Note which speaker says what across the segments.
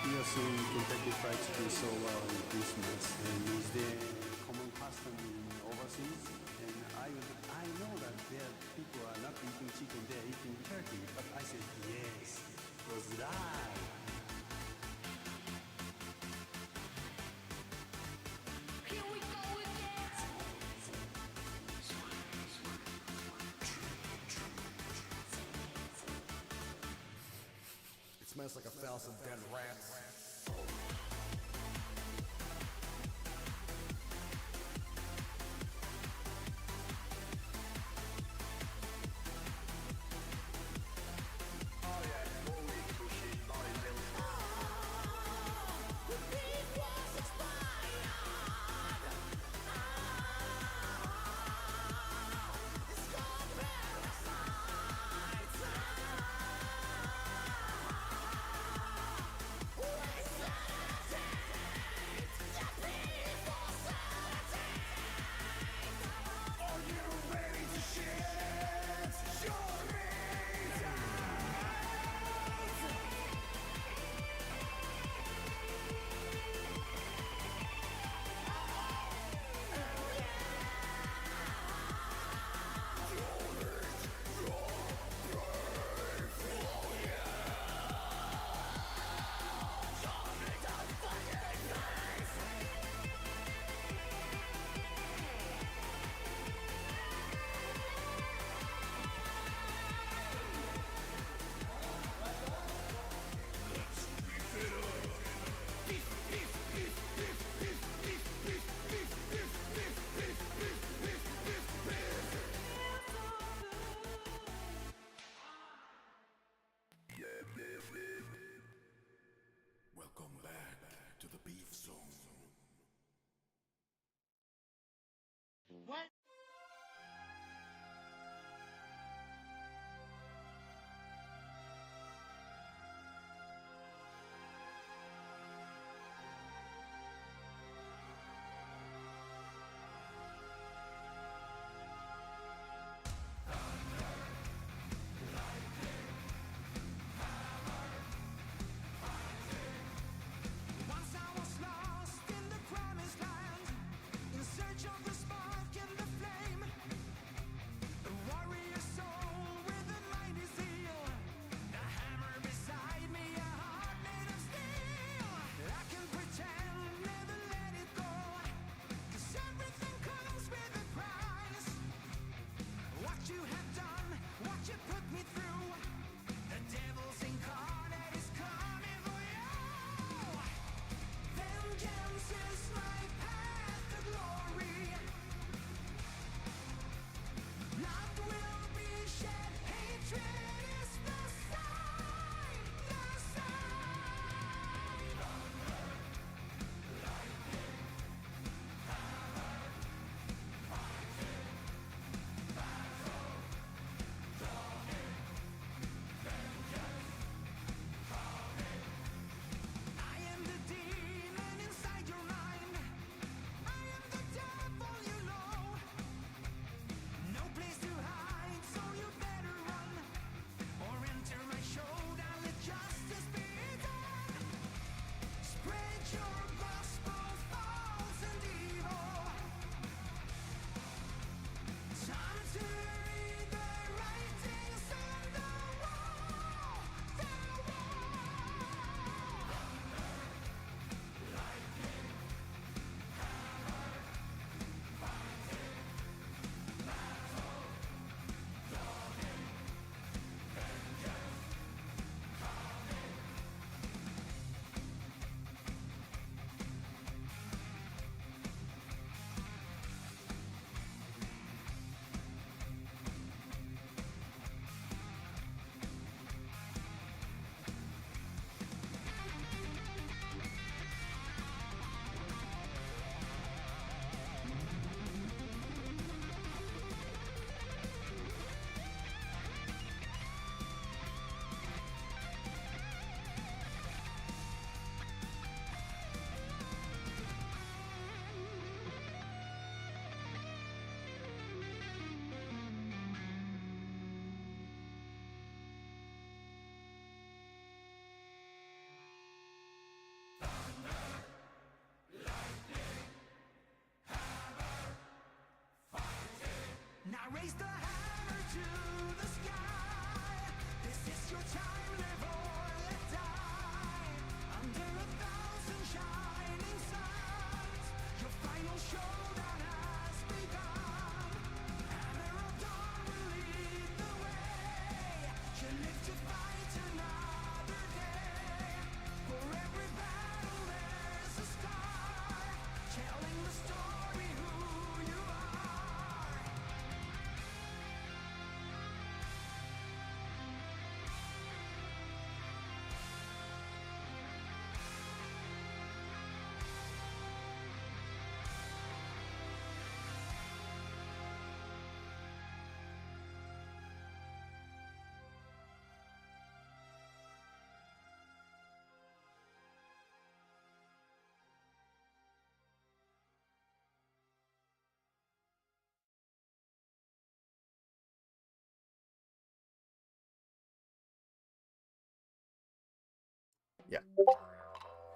Speaker 1: Pearson Kentucky Fried Chicken so well in Christmas, and is there common custom in overseas? And I know that there people are not eating chicken, they're eating turkey, but I said yes, it was right.
Speaker 2: Here we go again.
Speaker 3: It smells like a thousand dead rats. Welcome back to the Beef Zone.
Speaker 2: What?
Speaker 4: Once I was lost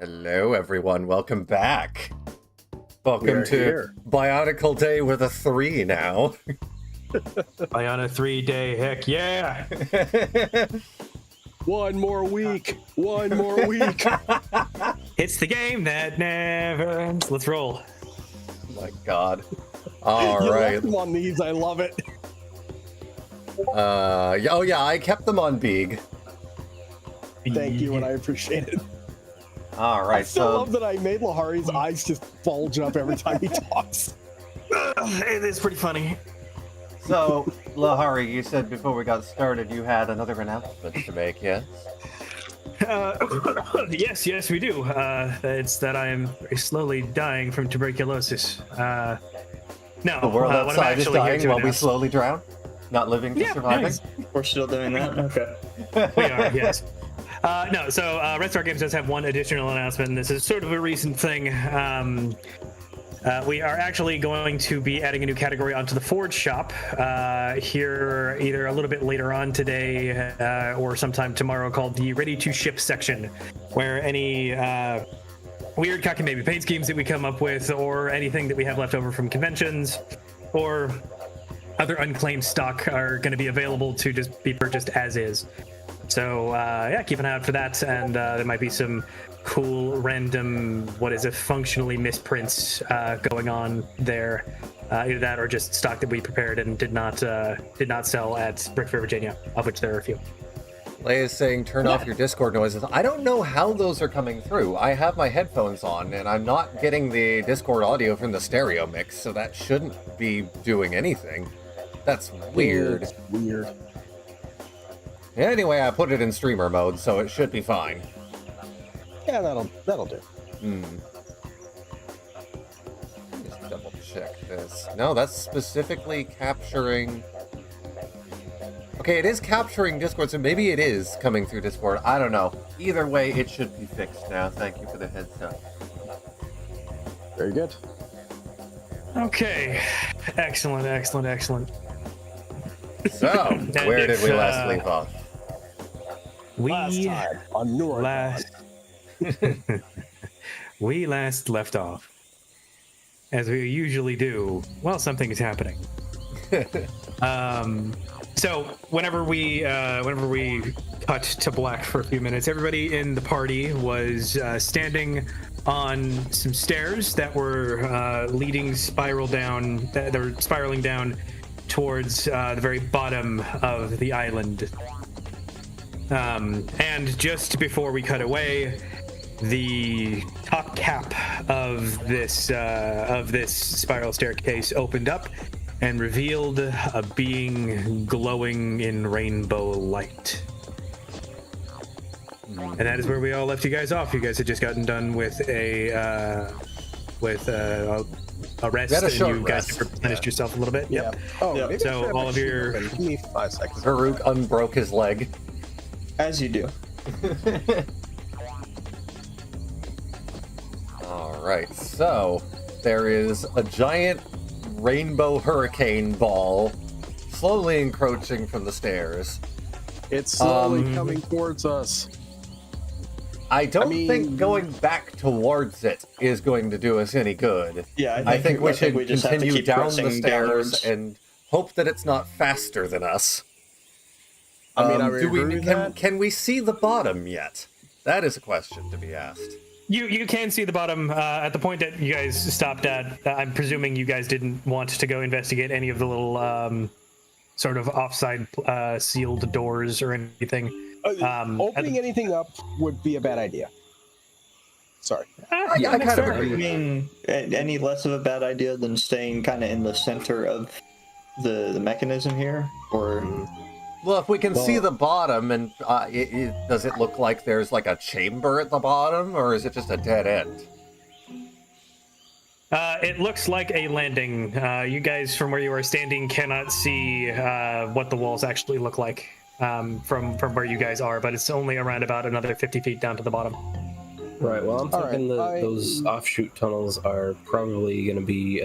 Speaker 4: Hello, everyone. Welcome back. Welcome to
Speaker 5: here.
Speaker 4: Bionicle Day with a 3 now.
Speaker 5: On a 3-day, heck yeah!
Speaker 6: One more week. One more week.
Speaker 5: It's the game that never ends. Let's roll.
Speaker 4: Oh my god. All
Speaker 6: You
Speaker 4: right.
Speaker 6: left them on these. I love it.
Speaker 4: Oh yeah, I kept them on Beag.
Speaker 6: Thank you, and I appreciate it.
Speaker 4: All
Speaker 6: I
Speaker 4: right,
Speaker 6: still
Speaker 4: so
Speaker 6: love that I made Lehari's eyes just bulge up every time he talks.
Speaker 5: It is pretty funny.
Speaker 4: Lehari, you said before we got started you had another announcement to make, yes?
Speaker 5: Yes, we do. It's that I am slowly dying from tuberculosis. No,
Speaker 4: The world
Speaker 5: what I'm
Speaker 4: outside is
Speaker 5: actually here
Speaker 4: dying
Speaker 5: to
Speaker 4: while we
Speaker 5: announce-
Speaker 4: slowly drown? Not living, just surviving?
Speaker 5: nice.
Speaker 7: We're still doing that? Okay.
Speaker 5: We are, yes. Red Star Games does have one additional announcement, and this is sort of a recent thing. We are actually going to be adding a new category onto the Forge shop here either a little bit later on today or sometime tomorrow, called the Ready to Ship section, where any weird cockamamie paint schemes that we come up with, or anything that we have left over from conventions, or other unclaimed stock are going to be available to just be purchased as is. So keep an eye out for that, and there might be some cool random functionally misprints going on there. Either that or just stock that we prepared and did not sell at Brickfair, Virginia, of which there are a few.
Speaker 4: Leia is saying turn off your Discord noises. I don't know how those are coming through. I have my headphones on and I'm not getting the Discord audio from the stereo mix, so that shouldn't be doing anything. That's weird.
Speaker 6: It's weird.
Speaker 4: Anyway, I put it in streamer mode, so it should be fine.
Speaker 6: Yeah, that'll do.
Speaker 4: Just double check this. No, that's specifically capturing... Okay, it is capturing Discord, so maybe it is coming through Discord. I don't know. Either way, it should be fixed now. Thank you for the heads up.
Speaker 6: Very good.
Speaker 5: Okay, excellent.
Speaker 4: So, where did we last leave off?
Speaker 6: Last time on Nurai.
Speaker 5: We last left off, as we usually do, while something is happening. So whenever we cut to black for a few minutes, everybody in the party was standing on some stairs that were spiraling down towards the very bottom of the island. And just before we cut away, the top cap of this spiral staircase opened up and revealed a being glowing in rainbow light. And that is where we all left you guys off. You guys had just gotten done with a rest, and you guys replenished yourself a little bit. Yep.
Speaker 6: Oh,
Speaker 7: Yeah.
Speaker 6: maybe
Speaker 5: So
Speaker 6: I should
Speaker 5: all
Speaker 6: have
Speaker 5: of your-
Speaker 6: Give me 5 seconds.
Speaker 4: Farouk unbroke his leg.
Speaker 7: As you do.
Speaker 4: Alright, so there is a giant rainbow hurricane ball slowly encroaching from the stairs.
Speaker 6: It's slowly coming towards us.
Speaker 4: I don't
Speaker 6: mean-
Speaker 4: think going back towards it is going to do us any good.
Speaker 7: Yeah,
Speaker 4: I think we should
Speaker 7: just have to
Speaker 4: continue
Speaker 7: keep
Speaker 4: down
Speaker 7: pressing
Speaker 4: the stairs
Speaker 7: downwards.
Speaker 4: and hope that it's not faster than us.
Speaker 6: I mean, I would agree with that.
Speaker 4: Can we see the bottom yet? That is a question to be asked.
Speaker 5: You can see the bottom at the point that you guys stopped at. I'm presuming you guys didn't want to go investigate any of the little sort of offside sealed doors or anything.
Speaker 6: Opening anything up would be a bad idea. Sorry.
Speaker 4: I kind of
Speaker 7: I
Speaker 4: agree with that.
Speaker 7: mean, any less of a bad idea than staying kind of in the center of the mechanism here? Or
Speaker 4: Well, if we can see the bottom, and does it look like there's like a chamber at the bottom, or is it just a dead end?
Speaker 5: It looks like a landing. You guys, from where you are standing, cannot see what the walls actually look like from where you guys are, but it's only around about another 50 feet down to the bottom.
Speaker 8: Right, well, I'm thinking those offshoot tunnels are probably going to be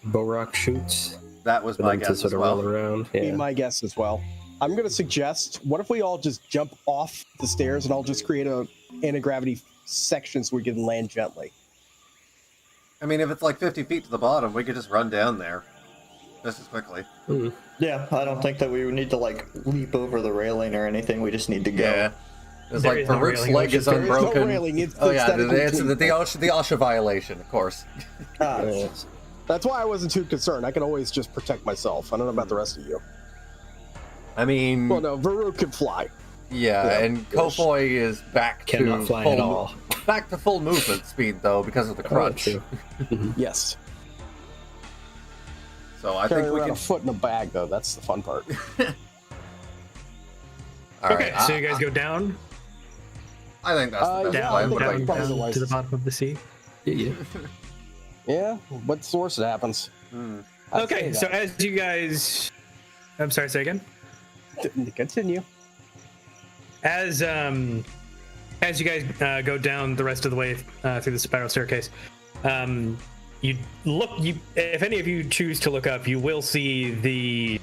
Speaker 8: bow rock shoots
Speaker 4: That was
Speaker 8: for
Speaker 4: my
Speaker 8: them to
Speaker 4: guess
Speaker 8: sort
Speaker 4: as
Speaker 8: of
Speaker 4: well.
Speaker 8: roll around.
Speaker 6: Be
Speaker 8: Yeah.
Speaker 6: my guess as well. I'm going to suggest, what if we all just jump off the stairs and I'll just create a anti-gravity section so we can land gently.
Speaker 4: I mean, if it's like 50 feet to the bottom, we could just run down there just as quickly.
Speaker 7: Yeah, I don't think that we would need to like leap over the railing or anything. We just need to go.
Speaker 4: Yeah. It's
Speaker 5: There
Speaker 4: like
Speaker 5: is no
Speaker 4: Farouk's
Speaker 5: railing,
Speaker 4: leg is
Speaker 6: There is no
Speaker 4: unbroken.
Speaker 6: railing, it's
Speaker 4: Oh yeah,
Speaker 6: aesthetically
Speaker 4: it's the
Speaker 6: clean.
Speaker 4: OSHA violation, of course.
Speaker 7: Ah,
Speaker 6: That's why I wasn't too concerned. I can always just protect myself. I don't know about the rest of you.
Speaker 4: I mean,
Speaker 6: Well, no, Varuk can fly.
Speaker 4: yeah, and Kofoy is back
Speaker 8: Cannot
Speaker 4: to
Speaker 8: fly
Speaker 4: full
Speaker 8: at all.
Speaker 4: back to full movement speed though because of the
Speaker 8: Oh,
Speaker 4: crunch.
Speaker 8: true.
Speaker 6: Yes.
Speaker 4: So I
Speaker 6: Carry
Speaker 4: think we
Speaker 6: around
Speaker 4: can.
Speaker 6: a foot in a bag, though. That's the fun part.
Speaker 4: All
Speaker 5: Okay,
Speaker 4: right,
Speaker 5: so you guys go down,
Speaker 4: I think that's the best
Speaker 6: yeah,
Speaker 4: plan.
Speaker 6: I
Speaker 4: What
Speaker 6: think
Speaker 4: about
Speaker 6: I
Speaker 4: you
Speaker 6: probably
Speaker 4: guys?
Speaker 6: otherwise-
Speaker 5: to the bottom of the sea.
Speaker 8: Yeah.
Speaker 6: Yeah, what's source it happens. I'd
Speaker 5: Okay,
Speaker 6: say
Speaker 5: so
Speaker 6: that.
Speaker 5: as you guys, I'm sorry, say again.
Speaker 6: Continue.
Speaker 5: As you guys go down the rest of the way through the spiral staircase, you look. If any of you choose to look up, you will see the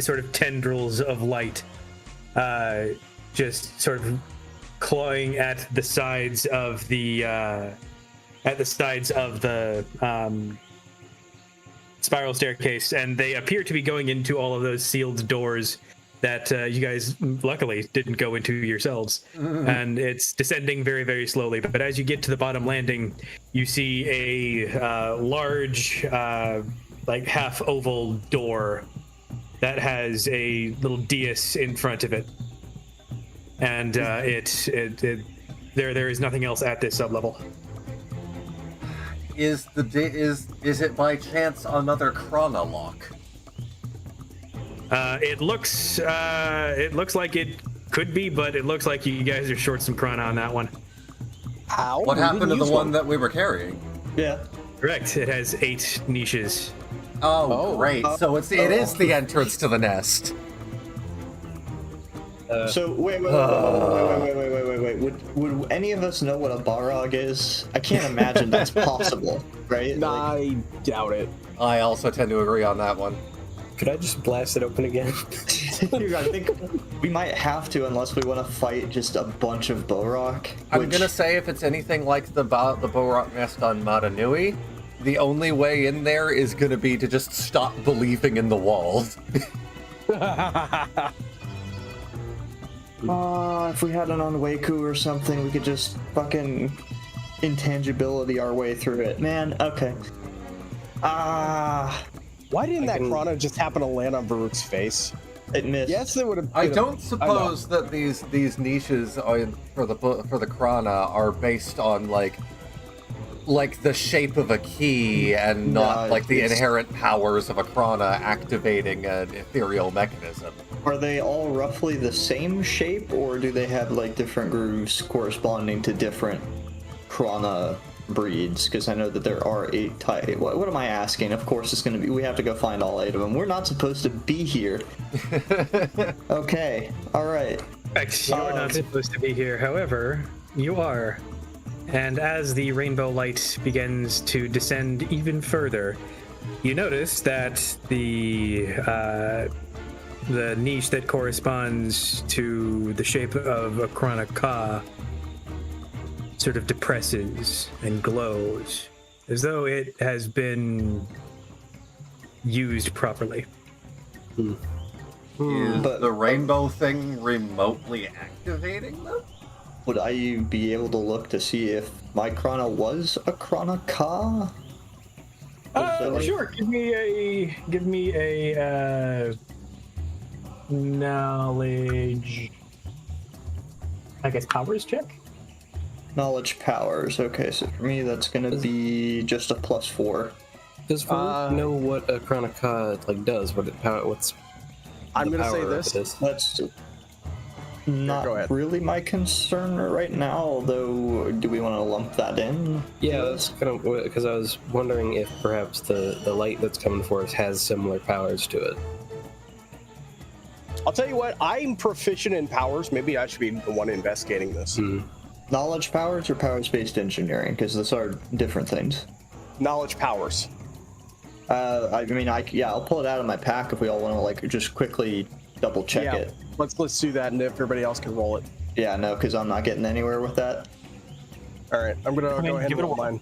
Speaker 5: sort of tendrils of light, just sort of clawing at the sides of the spiral staircase, and they appear to be going into all of those sealed doors that you guys luckily didn't go into yourselves. And it's descending very, very slowly. But as you get to the bottom landing, you see a large, like half oval door that has a little dais in front of it. And there is nothing else at this sublevel.
Speaker 4: Is it by chance another chrono lock?
Speaker 5: It looks like it could be, but it looks like you guys are short some prana on that one.
Speaker 6: How?
Speaker 4: What
Speaker 6: We
Speaker 4: happened to
Speaker 6: didn't
Speaker 4: the
Speaker 6: use
Speaker 4: one that we were carrying?
Speaker 7: yeah.
Speaker 5: Correct. It has 8 niches.
Speaker 4: Oh, great! So it is the entrance to the nest.
Speaker 7: So wait. Would any of us know what a barog is? I can't imagine that's possible, right?
Speaker 6: Nah, I doubt it.
Speaker 4: I also tend to agree on that one.
Speaker 8: Could I just blast it open again?
Speaker 7: I think we might have to unless we want to fight just a bunch of Borok.
Speaker 4: I'm gonna say if it's anything like the Borok nest on Mata Nui, the only way in there is gonna be to just stop believing in the walls.
Speaker 7: If we had an on Waku or something, we could just fucking intangibility our way through it. Man, okay.
Speaker 6: Why didn't that Krana just happen to land on Varuk's face?
Speaker 7: It missed.
Speaker 6: Yes, it would have.
Speaker 4: I don't suppose that these niches for the Krana are based on like the shape of a key and not like the inherent powers of a Krana activating an ethereal mechanism.
Speaker 7: Are they all roughly the same shape, or do they have like different grooves corresponding to different Krana breeds? Because I know that there are 8 types. What am I asking? Of course it's going to be, we have to go find all 8 of them. We're not supposed to be here. Okay, alright.
Speaker 5: Correct. You're not supposed to be here. However, you are. And as the rainbow light begins to descend even further, you notice that the niche that corresponds to the shape of a Krana Ka sort of depresses and glows, as though it has been used properly.
Speaker 4: Is the rainbow thing remotely activating them?
Speaker 7: Would I be able to look to see if my Krana was a Krana Ka?
Speaker 5: Sure. Give me a knowledge, I guess, powers check.
Speaker 7: Knowledge powers. Okay, so for me that's gonna be just a +4.
Speaker 8: Does Varuk know what a Chronica like does? What's
Speaker 6: I'm
Speaker 8: the
Speaker 6: gonna say
Speaker 8: power of
Speaker 6: this.
Speaker 8: it is?
Speaker 7: That's
Speaker 6: go
Speaker 7: not
Speaker 6: ahead.
Speaker 7: really my concern right now, although do we want to lump that in?
Speaker 8: Yeah, that's kind of because I was wondering if perhaps the light that's coming for us has similar powers to it.
Speaker 6: I'll tell you what. I'm proficient in powers. Maybe I should be the one investigating this.
Speaker 7: Knowledge powers or powers-based engineering? Because those are different things.
Speaker 6: Knowledge powers.
Speaker 7: I mean, I'll pull it out of my pack if we all want to like just quickly double check it.
Speaker 6: Let's do that, and if everybody else can roll it.
Speaker 7: Yeah, no, because I'm not getting anywhere with that.
Speaker 6: All right, I'm gonna go ahead and roll mine.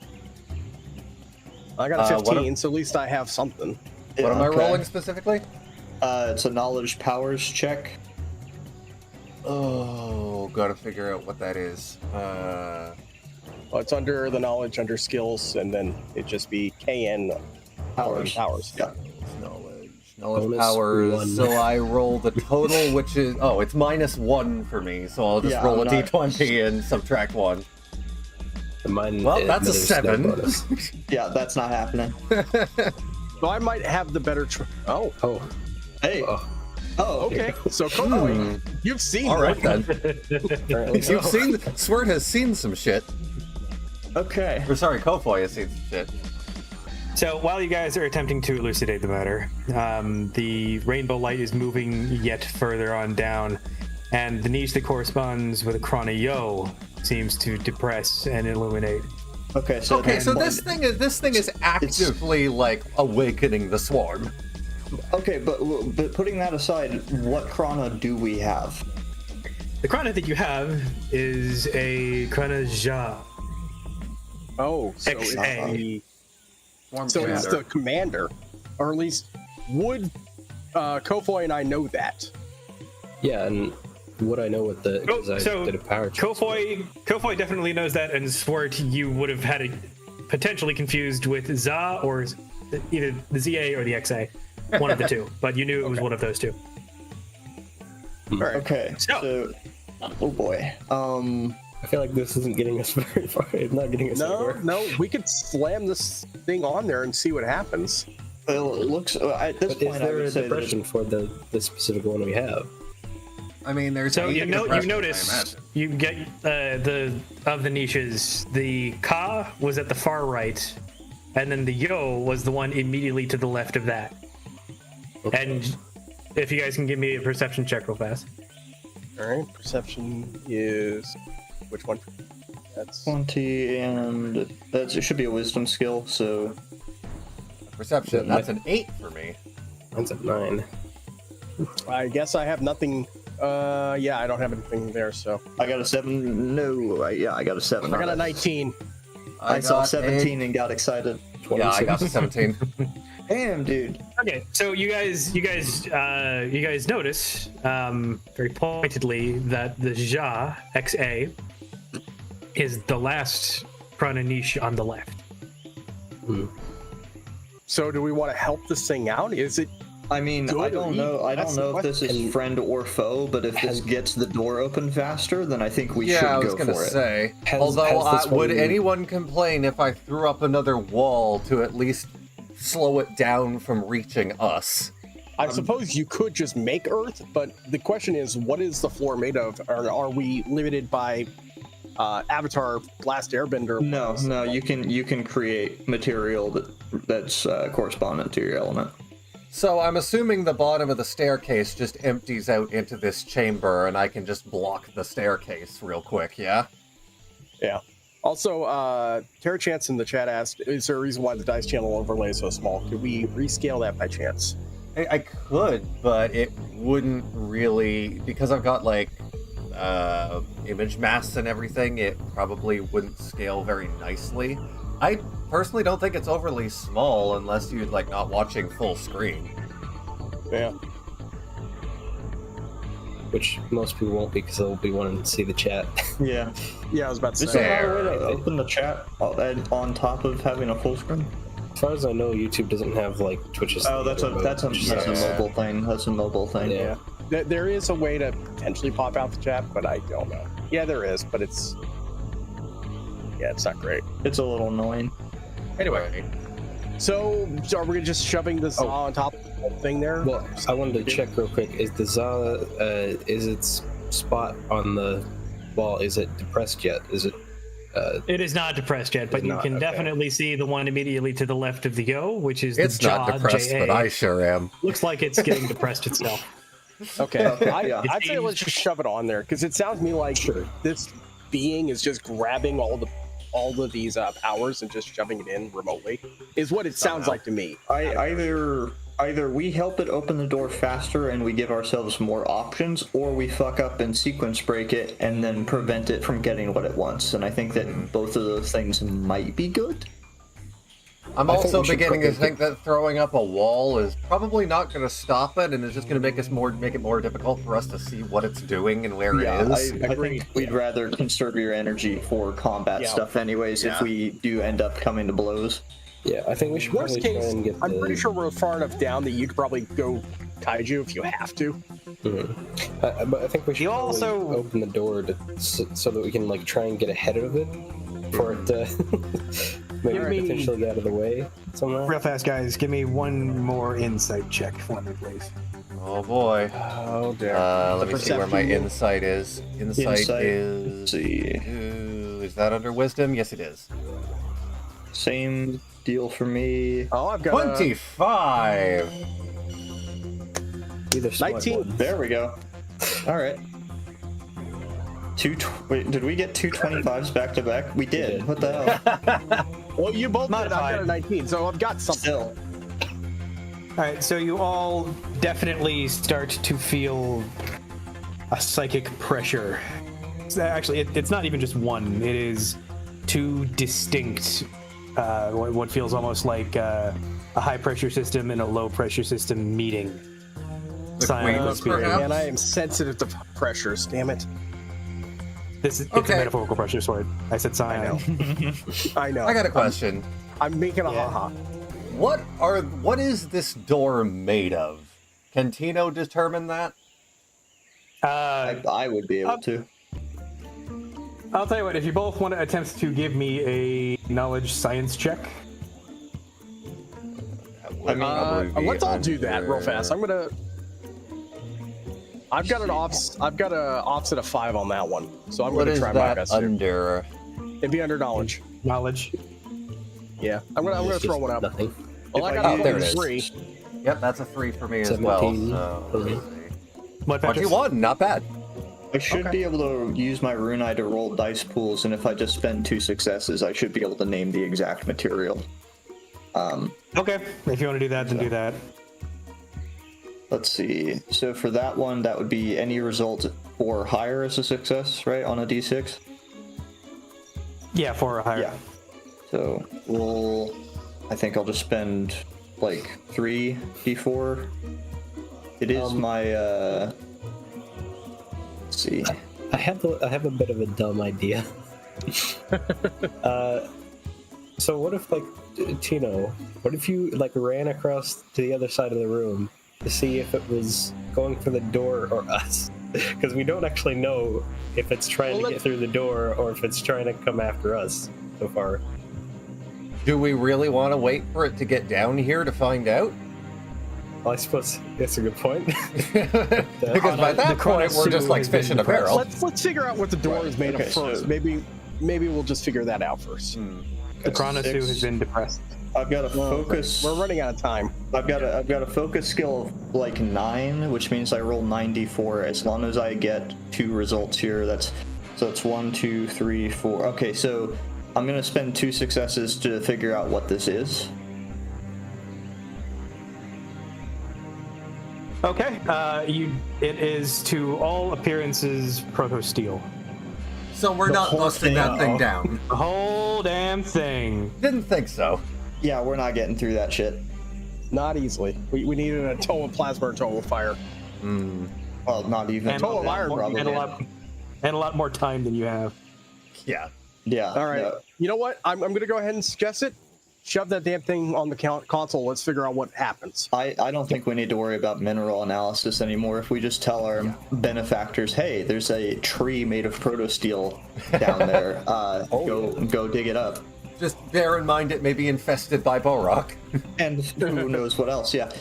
Speaker 6: I got a 15, so at least I have something.
Speaker 4: What am I rolling specifically?
Speaker 7: It's a knowledge powers check.
Speaker 4: Oh, gotta figure out what that is.
Speaker 6: Well, it's under the knowledge, under skills, and then it'd just be KN powers.
Speaker 7: Yeah.
Speaker 4: Knowledge powers.
Speaker 8: 1.
Speaker 4: So I roll the total, which is it's -1 for me. So I'll just roll a d20 and subtract 1.
Speaker 8: Mine,
Speaker 4: well, that's a 7.
Speaker 7: Yeah, that's not happening.
Speaker 6: So I might have the better.
Speaker 7: Hey. Okay.
Speaker 6: So Konoe, you've seen.
Speaker 4: All right then. You've seen. Swert has seen some shit.
Speaker 7: Okay.
Speaker 4: Or sorry, Kofoy has seen some shit.
Speaker 5: So while you guys are attempting to elucidate the matter, the rainbow light is moving yet further on down, and the niche that corresponds with a Krana Yo seems to depress and illuminate.
Speaker 7: Okay, so
Speaker 4: this thing is actively like awakening the swarm.
Speaker 7: Okay, but putting that aside, what Krana do we have?
Speaker 5: The Krana that you have is a Krana Ja.
Speaker 6: Oh, so
Speaker 5: XA.
Speaker 6: It's the commander, or at least would Kofoy and I know that?
Speaker 8: Yeah, and would I know what the did a power check.
Speaker 5: Kofoy definitely knows that, and Swert, you would have had it potentially confused with Za or either the ZA or the XA, one of the two, but you knew it was one of those two.
Speaker 6: All right.
Speaker 7: Okay, so oh boy.
Speaker 8: I feel like this isn't getting us very far. It's not getting us anywhere.
Speaker 6: No, we could slam this thing on there and see what happens.
Speaker 7: Well, it looks at this point.
Speaker 8: Is there a depression for the specific one we have?
Speaker 4: I mean, there's
Speaker 5: so you notice you get the niches. The Ka was at the far right, and then the Yo was the one immediately to the left of that. Okay. And if you guys can give me a perception check real fast.
Speaker 6: All right, perception is which one? That's
Speaker 7: 20, and it should be a wisdom skill. So
Speaker 4: perception. That's an 8 for me.
Speaker 8: That's a 9.
Speaker 6: I guess I have nothing. Yeah, I don't have anything there. So
Speaker 7: I got a 7. No, I got a 7.
Speaker 6: I got a 19.
Speaker 7: I saw 17 and got excited.
Speaker 8: 26.
Speaker 4: Yeah, I got a 17.
Speaker 7: Damn, dude.
Speaker 5: Okay, so you guys notice very pointedly that the Ja XA is the last Prana niche on the left.
Speaker 6: So do we want to help this thing out? Is it?
Speaker 7: I mean, I don't know. I don't know if this is friend or foe, but if this gets the door open faster, then I think we should go for it.
Speaker 4: Yeah, I was gonna say. Although, would anyone complain if I threw up another wall to at least slow it down from reaching us?
Speaker 6: I suppose you could just make Earth, but the question is, what is the floor made of? Or are we limited by Avatar Last Airbender?
Speaker 7: No, you can create material that's correspondent to your element.
Speaker 4: So I'm assuming the bottom of the staircase just empties out into this chamber, and I can just block the staircase real quick, yeah?
Speaker 6: Yeah. Also, Terra Chance in the chat asked, is there a reason why the dice channel overlay is so small? Could we rescale that by chance?
Speaker 4: I could, but it wouldn't really, because I've got like image masks and everything, it probably wouldn't scale very nicely. I personally don't think it's overly small unless you're like not watching full screen.
Speaker 6: Yeah.
Speaker 8: Which most people won't, because they'll be wanting to see the chat.
Speaker 7: Yeah.
Speaker 6: Yeah, I was about to
Speaker 7: Is
Speaker 6: say.
Speaker 7: there a way to open the chat on top of having a full screen?
Speaker 8: As far as I know, YouTube doesn't have like Twitch's.
Speaker 7: Oh, that's a mobile thing. That's a mobile thing.
Speaker 6: Yeah. There is a way to potentially pop out the chat, but I don't know. Yeah, there is, but it's not great.
Speaker 7: It's a little annoying.
Speaker 6: Anyway, so are we just shoving this on top of the whole thing there?
Speaker 8: Well, I wanted to check real quick. Is the Za, is its spot on the wall, is it depressed yet? Is it?
Speaker 5: It is not depressed yet, but you can definitely see the one immediately to the left of the Yo, which is
Speaker 4: it's
Speaker 5: the
Speaker 4: not depressed,
Speaker 5: JA.
Speaker 4: but I sure am.
Speaker 5: Looks like it's getting depressed itself.
Speaker 6: Okay, I'd say let's just shove it on there, because it sounds to me like this being is just grabbing all of these powers and just shoving it in remotely, is what it sounds like to me.
Speaker 7: Either either we help it open the door faster and we give ourselves more options, or we fuck up and sequence break it and then prevent it from getting what it wants. And I think that both of those things might be good.
Speaker 4: I'm also beginning to think that throwing up a wall is probably not going to stop it, and it's just going to make it more difficult for us to see what it's doing and where it is.
Speaker 7: I think we'd rather conserve your energy for combat stuff anyways if we do end up coming to blows.
Speaker 8: Yeah, I think we should
Speaker 6: Worst
Speaker 8: probably
Speaker 6: case,
Speaker 8: try and get
Speaker 6: I'm pretty sure we're far enough down that you could probably go kaiju if you have to.
Speaker 8: Mm-hmm. But I think we should also open the door so that we can like try and get ahead of it for it to maybe potentially get out of the way somewhere.
Speaker 5: Real fast, guys. Give me one more insight check for me, please.
Speaker 4: Oh boy.
Speaker 6: Oh dear.
Speaker 4: Let me see where my insight is. Insight is.
Speaker 7: Let's see.
Speaker 4: Is that under wisdom? Yes, it is.
Speaker 7: Same deal for me.
Speaker 6: Oh, I've got
Speaker 4: 25.
Speaker 8: Either
Speaker 6: 19.
Speaker 7: There we go. All right. Wait, did we get 2 25s back to back? We did. What the hell?
Speaker 6: Well, you both did. I got a 19, so I've got something.
Speaker 7: Still.
Speaker 5: All right, so you all definitely start to feel a psychic pressure. Actually, it's not even just one. It is two distinct, what feels almost like a high-pressure system and a low-pressure system meeting.
Speaker 6: And I am sensitive to pressures. Damn it.
Speaker 5: It's a metaphorical pressure, Swert. I said cyan.
Speaker 6: I know.
Speaker 4: I got a question.
Speaker 6: I'm making a haha.
Speaker 4: What is this door made of? Can Tino determine that?
Speaker 7: I would be able to.
Speaker 5: I'll tell you what, if you both want to attempt to give me a knowledge science check.
Speaker 6: Let's all do that real fast. I've got an offset of 5 on that one, so I'm going to try my best.
Speaker 4: Under?
Speaker 6: It'd be under knowledge.
Speaker 5: Knowledge.
Speaker 6: Yeah, I'm gonna throw one out.
Speaker 8: Nothing.
Speaker 6: Well, I got
Speaker 4: there it is.
Speaker 6: 3.
Speaker 4: Yep, that's a 3 for me
Speaker 8: 17.
Speaker 4: as well. So,
Speaker 5: What, Petrus?
Speaker 4: 21, not bad.
Speaker 7: I should be able to use my rune eye to roll dice pools, and if I just spend 2 successes, I should be able to name the exact material.
Speaker 5: Okay, if you want to do that, then do that.
Speaker 7: Let's see. So for that one, that would be any result or higher as a success, right, on a d6?
Speaker 5: Yeah, 4 or higher.
Speaker 7: Yeah. So I think I'll just spend like 3 d4. It is my let's see.
Speaker 8: I have a bit of a dumb idea. So what if, like, Tino, what if you like ran across to the other side of the room to see if it was going for the door or us? Because we don't actually know if it's trying to get through the door or if it's trying to come after us so far.
Speaker 4: Do we really want to wait for it to get down here to find out?
Speaker 8: Well, I suppose that's a good point.
Speaker 4: Because by that point, we're just like fish in a barrel.
Speaker 6: Let's figure out what the door is made of first.
Speaker 7: So
Speaker 6: maybe we'll just figure that out first.
Speaker 5: The Chronosu has been depressed.
Speaker 7: I've got a focus.
Speaker 6: We're running out of time.
Speaker 7: I've got a focus skill of like 9, which means I roll 9d4 as long as I get 2 results here. That's 1, 2, 3, 4. Okay, so I'm gonna spend 2 successes to figure out what this is.
Speaker 5: Okay, it is to all appearances proto-steel.
Speaker 4: So we're not busting that thing down.
Speaker 5: The whole damn thing.
Speaker 4: Didn't think so.
Speaker 7: Yeah, we're not getting through that shit.
Speaker 6: Not easily. We needed a toe of plasma or toe of fire.
Speaker 7: Well, not even.
Speaker 5: And,
Speaker 6: toe of iron, probably.
Speaker 5: And a lot more time than you have.
Speaker 4: Yeah.
Speaker 7: Yeah.
Speaker 6: All right.
Speaker 7: No.
Speaker 6: You know what? I'm going to go ahead and suggest it. Shove that damn thing on the console. Let's figure out what happens.
Speaker 7: I don't think we need to worry about mineral analysis anymore. If we just tell our benefactors, hey, there's a tree made of protosteel down there. Go dig it up.
Speaker 4: Just bear in mind it may be infested by Borok.
Speaker 7: And who knows what else, yeah.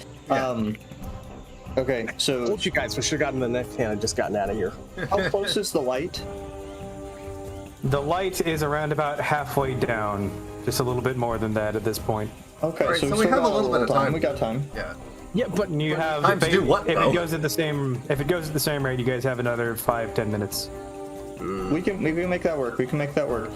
Speaker 7: Okay, so...
Speaker 6: Told you guys we should have gotten the next hand and just gotten out of here.
Speaker 7: How close is the light?
Speaker 5: The light is around about halfway down. Just a little bit more than that at this point.
Speaker 7: Okay,
Speaker 4: right,
Speaker 7: so
Speaker 4: we have a little bit of time.
Speaker 7: We got time.
Speaker 4: Yeah.
Speaker 5: Yeah, but you have
Speaker 4: time to do what,
Speaker 5: if
Speaker 4: though?
Speaker 5: it goes at the same rate, you guys have another 5-10 minutes.
Speaker 7: We can make that work. We can make that work.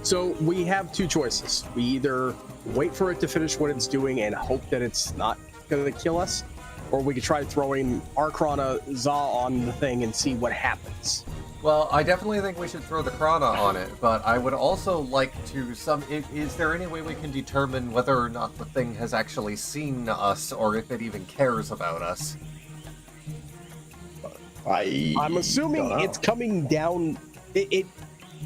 Speaker 6: So we have 2 choices. We either wait for it to finish what it's doing and hope that it's not going to kill us, or we could try throwing Arcrana Za on the thing and see what happens.
Speaker 4: Well, I definitely think we should throw the Krana on it, but I would also like to is there any way we can determine whether or not the thing has actually seen us, or if it even cares about us?
Speaker 6: I'm assuming it's coming down. It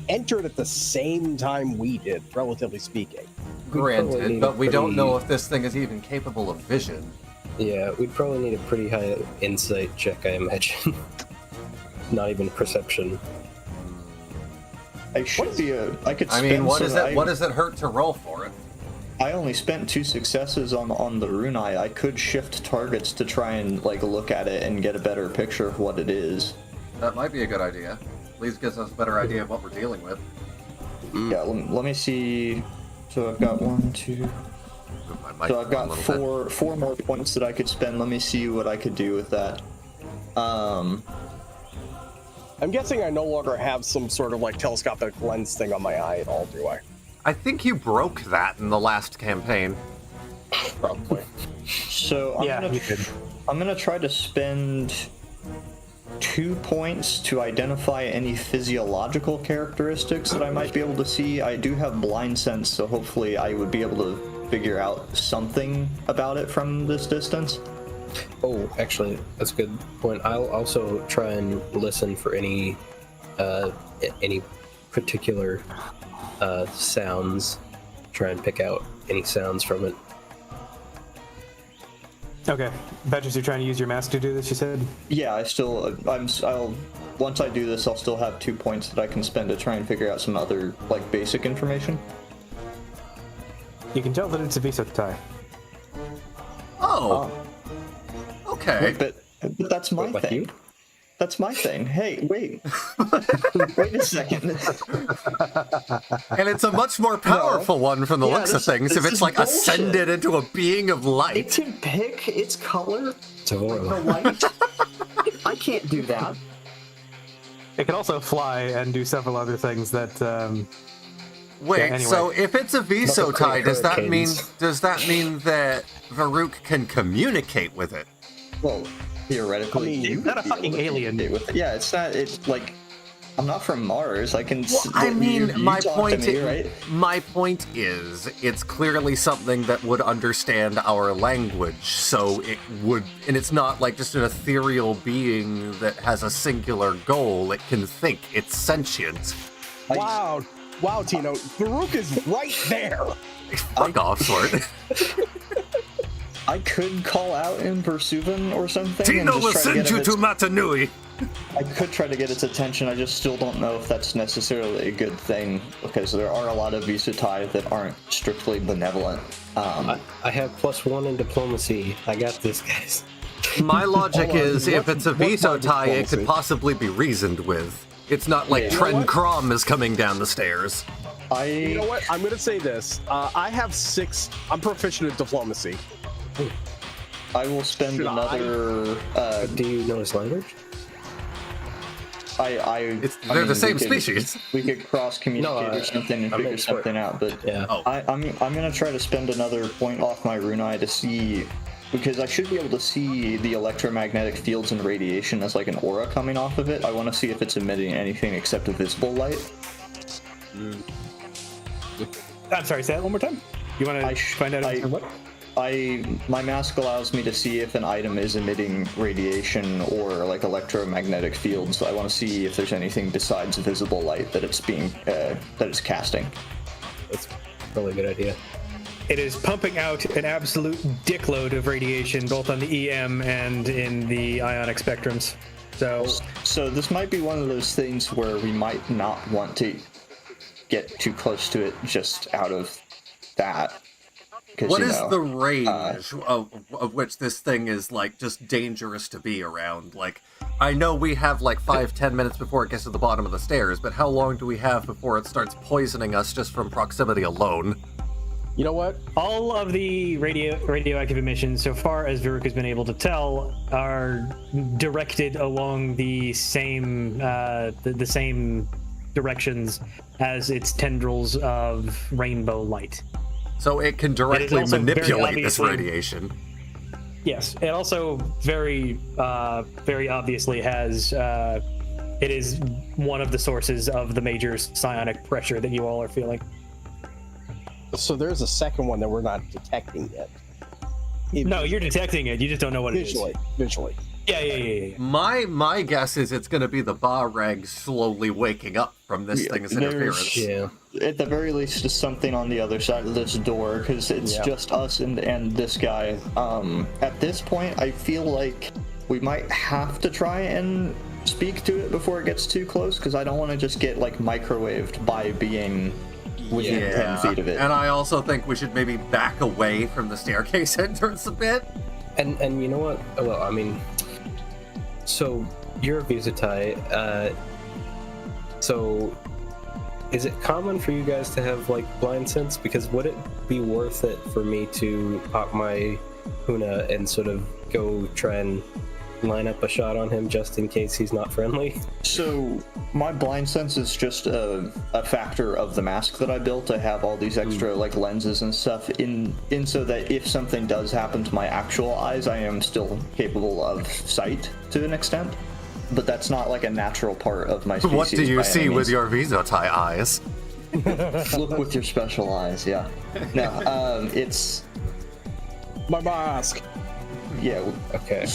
Speaker 6: entered at the same time we did, relatively speaking.
Speaker 4: Granted, but we don't know if this thing is even capable of vision.
Speaker 8: Yeah, we'd probably need a pretty high insight check, I imagine. Not even perception.
Speaker 7: I should be I could.
Speaker 4: I mean, what does it hurt to roll for it?
Speaker 7: I only spent 2 successes on the Runai. I could shift targets to try and like look at it and get a better picture of what it is.
Speaker 4: That might be a good idea. At least gives us a better idea of what we're dealing with.
Speaker 7: Yeah, let me see. So I've got 1, 2. So I've got four more points that I could spend. Let me see what I could do with that.
Speaker 6: I'm guessing I no longer have some sort of like telescopic lens thing on my eye at all, do I?
Speaker 4: I think you broke that in the last campaign.
Speaker 6: Probably.
Speaker 7: So I'm gonna try to spend 2 points to identify any physiological characteristics that I might be able to see. I do have blind sense, so hopefully I would be able to figure out something about it from this distance.
Speaker 8: Oh, actually, that's a good point. I'll also try and listen for any particular sounds. Try and pick out any sounds from it.
Speaker 5: Okay, Petrus, you're trying to use your mask to do this, you said?
Speaker 7: Yeah, I'll once I do this, I'll still have 2 points that I can spend to try and figure out some other like basic information.
Speaker 5: You can tell that it's a Visotai.
Speaker 4: Oh. Okay.
Speaker 7: But that's my
Speaker 8: What,
Speaker 7: thing.
Speaker 8: you?
Speaker 7: That's my thing. Hey, wait. Wait a second.
Speaker 4: And it's a much more powerful one from the looks of things. If
Speaker 7: this
Speaker 4: it's
Speaker 7: is
Speaker 4: like
Speaker 7: bullshit.
Speaker 4: ascended into a being of
Speaker 7: It
Speaker 4: light.
Speaker 7: can pick its color,
Speaker 8: It's a horror.
Speaker 7: the light. I can't do that.
Speaker 5: It can also fly and do several other things that.
Speaker 4: Wait,
Speaker 5: anyway.
Speaker 4: so if it's a Visotai,
Speaker 8: create
Speaker 4: does that mean that Varuk can communicate with it?
Speaker 7: Well, theoretically,
Speaker 6: I mean,
Speaker 7: you
Speaker 5: Is that
Speaker 7: would
Speaker 5: a
Speaker 7: be able
Speaker 5: fucking
Speaker 7: to
Speaker 5: alien?
Speaker 7: communicate with it. Yeah, it's not. It's like I'm not from Mars. I can.
Speaker 4: Well, I mean, my
Speaker 7: talk
Speaker 4: point
Speaker 7: to me, right?
Speaker 4: my point is, it's clearly something that would understand our language, so it would, and it's not like just an ethereal being that has a singular goal. It can think. It's sentient.
Speaker 6: Wow, Tino, Farouk is right there.
Speaker 4: Fuck off, Swert.
Speaker 7: I could call out in Pursuvan or something.
Speaker 4: Tino
Speaker 7: and
Speaker 4: will
Speaker 7: just try to
Speaker 4: send you
Speaker 7: get
Speaker 4: to
Speaker 7: its,
Speaker 4: Matanui.
Speaker 7: I could try to get its attention. I just still don't know if that's necessarily a good thing because there are a lot of Visotai that aren't strictly benevolent.
Speaker 8: I have +1 in diplomacy. I got this, guys.
Speaker 4: My logic
Speaker 6: Hold on,
Speaker 4: is, if
Speaker 6: what's-
Speaker 4: it's a
Speaker 6: what's my
Speaker 4: Visotai, it could
Speaker 6: diplomacy?
Speaker 4: possibly be reasoned with. It's not like
Speaker 6: You know
Speaker 4: Tren
Speaker 6: what?
Speaker 4: Krom is coming down the stairs.
Speaker 6: You know what? I'm going to say this. I have 6. I'm proficient at diplomacy.
Speaker 7: I will spend
Speaker 6: Should I?
Speaker 7: another.
Speaker 8: Do you know his language?
Speaker 4: They're the same species.
Speaker 7: We could cross communicate
Speaker 8: No,
Speaker 7: or something and
Speaker 8: I
Speaker 7: figure
Speaker 8: meant
Speaker 7: something out. But
Speaker 8: Yeah.
Speaker 4: Oh.
Speaker 7: I'm gonna try to spend another point off my Runai to see, because I should be able to see the electromagnetic fields and radiation as like an aura coming off of it. I want to see if it's emitting anything except a visible light.
Speaker 5: I'm sorry, say that one more time. You want to find out what?
Speaker 7: My mask allows me to see if an item is emitting radiation or like electromagnetic fields. I want to see if there's anything besides visible light that it's casting.
Speaker 8: That's probably a good idea.
Speaker 5: It is pumping out an absolute dickload of radiation, both on the EM and in the ionic spectrums.
Speaker 7: So this might be one of those things where we might not want to get too close to it just out of that.
Speaker 4: What is the range of which this thing is, like, just dangerous to be around? Like, I know we have, like, 5-10 minutes before it gets to the bottom of the stairs, but how long do we have before it starts poisoning us just from proximity alone?
Speaker 6: You know what?
Speaker 5: All of the radioactive emissions, so far as Varuk has been able to tell, are directed along the same the same directions as its tendrils of rainbow light.
Speaker 4: So it can
Speaker 5: It
Speaker 4: directly
Speaker 5: is also very
Speaker 4: manipulate this
Speaker 5: obviously-
Speaker 4: radiation.
Speaker 5: Yes, it also very obviously has. It is one of the sources of the major psionic pressure that you all are feeling.
Speaker 6: So there's a second one that we're not detecting yet.
Speaker 5: No, you're detecting it. You just don't know what it is.
Speaker 6: Visually.
Speaker 5: Yeah.
Speaker 4: My guess is it's going to be the Ba-Reg slowly waking up from this thing's interference.
Speaker 8: Yeah.
Speaker 7: At the very least, is something on the other side of this door, because it's just us and this guy. At this point, I feel like we might have to try and speak to it before it gets too close, because I don't want to just get like microwaved by being within 10 feet of it.
Speaker 4: And I also think we should maybe back away from the staircase entrance a bit.
Speaker 8: And you know what? Well, I mean, so you're a Visatai. So is it common for you guys to have like blind sense? Because would it be worth it for me to pop my Huna and sort of go try and line up a shot on him just in case he's not friendly?
Speaker 7: So my blind sense is just a factor of the mask that I built. I have all these extra like lenses and stuff in so that if something does happen to my actual eyes, I am still capable of sight to an extent. But that's not like a natural part of my species.
Speaker 4: What do you see with
Speaker 7: means.
Speaker 4: your Visatai eyes?
Speaker 7: Look with your special eyes, yeah. No, it's
Speaker 6: My mask.
Speaker 7: yeah.
Speaker 8: Okay.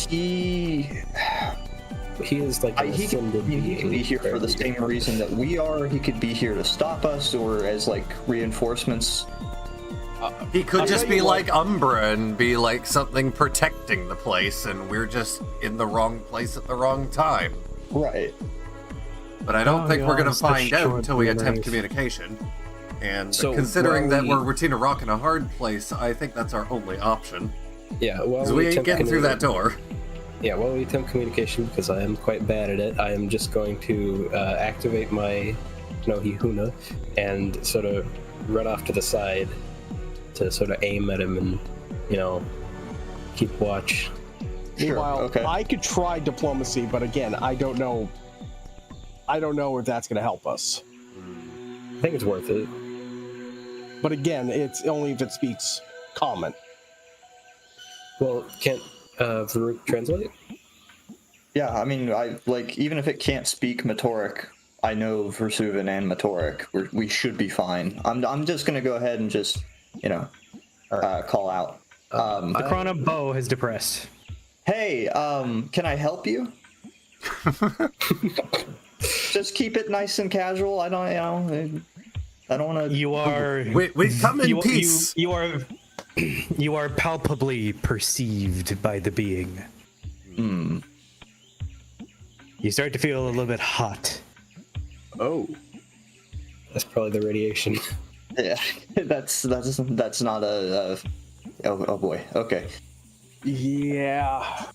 Speaker 7: He
Speaker 8: is like an
Speaker 7: he could
Speaker 8: ascended being.
Speaker 7: be here for the same reason that we are. He could be here to stop us, or as like reinforcements.
Speaker 4: He could
Speaker 6: I'll
Speaker 4: just
Speaker 6: tell
Speaker 4: be
Speaker 6: you
Speaker 4: like
Speaker 6: what.
Speaker 4: Umbra and be like something protecting the place, and we're just in the wrong place at the wrong time.
Speaker 7: Right.
Speaker 4: But I don't think we're going to find out until we attempt
Speaker 5: nice.
Speaker 4: communication. And
Speaker 8: So
Speaker 4: considering that
Speaker 8: while
Speaker 4: we're routine a rock in a hard place, I think that's our only option.
Speaker 8: Yeah, well,
Speaker 4: Because we ain't
Speaker 8: attempt
Speaker 4: getting through that
Speaker 8: communi-
Speaker 4: door.
Speaker 8: Yeah, while we attempt communication, because I am quite bad at it, I am just going to activate my Huna and sort of run off to the side to sort of aim at him and, keep watch.
Speaker 7: Sure.
Speaker 6: Meanwhile,
Speaker 7: Okay.
Speaker 6: I could try diplomacy, but again, I don't know if that's going to help us.
Speaker 8: I think it's worth it.
Speaker 6: But again, it's only if it speaks common.
Speaker 8: Well, can't Varuk translate?
Speaker 7: Yeah, I mean, I like even if it can't speak Matoric, I know Versuvan and Matoric. We should be fine. I'm just gonna go ahead and just call out.
Speaker 5: The Chrono Bow has depressed.
Speaker 7: Hey, can I help you? Just keep it nice and casual. I don't want to.
Speaker 5: You are.
Speaker 4: We come in peace.
Speaker 5: You are palpably perceived by the being. You start to feel a little bit hot.
Speaker 6: Oh.
Speaker 8: That's probably the radiation.
Speaker 7: Yeah, that's not a. Oh boy. Okay.
Speaker 6: Yeah.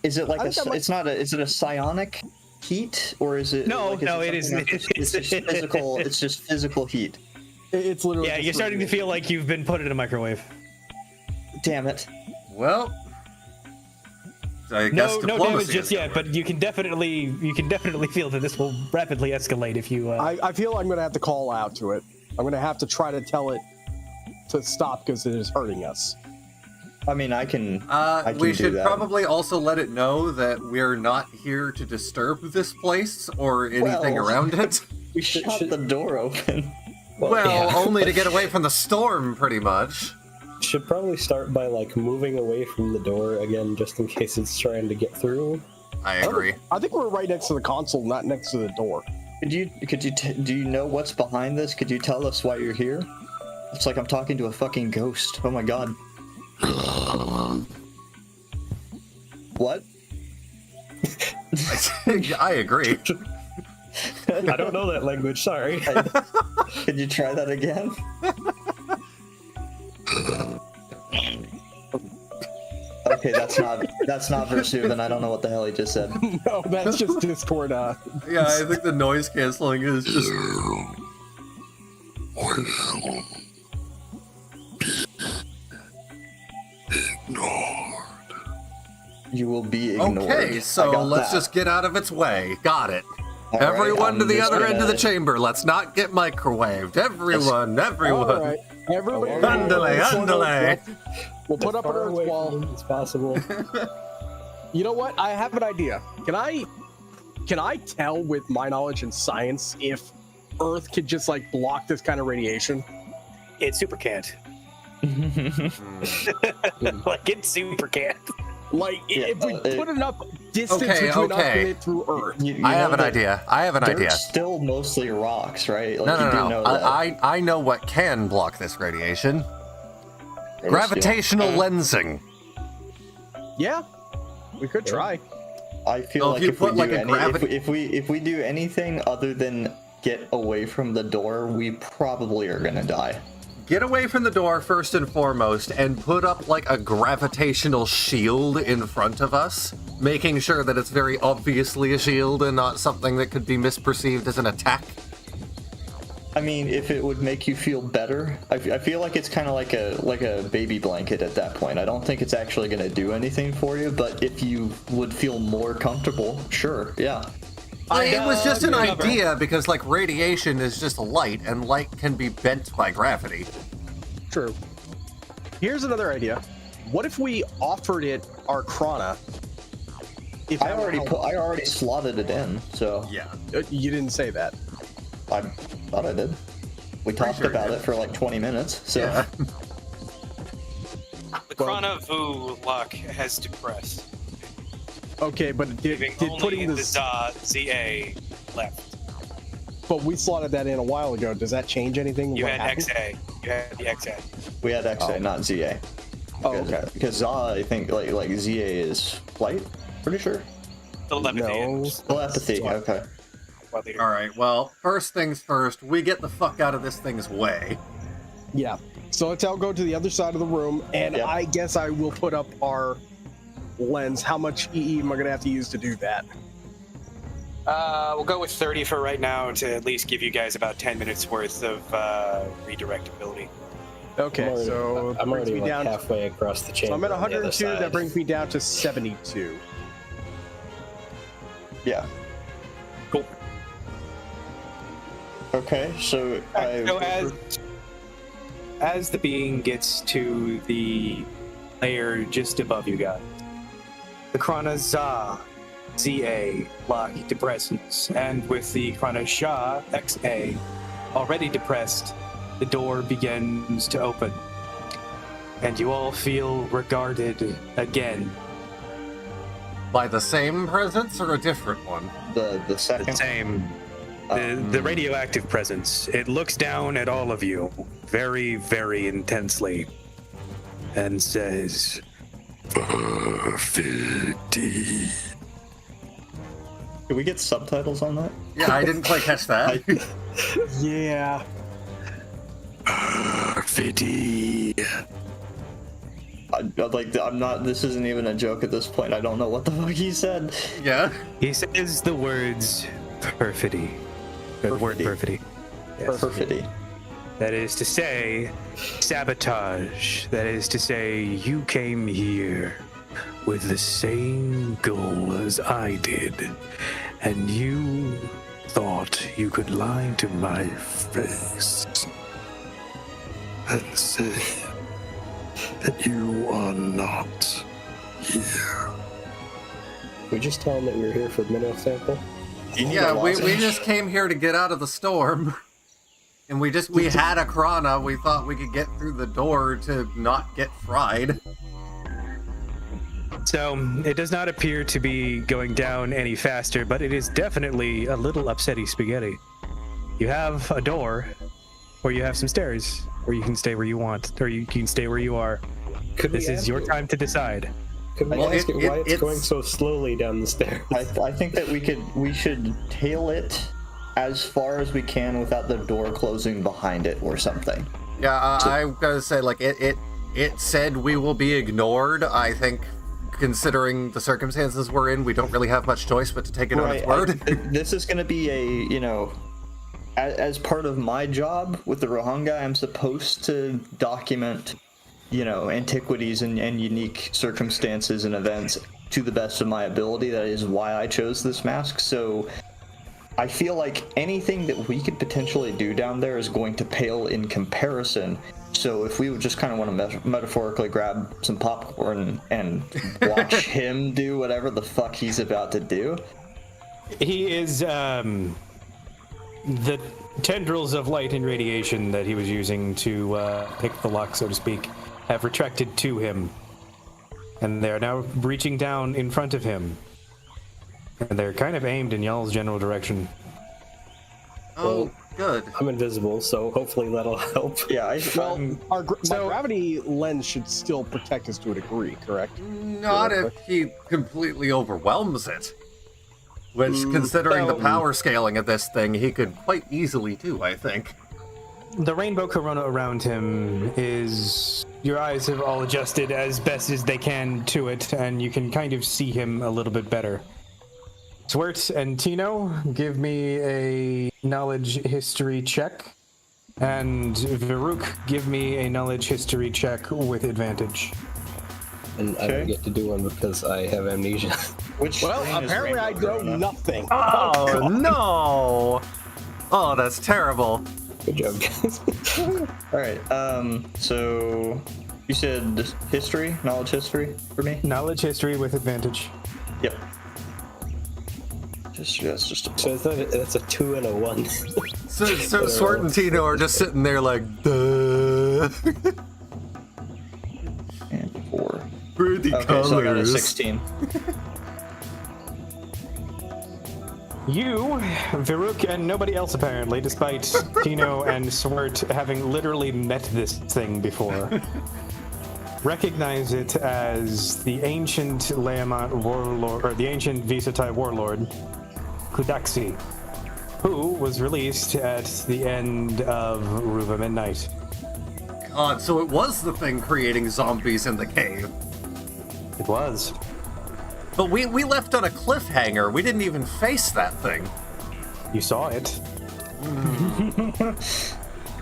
Speaker 7: Is it like
Speaker 6: I think that might-
Speaker 7: it's not a? Is it a psionic heat or is it?
Speaker 5: No,
Speaker 7: like,
Speaker 5: no, it is-
Speaker 7: something else? It's just physical. It's just physical heat.
Speaker 6: It's literally.
Speaker 5: Yeah,
Speaker 6: just
Speaker 5: you're starting to feel like you've been put in a microwave.
Speaker 7: Damn it.
Speaker 4: Well, I guess
Speaker 5: No
Speaker 4: diplomacy
Speaker 5: damage
Speaker 4: is
Speaker 5: just yet,
Speaker 4: covered.
Speaker 5: but you can definitely feel that this will rapidly escalate if you.
Speaker 6: I feel I'm going to have to call out to it. I'm going to have to try to tell it to stop because it is hurting us.
Speaker 7: I mean, I can
Speaker 4: We
Speaker 7: do
Speaker 4: should
Speaker 7: that.
Speaker 4: probably also let it know that we're not here to disturb this place or anything
Speaker 7: Well,
Speaker 4: around it.
Speaker 7: We shot the door open.
Speaker 4: Well,
Speaker 8: yeah.
Speaker 4: only to get away from the storm, pretty much.
Speaker 8: Should probably start by like moving away from the door again, just in case it's trying to get through.
Speaker 4: I agree.
Speaker 6: I think we're right next to the console, not next to the door.
Speaker 7: Do you know what's behind this? Could you tell us why you're here? It's like I'm talking to a fucking ghost. Oh my god. What?
Speaker 4: I agree.
Speaker 8: I don't know that language, sorry.
Speaker 7: Could you try that again? Okay, that's not Versuvan. I don't know what the hell he just said.
Speaker 6: No, that's just Discord.
Speaker 4: Yeah, I think the noise canceling is just.
Speaker 7: You will be ignored.
Speaker 4: Okay,
Speaker 7: I
Speaker 4: so
Speaker 7: got
Speaker 4: let's
Speaker 7: that.
Speaker 4: just get out of its way. Got it. Everyone to
Speaker 7: I'm
Speaker 4: the
Speaker 7: just
Speaker 4: other end of the
Speaker 7: gonna-
Speaker 4: chamber. Let's not get microwaved. Everyone.
Speaker 6: All right, everybody.
Speaker 4: Andale, andale.
Speaker 6: We'll put up an
Speaker 8: Far
Speaker 6: earth
Speaker 8: away
Speaker 6: wall.
Speaker 8: from them as possible.
Speaker 6: You know what? I have an idea. Can I tell with my knowledge in science if Earth could just like block this kind of radiation?
Speaker 5: It super can't. Like it super can't.
Speaker 6: Like if we put enough distance
Speaker 4: Okay,
Speaker 6: between us
Speaker 4: okay.
Speaker 6: and it through Earth.
Speaker 7: You
Speaker 4: I
Speaker 7: know
Speaker 4: have an
Speaker 7: that
Speaker 4: idea. I have an
Speaker 7: Dirt's
Speaker 4: idea.
Speaker 7: still mostly rocks, right? Like,
Speaker 4: No,
Speaker 7: you do
Speaker 4: no,
Speaker 7: know
Speaker 4: no.
Speaker 7: that.
Speaker 4: I know what can block this radiation. Gravitational lensing.
Speaker 6: Yeah, we could try.
Speaker 7: I feel
Speaker 4: Well,
Speaker 7: like
Speaker 4: if you
Speaker 7: if we
Speaker 4: put,
Speaker 7: do
Speaker 4: like, a
Speaker 7: any, if we do anything other than get away from the door, we probably are gonna die.
Speaker 4: Get away from the door first and foremost and put up like a gravitational shield in front of us, making sure that it's very obviously a shield and not something that could be misperceived as an attack.
Speaker 7: I mean, if it would make you feel better, I feel like it's kind of like a baby blanket at that point. I don't think it's actually going to do anything for you, but if you would feel more comfortable, sure, yeah.
Speaker 4: It was just an idea because like radiation is just light and light can be bent by gravity.
Speaker 6: True. Here's another idea. What if we offered it our Krana? If
Speaker 7: I
Speaker 6: that would help?
Speaker 7: already slotted it in, so
Speaker 4: Yeah.
Speaker 6: You didn't say that.
Speaker 7: I thought I did. We talked
Speaker 4: sure you
Speaker 7: about
Speaker 4: did.
Speaker 7: it for like 20 minutes, so
Speaker 4: Yeah.
Speaker 9: The Krana Vu luck has depressed,
Speaker 6: Okay, but did
Speaker 9: leaving
Speaker 6: putting
Speaker 9: only the
Speaker 6: this?
Speaker 9: ZA left.
Speaker 6: But we slotted that in a while ago. Does that change anything?
Speaker 9: You
Speaker 6: What
Speaker 9: had
Speaker 6: happened?
Speaker 9: XA. You had the XA.
Speaker 7: we had XA, not ZA.
Speaker 6: Oh, okay.
Speaker 7: Because ZA, I think like ZA is flight, pretty sure.
Speaker 9: Telepathy.
Speaker 6: No.
Speaker 7: Telepathy, okay.
Speaker 9: Squad leader.
Speaker 4: All right. Well, first things first, we get the fuck out of this thing's way.
Speaker 6: Yeah. So let's all go to the other side of the room, and
Speaker 7: Yep.
Speaker 6: I guess I will put up our lens. How much EE am I gonna have to use to do that?
Speaker 9: We'll go with 30 for right now to at least give you guys about 10 minutes worth of redirectability.
Speaker 6: Okay,
Speaker 8: I'm already,
Speaker 6: so that
Speaker 8: I'm
Speaker 6: brings
Speaker 8: already
Speaker 6: me
Speaker 8: like
Speaker 6: down.
Speaker 8: halfway across the chamber.
Speaker 6: So I'm at
Speaker 8: on the other
Speaker 6: 102. That
Speaker 8: side.
Speaker 6: brings me down to 72.
Speaker 7: Yeah.
Speaker 9: Cool.
Speaker 7: Okay, so
Speaker 9: So as the being gets to the layer just above you guys, the Krana ZA lock depresses, and with the Krana Sha XA already depressed, the door begins to open, and you all feel regarded again.
Speaker 4: By the same presence or a different one?
Speaker 7: the
Speaker 5: The
Speaker 7: second
Speaker 5: same. The radioactive presence. It looks down at all of you very, very intensely and says,
Speaker 3: Vahkiti.
Speaker 7: Can we get subtitles on that?
Speaker 4: Yeah, I didn't quite catch that.
Speaker 6: Yeah.
Speaker 3: Vahkiti.
Speaker 7: I'm not. This isn't even a joke at this point. I don't know what the fuck he said.
Speaker 4: Yeah.
Speaker 5: he says the words perfidy. The word
Speaker 7: Perfidy.
Speaker 5: perfidy. Yes.
Speaker 7: Perfidy.
Speaker 5: That is to say, sabotage. That is to say, you came here with the same goal as I did, and you thought you could lie to my face
Speaker 3: And say that you are not here.
Speaker 8: We just tell them that we were here for a mineral sample.
Speaker 4: Yeah, we just came here to get out of the storm. And we had a Krana. We thought we could get through the door to not get fried.
Speaker 5: So, it does not appear to be going down any faster, but it is definitely a little upsetty spaghetti. You have a door, or you have some stairs, or you can stay where you want, or you can stay where you are.
Speaker 8: Could
Speaker 5: This
Speaker 8: we
Speaker 5: is
Speaker 8: ask
Speaker 5: your
Speaker 8: it?
Speaker 5: time to decide.
Speaker 8: Could we
Speaker 7: Well,
Speaker 8: ask it why it's
Speaker 4: it's-
Speaker 8: going so slowly down the stairs?
Speaker 7: I think that we should tail it as far as we can without the door closing behind it or something.
Speaker 4: Yeah, I'm gonna say, like, it said we will be ignored. I think, considering the circumstances we're in, we don't really have much choice but to take it on its word.
Speaker 7: This is going to be as part of my job with the Rohanga, I'm supposed to document, antiquities and unique circumstances and events to the best of my ability. That is why I chose this mask. So I feel like anything that we could potentially do down there is going to pale in comparison. So if we would just kind of want to metaphorically grab some popcorn and watch him do whatever the fuck he's about to do.
Speaker 9: He is the tendrils of light and radiation that he was using to pick the lock, so to speak, have retracted to him. And they're now reaching down in front of him. And they're kind of aimed in y'all's general direction.
Speaker 4: Oh, good.
Speaker 8: I'm invisible, so hopefully that'll help.
Speaker 7: Yeah,
Speaker 6: my gravity lens should still protect us to a degree, correct?
Speaker 4: Not if he completely overwhelms it. Which, considering the power scaling of this thing, he could quite easily do, I think.
Speaker 9: The rainbow corona around him is... Your eyes have all adjusted as best as they can to it, and you can kind of see him a little bit better. Swert and Tino, give me a knowledge history check. And Varuk, give me a knowledge history check with advantage.
Speaker 8: And I don't get to do one because I have amnesia.
Speaker 6: Well, apparently I know nothing.
Speaker 4: Oh, no! Oh, that's terrible.
Speaker 8: Good job, guys.
Speaker 7: Alright, so you said history, knowledge history for me?
Speaker 9: Knowledge history with advantage.
Speaker 7: Yep. That's just a...
Speaker 8: So that's a 2 and a 1.
Speaker 4: So Swert and Tino are just sitting there like, duh.
Speaker 7: And 4.
Speaker 4: Pretty
Speaker 7: Okay,
Speaker 4: colors.
Speaker 7: so I got a 16.
Speaker 9: You, Varuk, and nobody else apparently, despite Tino and Swert having literally met this thing before, recognize it as the ancient Leamont warlord, or the ancient Visatai warlord, Kudaksi, who was released at the end of Ruva Midnight.
Speaker 4: God, so it was the thing creating zombies in the cave.
Speaker 9: It was.
Speaker 4: But we left on a cliffhanger. We didn't even face that thing.
Speaker 9: You saw it.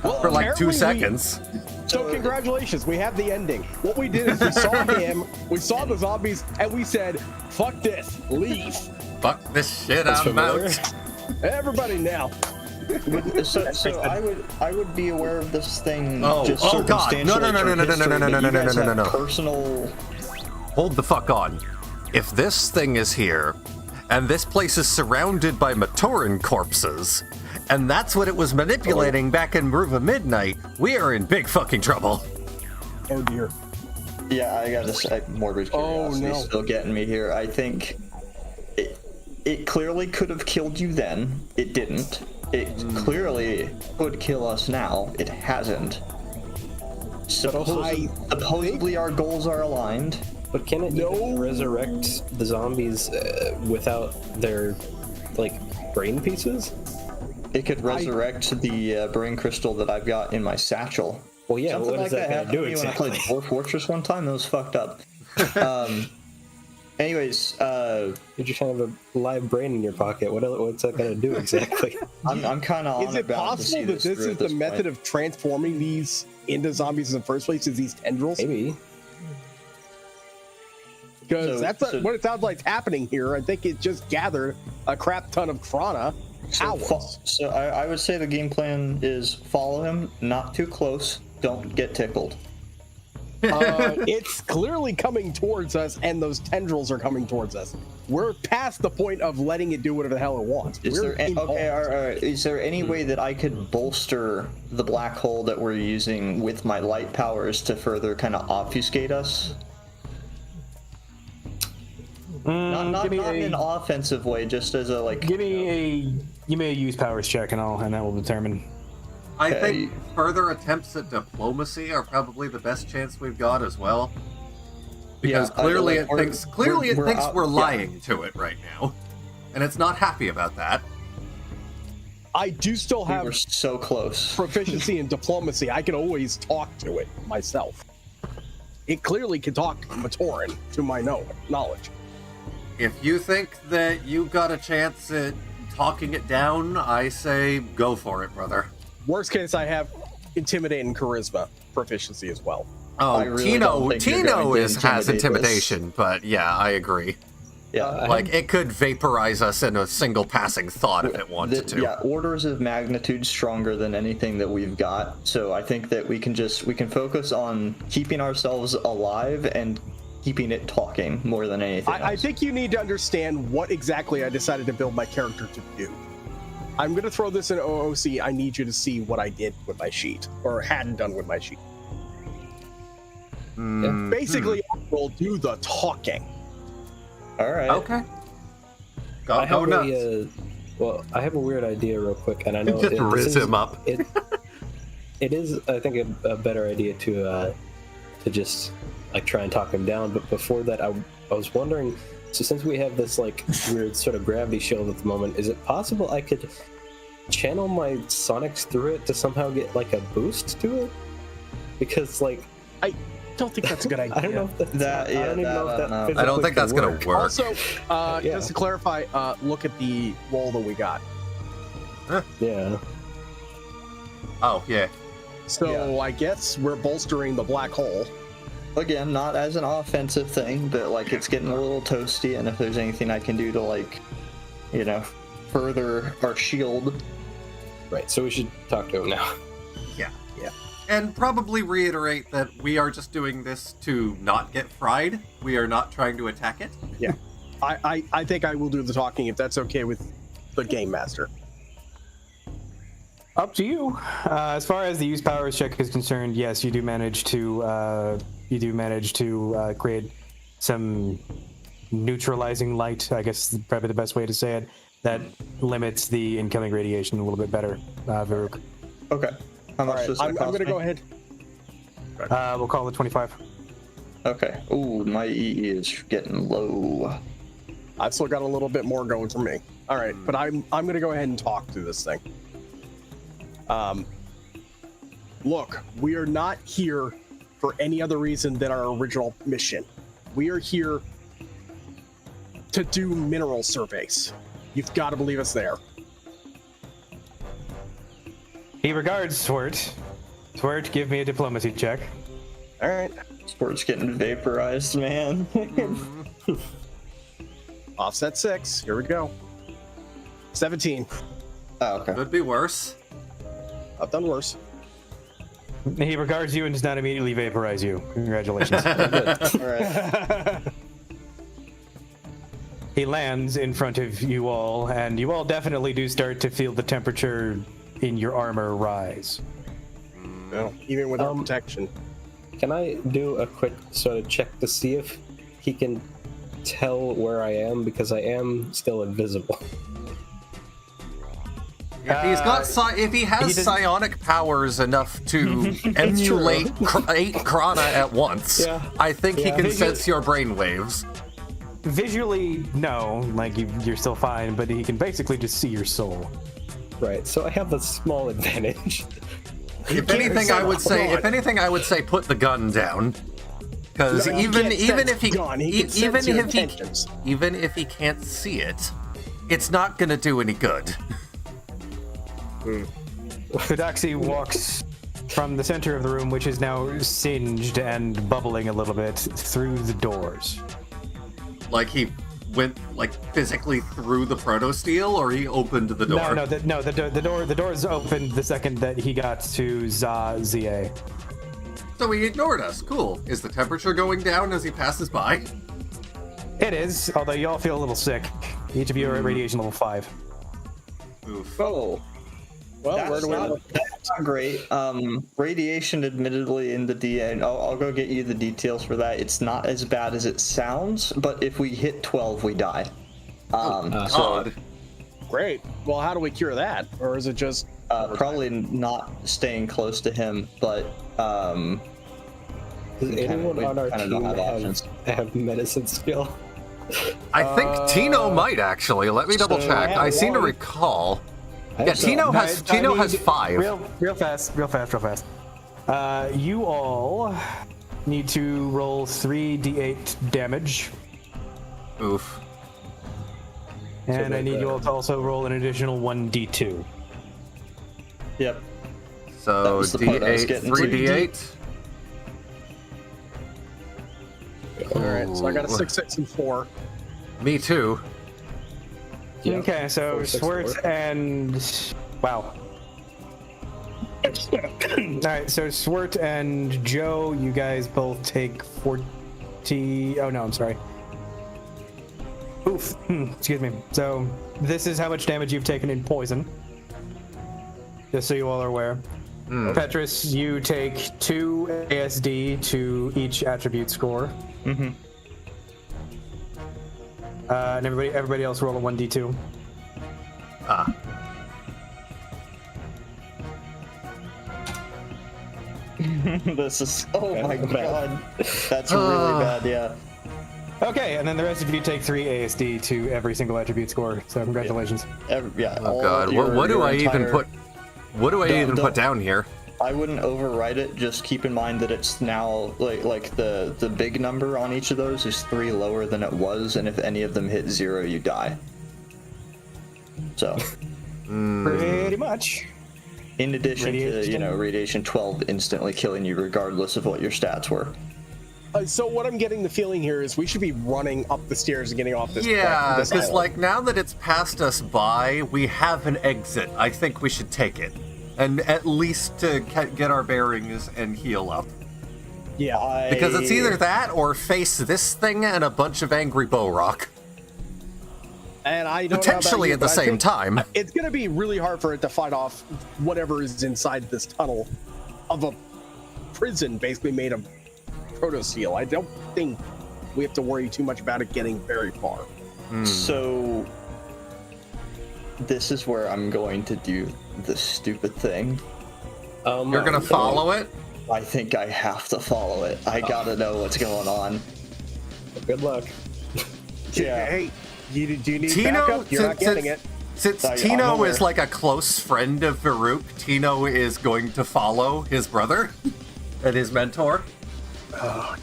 Speaker 4: For like 2
Speaker 6: apparently
Speaker 4: seconds.
Speaker 6: So congratulations, we have the ending. What we did is we saw him, we saw the zombies, and we said, fuck this, leave.
Speaker 4: Fuck this shit, I'm out.
Speaker 6: Everybody now.
Speaker 7: So I would be aware of this thing just
Speaker 4: oh God.
Speaker 7: circumstantially.
Speaker 4: No.
Speaker 7: Personal...
Speaker 4: Hold the fuck on. If this thing is here, and this place is surrounded by Matoran corpses, and that's what it was manipulating back in Ruva Midnight, we are in big fucking trouble.
Speaker 6: Oh dear.
Speaker 7: Yeah, I gotta say, morbid curiosity still getting me here. I think it clearly could have killed you then. It didn't. It clearly could kill us now. It hasn't. Supposedly our goals are aligned.
Speaker 8: But can it even resurrect the zombies without their, like, brain pieces?
Speaker 7: It could resurrect the brain crystal that I've got in my satchel.
Speaker 8: Well, yeah,
Speaker 7: Something
Speaker 8: what
Speaker 7: like
Speaker 8: is that
Speaker 7: happened
Speaker 8: going
Speaker 7: to
Speaker 8: to do
Speaker 7: me
Speaker 8: exactly?
Speaker 7: when I played Dwarf Fortress one time. That was fucked up. Anyways,
Speaker 8: You just have a live brain in your pocket. What's that going to do exactly?
Speaker 7: I'm kind of.
Speaker 6: Is it possible that this is the method of transforming these into zombies in the first place? Is these tendrils?
Speaker 8: Maybe.
Speaker 6: Because what it sounds like is happening here. I think it just gathered a crap ton of Krana.
Speaker 7: So I would say the game plan is follow him, not too close, don't get tickled.
Speaker 6: It's clearly coming towards us, and those tendrils are coming towards us. We're past the point of letting it do whatever the hell it wants.
Speaker 7: Is there any way that I could bolster the black hole that we're using with my light powers to further kind of obfuscate us? Not in an offensive way, just as a like.
Speaker 9: Give me you may use powers check and that will determine.
Speaker 4: I think further attempts at diplomacy are probably the best chance we've got as well. Because clearly it thinks we're lying to it right now. And it's not happy about that.
Speaker 6: I do still have
Speaker 7: we're so close.
Speaker 6: proficiency in diplomacy. I can always talk to it myself. It clearly can talk Matoran to my knowledge.
Speaker 4: If you think that you got a chance at talking it down, I say go for it, brother.
Speaker 6: Worst case, I have intimidate and charisma proficiency as well.
Speaker 4: Oh,
Speaker 7: I really don't think you're going
Speaker 4: Tino
Speaker 7: to
Speaker 4: has
Speaker 7: intimidate
Speaker 4: intimidation, but yeah, I agree.
Speaker 7: Yeah.
Speaker 4: Like, it could vaporize us in a single passing thought if it wanted to.
Speaker 7: Yeah, orders of magnitude stronger than anything that we've got. So I think that we can focus on keeping ourselves alive and keeping it talking more than anything else.
Speaker 6: I think you need to understand what exactly I decided to build my character to do. I'm going to throw this in OOC. I need you to see what I did with my sheet, or hadn't done with my sheet. Basically, I will do the talking.
Speaker 7: All right.
Speaker 4: Okay.
Speaker 8: I
Speaker 4: Go
Speaker 8: have
Speaker 4: nuts.
Speaker 8: I have a weird idea real quick, and I know
Speaker 4: Just riz him up.
Speaker 8: It is, I think, a better idea to just like try and talk him down. But before that, I was wondering. So since we have this like weird sort of gravity shield at the moment, is it possible I could channel my sonics through it to somehow get like a boost to it? Because like
Speaker 6: I don't think that's a good idea.
Speaker 8: I don't know if that's, I don't even know if that
Speaker 4: I don't think that's going to work.
Speaker 6: Also, just to clarify, look at the roll that we got.
Speaker 8: Yeah.
Speaker 4: Oh, yeah.
Speaker 6: So I guess we're bolstering the black hole.
Speaker 7: Again, not as an offensive thing, but like it's getting a little toasty, and if there's anything I can do to like, further our shield.
Speaker 8: Right, so we should talk to him now.
Speaker 4: Yeah. And probably reiterate that we are just doing this to not get fried. We are not trying to attack it.
Speaker 6: Yeah. I think I will do the talking if that's okay with the game master.
Speaker 5: Up to you. As far as the use powers check is concerned, yes, you do manage to create some neutralizing light. I guess is probably the best way to say it. That limits the incoming radiation a little bit better, Varuk.
Speaker 7: Okay. How much does that
Speaker 6: I'm
Speaker 7: cost
Speaker 6: going to
Speaker 7: me?
Speaker 6: go ahead.
Speaker 5: We'll call it 25.
Speaker 7: Okay. Ooh, my EE is getting low.
Speaker 6: I've still got a little bit more going for me. All right, but I'm going to go ahead and talk through this thing. Look, we are not here for any other reason than our original mission. We are here to do mineral surveys. You've got to believe us there.
Speaker 5: He regards Swert. Swert, give me a diplomacy check.
Speaker 6: All right.
Speaker 7: Sport's getting vaporized, man.
Speaker 6: Offset 6. Here we go. 17.
Speaker 7: Oh, okay.
Speaker 4: Could be worse.
Speaker 6: I've done worse.
Speaker 5: He regards you and does not immediately vaporize you. Congratulations.
Speaker 7: All right.
Speaker 5: He lands in front of you all, and you all definitely do start to feel the temperature in your armor rise.
Speaker 6: Well, even without protection.
Speaker 8: Can I do a quick sort of check to see if he can tell where I am, because I am still invisible?
Speaker 4: If he has psionic powers enough to emulate 8 Krana at once, I think he can sense your brainwaves.
Speaker 5: Visually, no, like you're still fine, but he can basically just see your soul.
Speaker 8: Right, so I have a small advantage.
Speaker 4: If anything, I would say put the gun down, because even if he can't see it, it's not gonna do any good.
Speaker 5: Kudaxi walks from the center of the room, which is now singed and bubbling a little bit, through the doors.
Speaker 4: Like he went physically through the protosteel, or he opened the door?
Speaker 5: The doors opened the second that he got to ZA.
Speaker 4: So he ignored us. Cool. Is the temperature going down as he passes by?
Speaker 5: It is, although you all feel a little sick. Each of you are at radiation level 5.
Speaker 4: Oof.
Speaker 7: Oh. Well, that's not great. Radiation, admittedly, in the DA, I'll go get you the details for that. It's not as bad as it sounds, but if we hit 12, we die.
Speaker 4: God.
Speaker 6: Great. Well, how do we cure that? Or is it just...
Speaker 7: probably not staying close to him, but...
Speaker 8: Does anyone on our team have medicine skill?
Speaker 4: I think Tino might, actually. Let me double check. I seem to recall... Yeah, Tino has 5.
Speaker 5: Real fast. You all need to roll 3d8 damage.
Speaker 4: Oof.
Speaker 5: And I need you all to also roll an additional 1d2.
Speaker 7: Yep.
Speaker 4: So d8, 3d8.
Speaker 6: All right, so I got a 6, 6, and 4.
Speaker 4: Me too.
Speaker 8: Yeah.
Speaker 9: Okay, so
Speaker 8: 464.
Speaker 9: Swert and wow. All right, so Swert and Joe, you guys both take 40. Oh no, I'm sorry. Oof. Excuse me. So this is how much damage you've taken in poison. Just so you all are aware. Petrus, you take 2 ASD to each attribute score.
Speaker 7: Mm-hmm.
Speaker 9: And everybody else roll a 1d2.
Speaker 4: Ah.
Speaker 7: This is. Oh
Speaker 8: That's
Speaker 7: my
Speaker 8: bad.
Speaker 7: god. That's really bad, yeah.
Speaker 9: Okay, and then the rest of you take 3 ASD to every single attribute score. So congratulations.
Speaker 7: Yeah.
Speaker 4: Oh god, what do I even put? What do I even put down here?
Speaker 7: I wouldn't overwrite it. Just keep in mind that it's now like the big number on each of those is 3 lower than it was, and if any of them hit 0, you die. So,
Speaker 9: Pretty much.
Speaker 7: in addition to
Speaker 9: Radiation.
Speaker 7: radiation 12 instantly killing you regardless of what your stats were.
Speaker 6: So what I'm getting the feeling here is we should be running up the stairs and getting off this.
Speaker 4: Yeah,
Speaker 6: this
Speaker 4: because
Speaker 6: island.
Speaker 4: like now that it's passed us by, we have an exit. I think we should take it, and at least to get our bearings and heal up.
Speaker 6: Yeah,
Speaker 4: Because it's either that or face this thing and a bunch of angry bow rock.
Speaker 6: and I don't know about
Speaker 4: Potentially
Speaker 6: you,
Speaker 4: at the
Speaker 6: but I
Speaker 4: same
Speaker 6: think
Speaker 4: time.
Speaker 6: It's going to be really hard for it to fight off whatever is inside this tunnel of a prison basically made of proto steel. I don't think we have to worry too much about it getting very far.
Speaker 7: So, this is where I'm going to do the stupid thing.
Speaker 4: You're gonna follow it?
Speaker 7: I think I have to follow it. I gotta know what's going on.
Speaker 8: Good luck.
Speaker 7: Yeah.
Speaker 6: Hey, do you need
Speaker 4: Tino,
Speaker 6: backup? You're not getting it.
Speaker 4: Since
Speaker 7: I'm
Speaker 4: Tino
Speaker 7: aware.
Speaker 4: is like a close friend of Farouk, Tino is going to follow his brother and his mentor.
Speaker 6: Oh,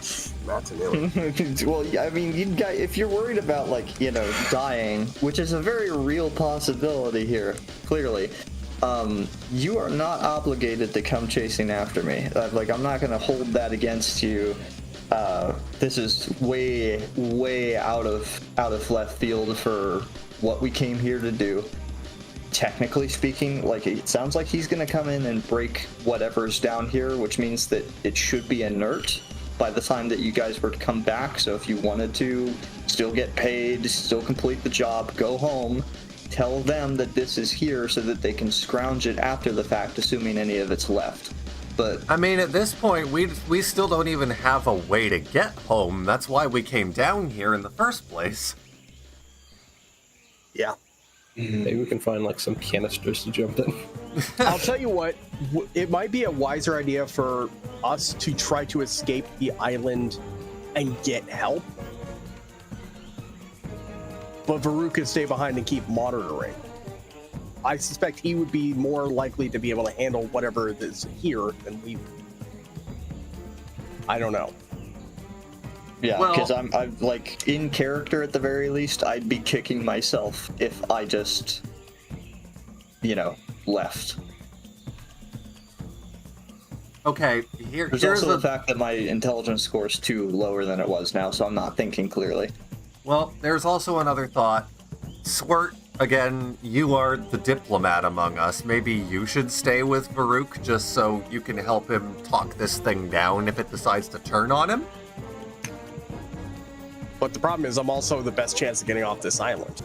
Speaker 6: that's an ill.
Speaker 7: Well, yeah, I mean, you guys, if you're worried about dying, which is a very real possibility here, clearly, you are not obligated to come chasing after me. I'm not gonna hold that against you. This is way out of left field for what we came here to do. Technically speaking, it sounds like he's gonna come in and break whatever's down here, which means that it should be inert by the time that you guys were to come back. So if you wanted to still get paid, still complete the job, go home, tell them that this is here so that they can scrounge it after the fact, assuming any of it's left. But
Speaker 4: I mean, at this point, we still don't even have a way to get home. That's why we came down here in the first place.
Speaker 6: Yeah.
Speaker 8: Maybe we can find some canisters to jump in.
Speaker 6: I'll tell you what, it might be a wiser idea for us to try to escape the island and get help. But Varuk can stay behind and keep monitoring. I suspect he would be more likely to be able to handle whatever is here than we. I don't know.
Speaker 7: yeah,
Speaker 4: Well-
Speaker 7: because I'm in character at the very least, I'd be kicking myself if I just, left.
Speaker 4: Okay,
Speaker 7: There's
Speaker 4: here's
Speaker 7: also
Speaker 4: the
Speaker 7: the fact that my intelligence score is 2 lower than it was now, so I'm not thinking clearly.
Speaker 4: Well, there's also another thought. Swert, again, you are the diplomat among us. Maybe you should stay with Farouk just so you can help him talk this thing down if it decides to turn on him?
Speaker 6: But the problem is, I'm also the best chance of getting off this island.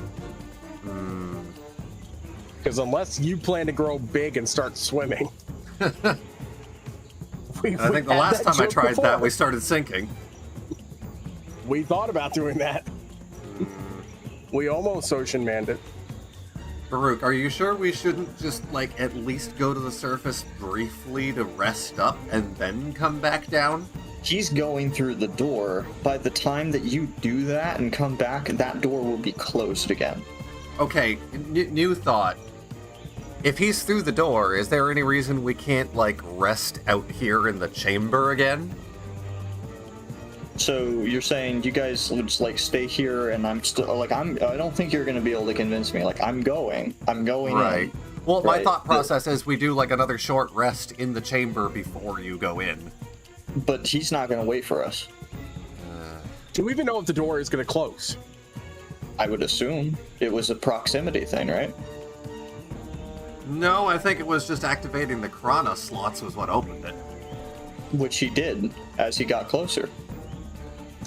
Speaker 6: Because unless you plan to grow big and start swimming.
Speaker 4: I think the last time I tried that, we started sinking.
Speaker 6: We thought about doing that. We almost ocean manned it.
Speaker 4: Farouk, are you sure we shouldn't just, at least go to the surface briefly to rest up and then come back down?
Speaker 7: He's going through the door. By the time that you do that and come back, that door will be closed again.
Speaker 4: Okay, new thought. If he's through the door, is there any reason we can't, rest out here in the chamber again?
Speaker 7: So you're saying you guys would just stay here, and I'm still I don't think you're gonna be able to convince me. I'm going
Speaker 4: Right.
Speaker 7: in.
Speaker 4: Well, my
Speaker 7: Right.
Speaker 4: thought process is we do, another short rest in the chamber before you go in.
Speaker 7: But he's not gonna wait for us.
Speaker 6: Do we even know if the door is going to close?
Speaker 7: I would assume it was a proximity thing, right?
Speaker 4: No, I think it was just activating the Krana slots was what opened it.
Speaker 7: Which he did as he got closer.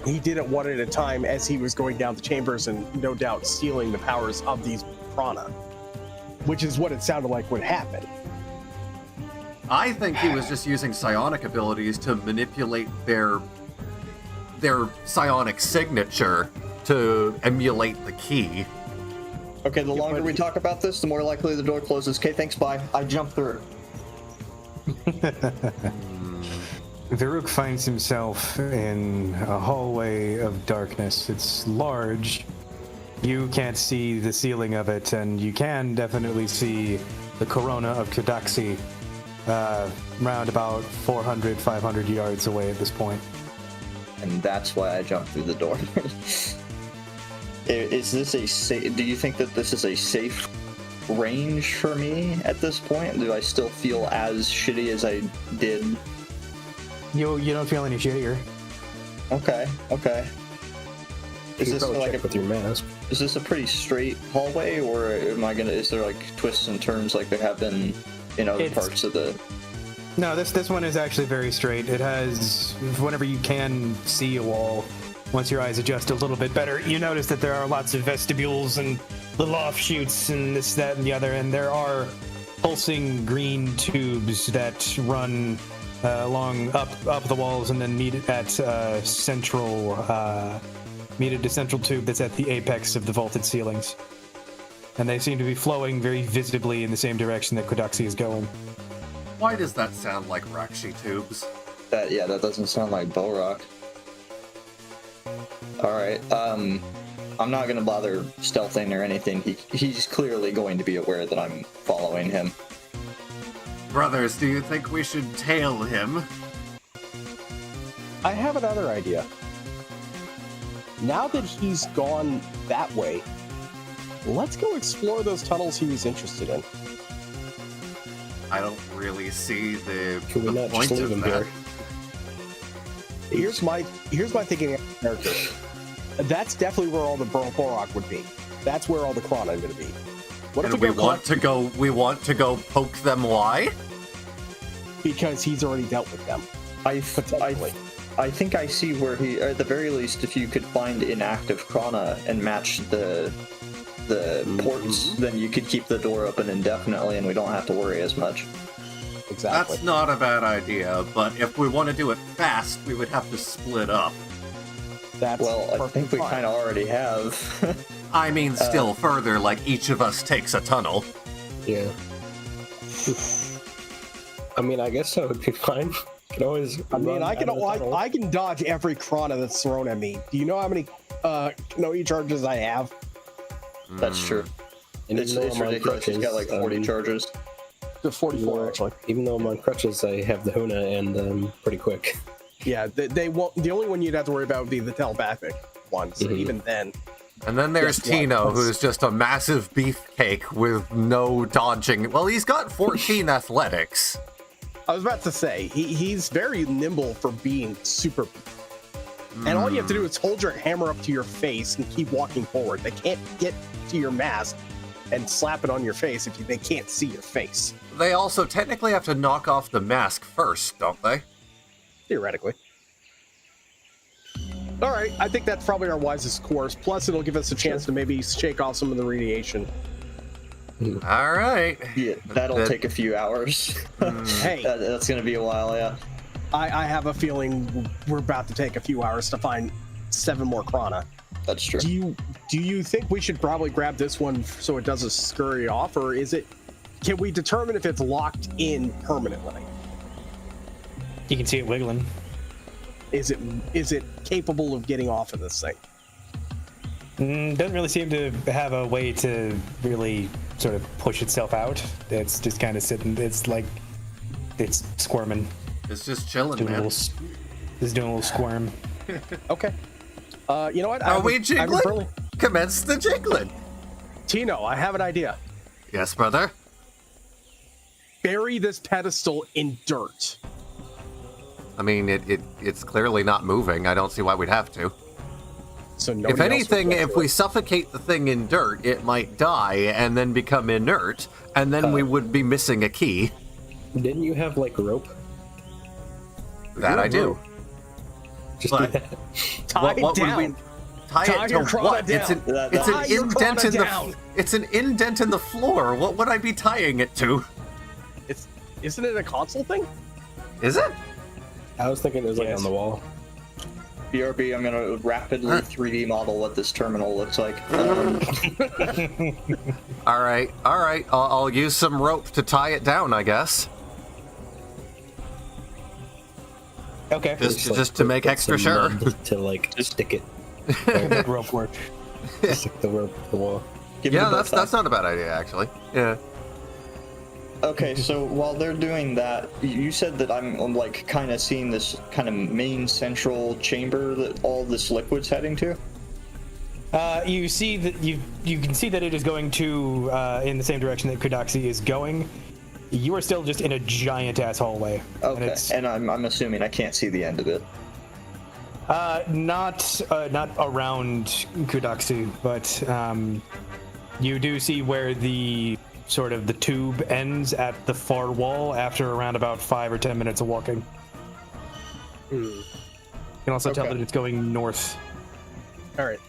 Speaker 6: He did it one at a time as he was going down the chambers and no doubt stealing the powers of these prana, which is what it sounded like would happen.
Speaker 4: I think he was just using psionic abilities to manipulate their psionic signature to emulate the key.
Speaker 7: Okay, the longer we talk about this, the more likely the door closes. Okay, thanks, bye. I jump through.
Speaker 10: Varuk finds himself in a hallway of darkness. It's large. You can't see the ceiling of it, and you can definitely see the corona of Kudaksi round about 400, 500 yards away at this point.
Speaker 7: And that's why I jumped through the door. Is this a safe... Do you think that this is a safe range for me at this point? Do I still feel as shitty as I did?
Speaker 10: You don't feel any shittier.
Speaker 7: Okay. Is this like
Speaker 8: with your mask?
Speaker 7: Is this a pretty straight hallway, or is there like twists and turns like there have been in other parts of the...
Speaker 10: No, this one is actually very straight. It has, whenever you can see a wall, once your eyes adjust a little bit better, you notice that there are lots of vestibules and little offshoots and this, that, and the other, and there are pulsing green tubes that run along up the walls and then meet at central tube that's at the apex of the vaulted ceilings. And they seem to be flowing very visibly in the same direction that Kudaksi is going.
Speaker 4: Why does that sound like Rakshi tubes?
Speaker 7: That doesn't sound like Borak. Alright, I'm not gonna bother stealthing or anything. He's clearly going to be aware that I'm following him.
Speaker 4: Brothers, do you think we should tail him?
Speaker 6: I have another idea. Now that he's gone that way, let's go explore those tunnels he was interested in.
Speaker 4: I don't really see the
Speaker 8: not
Speaker 4: point
Speaker 8: just leave
Speaker 4: of
Speaker 8: him
Speaker 4: that.
Speaker 8: here?
Speaker 6: Here's my thinking of character. That's definitely where all the Borak would be. That's where all the Krana are going to be. What
Speaker 4: And
Speaker 6: if
Speaker 4: we want to go poke them why?
Speaker 6: Because he's already dealt with them.
Speaker 7: I think I see where he, at the very least, if you could find inactive Krana and match the ports, then you could keep the door open indefinitely and we don't have to worry as much.
Speaker 6: Exactly.
Speaker 4: That's not a bad idea, but if we want to do it fast, we would have to split up.
Speaker 7: I think we kind of already have.
Speaker 4: I mean, still further, like each of us takes a tunnel.
Speaker 8: Yeah. I mean, I guess that would be fine. Can always.
Speaker 6: I can dodge every Krana that's thrown at me. Do you know how many Kanoi charges I have?
Speaker 7: That's true.
Speaker 8: And
Speaker 7: It's ridiculous. He's got like 40 charges.
Speaker 6: The 44 actually.
Speaker 8: Even though I'm on crutches, I have the Huna and pretty quick.
Speaker 6: Yeah, they won't. The only one you'd have to worry about would be the telepathic ones. Even then.
Speaker 4: And then there's Tino, who's just a massive beefcake with no dodging. Well, he's got 14 athletics.
Speaker 6: I was about to say, he's very nimble for being super. And all you have to do is hold your hammer up to your face and keep walking forward. They can't get to your mask and slap it on your face if they can't see your face.
Speaker 4: They also technically have to knock off the mask first, don't they?
Speaker 6: Theoretically. All right, I think that's probably our wisest course. Plus, it'll give us a chance to maybe shake off some of the radiation.
Speaker 4: All right.
Speaker 7: Yeah, that'll take a few hours.
Speaker 6: Hey,
Speaker 7: that's going to be a while, yeah.
Speaker 6: I have a feeling we're about to take a few hours to find 7 more Krana.
Speaker 7: That's true.
Speaker 6: Do you think we should probably grab this one so it doesn't scurry off, or is it? Can we determine if it's locked in permanently?
Speaker 5: You can see it wiggling.
Speaker 6: Is it capable of getting off of this thing?
Speaker 5: Doesn't really seem to have a way to really sort of push itself out. It's just kind of sitting. It's like it's squirming.
Speaker 4: It's just chilling,
Speaker 5: Doing
Speaker 4: man.
Speaker 5: it's doing a little squirm.
Speaker 6: Okay. You know what?
Speaker 4: Are we jiggling? Commence the jiggling.
Speaker 6: Tino, I have an idea.
Speaker 4: Yes, brother.
Speaker 6: Bury this pedestal in dirt.
Speaker 4: I mean, it's clearly not moving. I don't see why we'd have to.
Speaker 6: So
Speaker 4: If
Speaker 6: nobody else would
Speaker 4: anything,
Speaker 6: get
Speaker 4: if
Speaker 6: to
Speaker 4: we
Speaker 6: it.
Speaker 4: suffocate the thing in dirt, it might die and then become inert, and then we would be missing a key.
Speaker 8: Didn't you have like rope?
Speaker 4: That I do.
Speaker 8: Just
Speaker 4: But-
Speaker 8: do that.
Speaker 6: Tie it
Speaker 4: would
Speaker 6: down.
Speaker 4: we tie
Speaker 6: Tie
Speaker 4: it
Speaker 6: your
Speaker 4: to
Speaker 6: Krana
Speaker 4: what?
Speaker 6: down.
Speaker 4: It's an
Speaker 6: Tie your
Speaker 4: indent
Speaker 6: Krana
Speaker 4: in the
Speaker 6: down.
Speaker 4: it's an indent in the floor. What would I be tying it to?
Speaker 6: Isn't it a console thing?
Speaker 4: Is it?
Speaker 8: I was thinking it was like
Speaker 6: Yes.
Speaker 8: on the wall.
Speaker 7: BRB, I'm gonna rapidly 3D model what this terminal looks like.
Speaker 4: All right. I'll use some rope to tie it down, I guess.
Speaker 10: Okay.
Speaker 4: Just to make
Speaker 8: put
Speaker 4: extra
Speaker 8: some
Speaker 4: sure.
Speaker 8: mud to like stick it.
Speaker 10: Make rope work.
Speaker 8: Stick the rope to the wall.
Speaker 7: Give it a
Speaker 4: Yeah,
Speaker 7: bow
Speaker 4: that's
Speaker 7: tie.
Speaker 4: not a bad idea actually. Yeah.
Speaker 7: Okay, so while they're doing that, you said that I'm like kind of seeing this kind of main central chamber that all this liquid's heading to.
Speaker 10: You see that you can see that it is going to in the same direction that Kudaxi is going. You are still just in a giant ass hallway.
Speaker 7: Okay, and I'm assuming I can't see the end of it.
Speaker 10: Not around Kudaxi, but you do see where the sort of the tube ends at the far wall after around about 5 or 10 minutes of walking. You can also tell
Speaker 7: Okay.
Speaker 10: that it's going north.
Speaker 6: All right.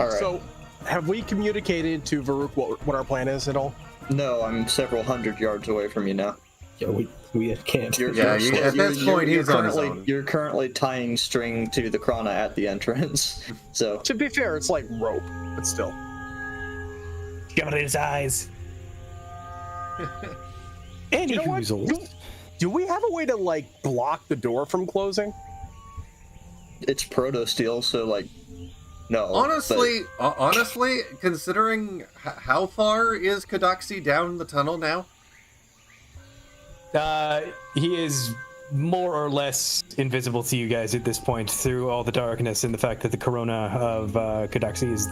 Speaker 7: All right.
Speaker 6: So, have we communicated to Varuk what our plan is at all?
Speaker 7: No, I'm several hundred yards away from you now.
Speaker 8: Yeah, we can't.
Speaker 4: At this point, he's on his
Speaker 7: currently
Speaker 4: own.
Speaker 7: you're currently tying string to the Krana at the entrance. So
Speaker 6: To be fair, it's like rope, but still.
Speaker 10: Got it in his eyes. Any
Speaker 6: You know what? Do we have a way to like block the door from closing?
Speaker 7: it's proto steel, so like no.
Speaker 4: Honestly, considering how far is Kudaxi down the tunnel now?
Speaker 10: He is more or less invisible to you guys at this point through all the darkness and the fact that the corona of Kudaxi is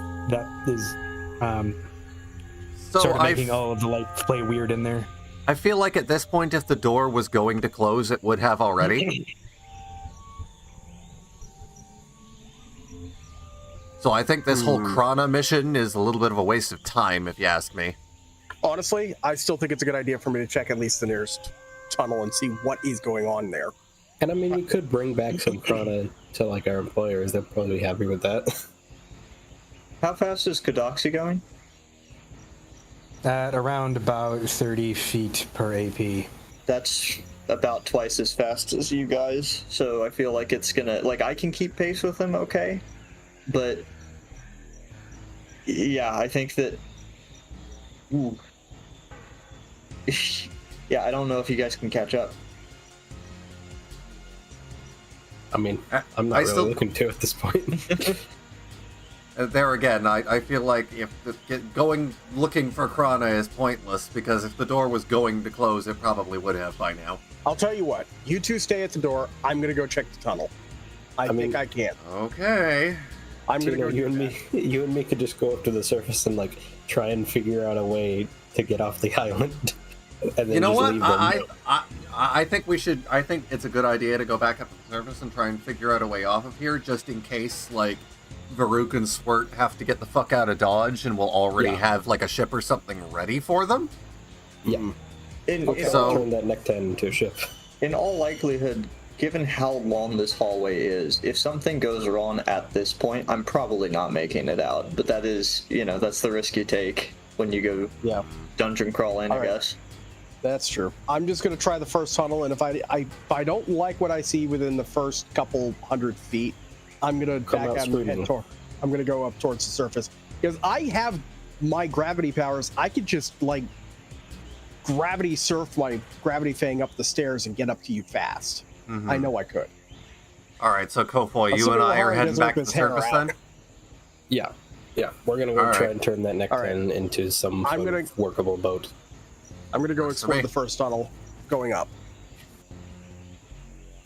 Speaker 4: So
Speaker 10: sort of making all of the lights play weird in there.
Speaker 4: I feel like at this point, if the door was going to close, it would have already. So I think this whole Krana mission is a little bit of a waste of time, if you ask me.
Speaker 6: Honestly, I still think it's a good idea for me to check at least the nearest tunnel and see what is going on there.
Speaker 8: And I mean, we could bring back some Krana to like our employers. They're probably happy with that.
Speaker 7: How fast is Kudaxi going?
Speaker 10: At around about 30 feet per AP.
Speaker 7: That's about twice as fast as you guys, so I feel like it's gonna like I can keep pace with him, okay, but yeah, I think that. Ooh. Yeah, I don't know if you guys can catch up.
Speaker 8: I mean, I'm
Speaker 4: I
Speaker 8: not really
Speaker 4: still-
Speaker 8: looking to at this point.
Speaker 4: There again, I feel like if going looking for Krana is pointless, because if the door was going to close, it probably would have by now.
Speaker 6: I'll tell you what, you two stay at the door. I'm gonna go check the tunnel. I think I can.
Speaker 4: Okay.
Speaker 6: I'm gonna
Speaker 8: Tino,
Speaker 6: go.
Speaker 8: you and me could just go up to the surface and like try and figure out a way to get off the island. And then
Speaker 4: You know
Speaker 8: just
Speaker 4: what?
Speaker 8: leave them.
Speaker 4: I think we should. I think it's a good idea to go back up to the surface and try and figure out a way off of here, just in case like Varuk and Swert have to get the fuck out of Dodge, and we'll already have like a ship or something ready for them.
Speaker 8: Yeah.
Speaker 7: In
Speaker 4: So-
Speaker 8: Turn that neck ten into a ship.
Speaker 7: in all likelihood, given how long this hallway is, if something goes wrong at this point, I'm probably not making it out. But that is, that's the risk you take when you go dungeon crawling, I guess.
Speaker 6: That's true. I'm just gonna try the first tunnel, and if I don't like what I see within the first couple 100 feet, I'm gonna
Speaker 8: Come
Speaker 6: back
Speaker 8: out
Speaker 6: out and
Speaker 8: screaming.
Speaker 6: head toward. I'm gonna go up towards the surface because I have my gravity powers. I could just like gravity surf my gravity fang up the stairs and get up to you fast. I know I could.
Speaker 4: All right, so Kofoy, you
Speaker 6: Assuming
Speaker 4: and I are
Speaker 6: Lehari
Speaker 4: heading
Speaker 6: doesn't
Speaker 4: back to
Speaker 6: whip
Speaker 4: the
Speaker 6: his hair
Speaker 4: surface
Speaker 6: out.
Speaker 4: then.
Speaker 8: Yeah. We're gonna go
Speaker 4: All
Speaker 8: try
Speaker 4: right.
Speaker 8: and turn that neck
Speaker 6: All right.
Speaker 8: 10 into some
Speaker 6: I'm
Speaker 8: sort
Speaker 6: gonna-
Speaker 8: of workable boat.
Speaker 6: I'm gonna go
Speaker 4: Works for
Speaker 6: explore
Speaker 4: me.
Speaker 6: the first tunnel going up.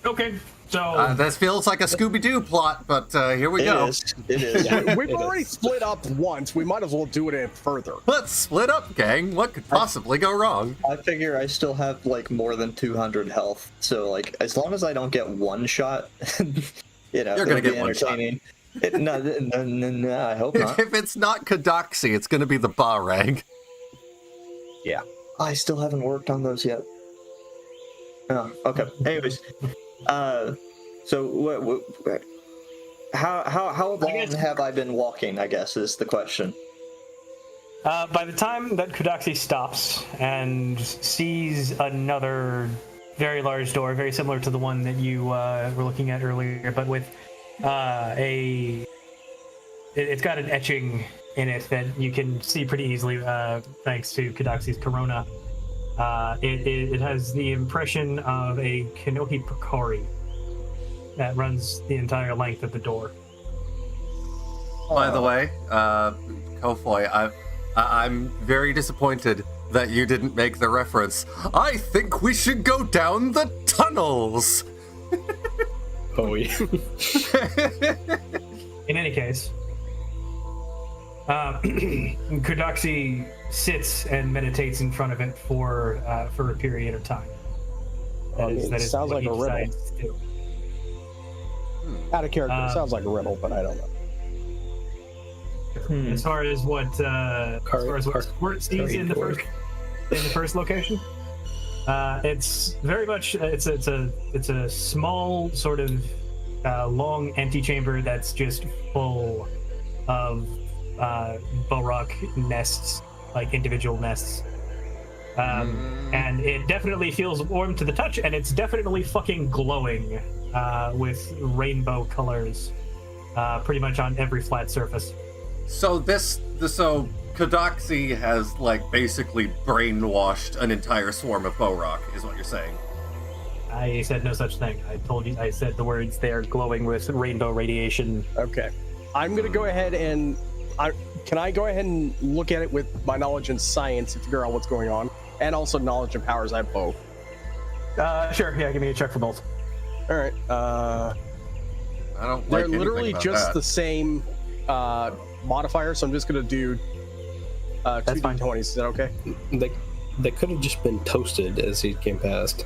Speaker 5: Okay, so
Speaker 4: This feels like a Scooby-Doo plot, but here we
Speaker 7: It
Speaker 4: go.
Speaker 7: is. It is.
Speaker 6: We've
Speaker 8: It
Speaker 6: already
Speaker 8: is.
Speaker 6: split up once. We might as well do it further.
Speaker 4: Let's split up, gang. What could possibly go wrong?
Speaker 7: I figure I still have like more than 200 health, so like as long as I don't get one shot,
Speaker 4: You're gonna
Speaker 7: it'll
Speaker 4: get
Speaker 7: be
Speaker 4: one shot.
Speaker 7: entertaining. No, I hope not.
Speaker 4: If it's not Kadoxi, it's gonna be the Barang.
Speaker 6: Yeah.
Speaker 7: I still haven't worked on those yet. Oh, okay. Anyways, so how long have I been walking? I guess is the question.
Speaker 5: By the time that Kudaxi stops and sees another very large door, very similar to the one that you were looking at earlier, but with it's got an etching in it that you can see pretty easily thanks to Kudaxi's corona. It has the impression of a Kanohi Pakari that runs the entire length of the door.
Speaker 4: By the way, Kofoy, I'm very disappointed that you didn't make the reference. I think we should go down the tunnels!
Speaker 8: Oh, yeah.
Speaker 5: In any case, Kudaxi sits and meditates in front of it for a period of time. That is
Speaker 6: sounds
Speaker 5: what
Speaker 6: like
Speaker 5: he
Speaker 6: a riddle.
Speaker 5: decides to do.
Speaker 6: Out of character, it sounds like a riddle, but I don't know.
Speaker 5: As far as what Swert sees in the first location, it's very much it's a small sort of long empty chamber that's just full of Borok nests, like individual nests. And it definitely feels warm to the touch, and it's definitely fucking glowing with rainbow colors pretty much on every flat surface.
Speaker 4: So Kadoxi has like basically brainwashed an entire swarm of Borok, is what you're saying.
Speaker 5: I said no such thing. I said the words, they are glowing with rainbow radiation.
Speaker 6: Okay. I'm going to go ahead and... Can I go ahead and look at it with my knowledge in science and figure out what's going on? And also knowledge and powers, I have both.
Speaker 5: Sure, yeah, give me a check for both.
Speaker 6: Alright,
Speaker 4: I don't like
Speaker 6: they're
Speaker 4: anything
Speaker 6: literally
Speaker 4: about
Speaker 6: just
Speaker 4: that.
Speaker 6: the same modifier, so I'm just going to do
Speaker 5: That's
Speaker 6: two
Speaker 5: fine.
Speaker 6: D20s. Is that okay?
Speaker 8: They could have just been toasted as he came past.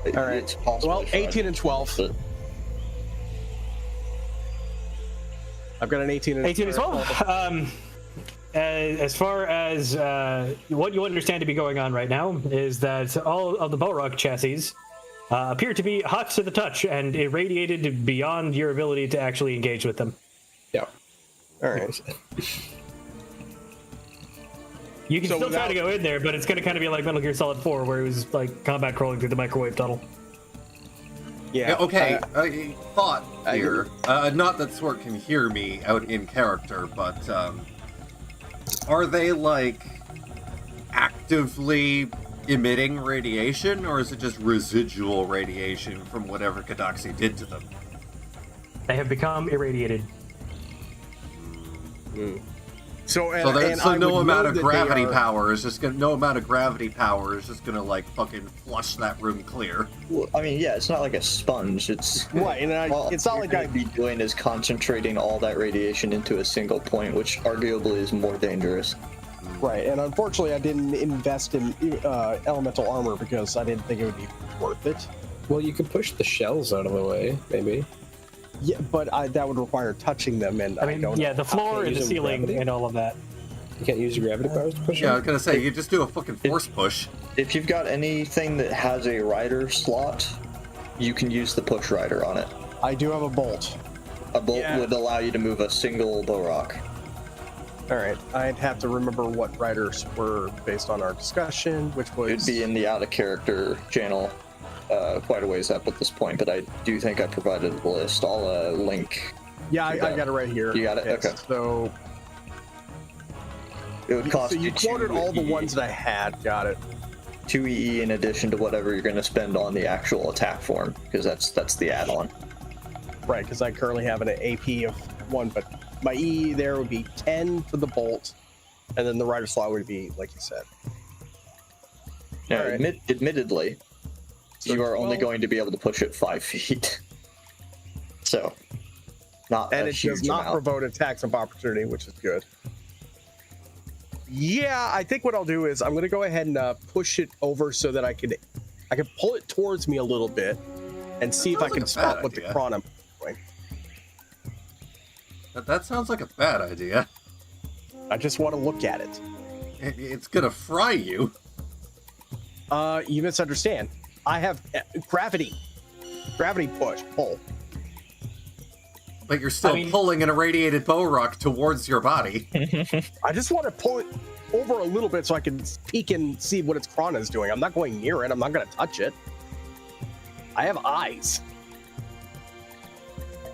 Speaker 6: All right.
Speaker 7: It's possible.
Speaker 6: Well, 18 and 12.
Speaker 7: But
Speaker 6: I've got an 18 and
Speaker 5: 18 as well. As far as what you understand to be going on right now is that all of the Borok chassis appear to be hot to the touch and irradiated beyond your ability to actually engage with them.
Speaker 8: Yeah.
Speaker 6: All right.
Speaker 5: You can
Speaker 6: So
Speaker 5: still try to go in there, but it's going to kind of be like Metal Gear Solid 4, where it was like combat crawling through the microwave tunnel.
Speaker 6: Yeah.
Speaker 4: Yeah, okay, thought here. Not that Swert can hear me out in character, but are they like actively emitting radiation, or is it just residual radiation from whatever Kadoxi did to them?
Speaker 5: They have become irradiated.
Speaker 6: So
Speaker 4: no amount of gravity power is just gonna like fucking flush that room clear.
Speaker 7: well, I mean, yeah, it's not like a sponge. It's
Speaker 6: Right, and it's not like
Speaker 7: I'd be doing is concentrating all that radiation into a single point, which arguably is more dangerous.
Speaker 6: Right, and unfortunately, I didn't invest in elemental armor because I didn't think it would be worth it.
Speaker 8: Well, you could push the shells out of the way, maybe.
Speaker 6: Yeah, but that would require touching them, and I don't.
Speaker 5: Yeah, the floor and the
Speaker 8: using
Speaker 5: ceiling
Speaker 8: gravity?
Speaker 5: and all of that.
Speaker 8: You can't use your gravity powers to push
Speaker 4: Yeah, I
Speaker 8: it?
Speaker 4: was gonna say, you just do a fucking force push.
Speaker 7: If you've got anything that has a rider slot, you can use the push rider on it.
Speaker 6: I do have a bolt.
Speaker 7: A bolt
Speaker 6: Yeah.
Speaker 7: would allow you to move a single Borok.
Speaker 6: All right, I'd have to remember what riders were based on our discussion, which was...
Speaker 7: It'd be in the out of character channel quite a ways up at this point, but I do think I provided the list. I'll link.
Speaker 6: Yeah, I got it right here.
Speaker 7: You got it?
Speaker 6: Yes,
Speaker 7: Okay.
Speaker 6: So,
Speaker 7: It would cost
Speaker 6: so you quoted
Speaker 7: 2
Speaker 6: all the
Speaker 7: EE.
Speaker 6: ones that I had. Got it.
Speaker 7: 2 EE in addition to whatever you're going to spend on the actual attack form, because that's the add-on.
Speaker 6: Right, because I currently have an AP of 1, but my E there would be 10 for the bolt, and then the rider slot would be, like you said.
Speaker 7: Now,
Speaker 6: All right.
Speaker 7: admittedly,
Speaker 6: So
Speaker 7: you are only
Speaker 6: 12.
Speaker 7: going to be able to push it 5 feet. So, not
Speaker 6: And
Speaker 7: a
Speaker 6: it
Speaker 7: huge
Speaker 6: does not
Speaker 7: amount.
Speaker 6: provoke attacks of opportunity, which is good. Yeah, I think what I'll do is I'm going to go ahead and push it over so that I can pull it towards me a little bit and see if I
Speaker 4: sounds
Speaker 6: can
Speaker 4: like a
Speaker 6: spot
Speaker 4: bad
Speaker 6: what the
Speaker 4: idea.
Speaker 6: chrono.
Speaker 4: That sounds like a bad idea.
Speaker 6: I just want to look at it.
Speaker 4: It's gonna fry you.
Speaker 6: You misunderstand. I have gravity pull.
Speaker 4: But you're still pulling an irradiated bow rock towards your body.
Speaker 6: I just want to pull it over a little bit so I can peek and see what its Krana is doing. I'm not going near it. I'm not going to touch it. I have eyes.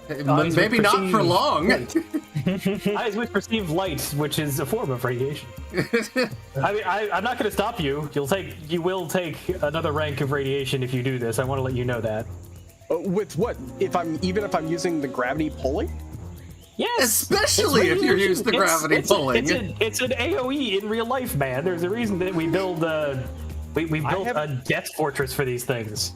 Speaker 4: Maybe not for long.
Speaker 5: Eyes which perceive light, which is a form of radiation. I'm not going to stop you. You will take another rank of radiation if you do this. I want to let you know that.
Speaker 6: With what? If I'm using the gravity pulling?
Speaker 5: Yes,
Speaker 4: especially if you're using the gravity pulling.
Speaker 5: It's an AOE in real life, man. There's a reason that we build we built a death fortress for these things.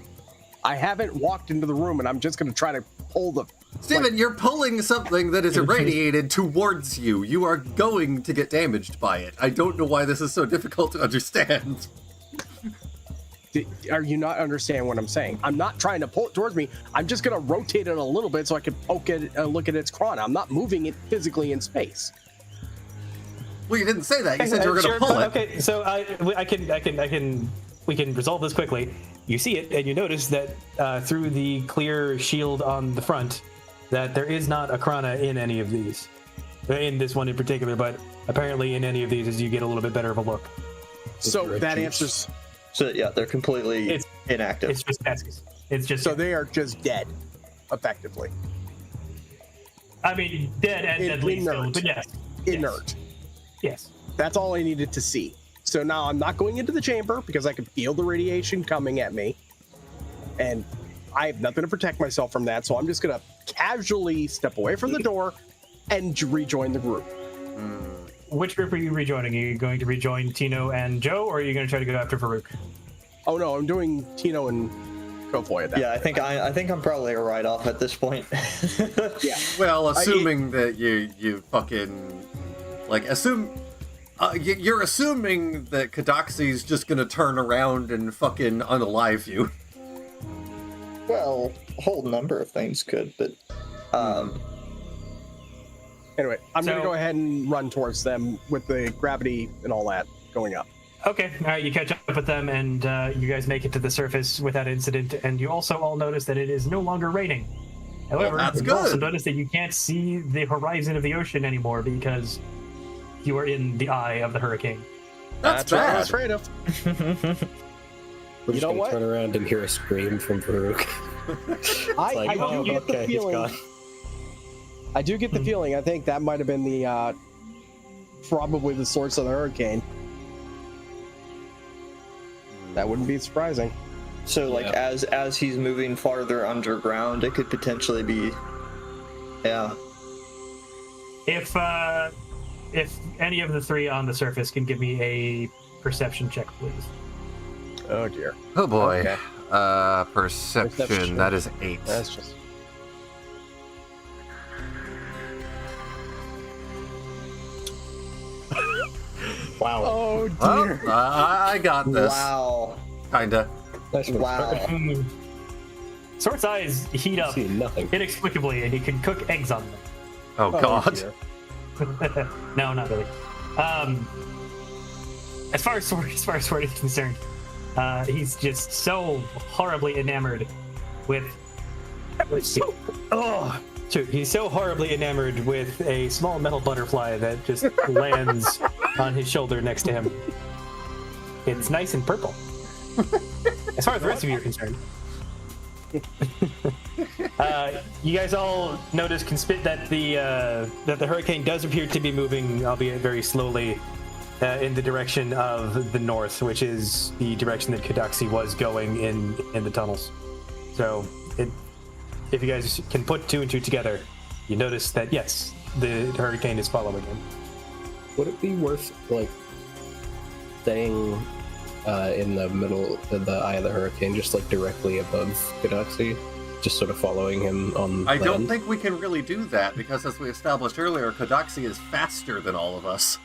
Speaker 6: I haven't walked into the room, and I'm just going to try to pull the.
Speaker 4: Steven, you're pulling something that is irradiated towards you. You are going to get damaged by it. I don't know why this is so difficult to understand.
Speaker 6: Are you not understanding what I'm saying? I'm not trying to pull it towards me. I'm just going to rotate it a little bit so I can poke it, look at its Krana. I'm not moving it physically in space.
Speaker 4: Well, you didn't say that. You said you were going to pull it.
Speaker 5: Okay, so we can resolve this quickly. You see it, and you notice that through the clear shield on the front, that there is not a Krana in any of these. In this one in particular, but apparently in any of these as you get a little bit better of a look.
Speaker 6: So that answers...
Speaker 7: So yeah, they're completely inactive.
Speaker 5: It's just Pesky's. It's just...
Speaker 6: So they are just dead, effectively.
Speaker 5: I mean, dead and deadly still, but yes.
Speaker 6: Inert.
Speaker 5: Yes.
Speaker 6: That's all I needed to see. So now I'm not going into the chamber because I can feel the radiation coming at me. And I have nothing to protect myself from that, so I'm just going to casually step away from the door and rejoin the group.
Speaker 5: Which group are you rejoining? Are you going to rejoin Tino and Joe, or are you going to try to go after Farouk?
Speaker 6: Oh no, I'm doing Tino and Kofoy at that.
Speaker 7: Yeah, I think I'm probably a write-off at this point.
Speaker 6: Yeah.
Speaker 4: Well, assuming that you fucking you're assuming that Kadoxi's just gonna turn around and fucking unalive you.
Speaker 7: Well, a whole number of things could, but
Speaker 6: anyway, I'm going to go ahead and run towards them with the gravity and all that going up.
Speaker 5: Okay, all right, you catch up with them, and you guys make it to the surface without incident, and you also all notice that it is no longer raining. However, you also notice that you can't see the horizon of the ocean anymore because you are in the eye of the hurricane.
Speaker 6: That's what I was afraid of.
Speaker 8: We're just gonna turn around and hear a scream from Farouk.
Speaker 6: I do get the feeling. I do get the feeling. I think that might have been the probably the source of the hurricane. That wouldn't be surprising.
Speaker 7: So, like, as he's moving farther underground, it could potentially be, yeah.
Speaker 5: If any of the three on the surface can give me a perception check, please.
Speaker 6: Oh dear.
Speaker 4: Oh boy.
Speaker 6: Okay.
Speaker 4: Perception. That is 8.
Speaker 6: That's just.
Speaker 8: Wow.
Speaker 6: Oh dear.
Speaker 4: Well, I got this.
Speaker 7: Wow.
Speaker 4: Kinda.
Speaker 7: Wow.
Speaker 5: Swort's eyes heat up inexplicably, and he can cook eggs on them.
Speaker 4: Oh god.
Speaker 5: No, not really. As far as Swert is concerned, he's just so horribly enamored with. He's so horribly enamored with a small metal butterfly that just lands on his shoulder next to him. It's nice and purple. As far as the rest of you are concerned. You guys all notice that the hurricane does appear to be moving, albeit very slowly, in the direction of the north, which is the direction that Kadoxi was going in the tunnels. So, if you guys can put 2 and 2 together, you notice that yes, the hurricane is following him.
Speaker 8: Would it be worth staying in the middle of the eye of the hurricane, just directly above Kadoxi, just sort of following him on
Speaker 4: I don't think we can really do that because, as we established earlier, Kadoxi is faster than all of us.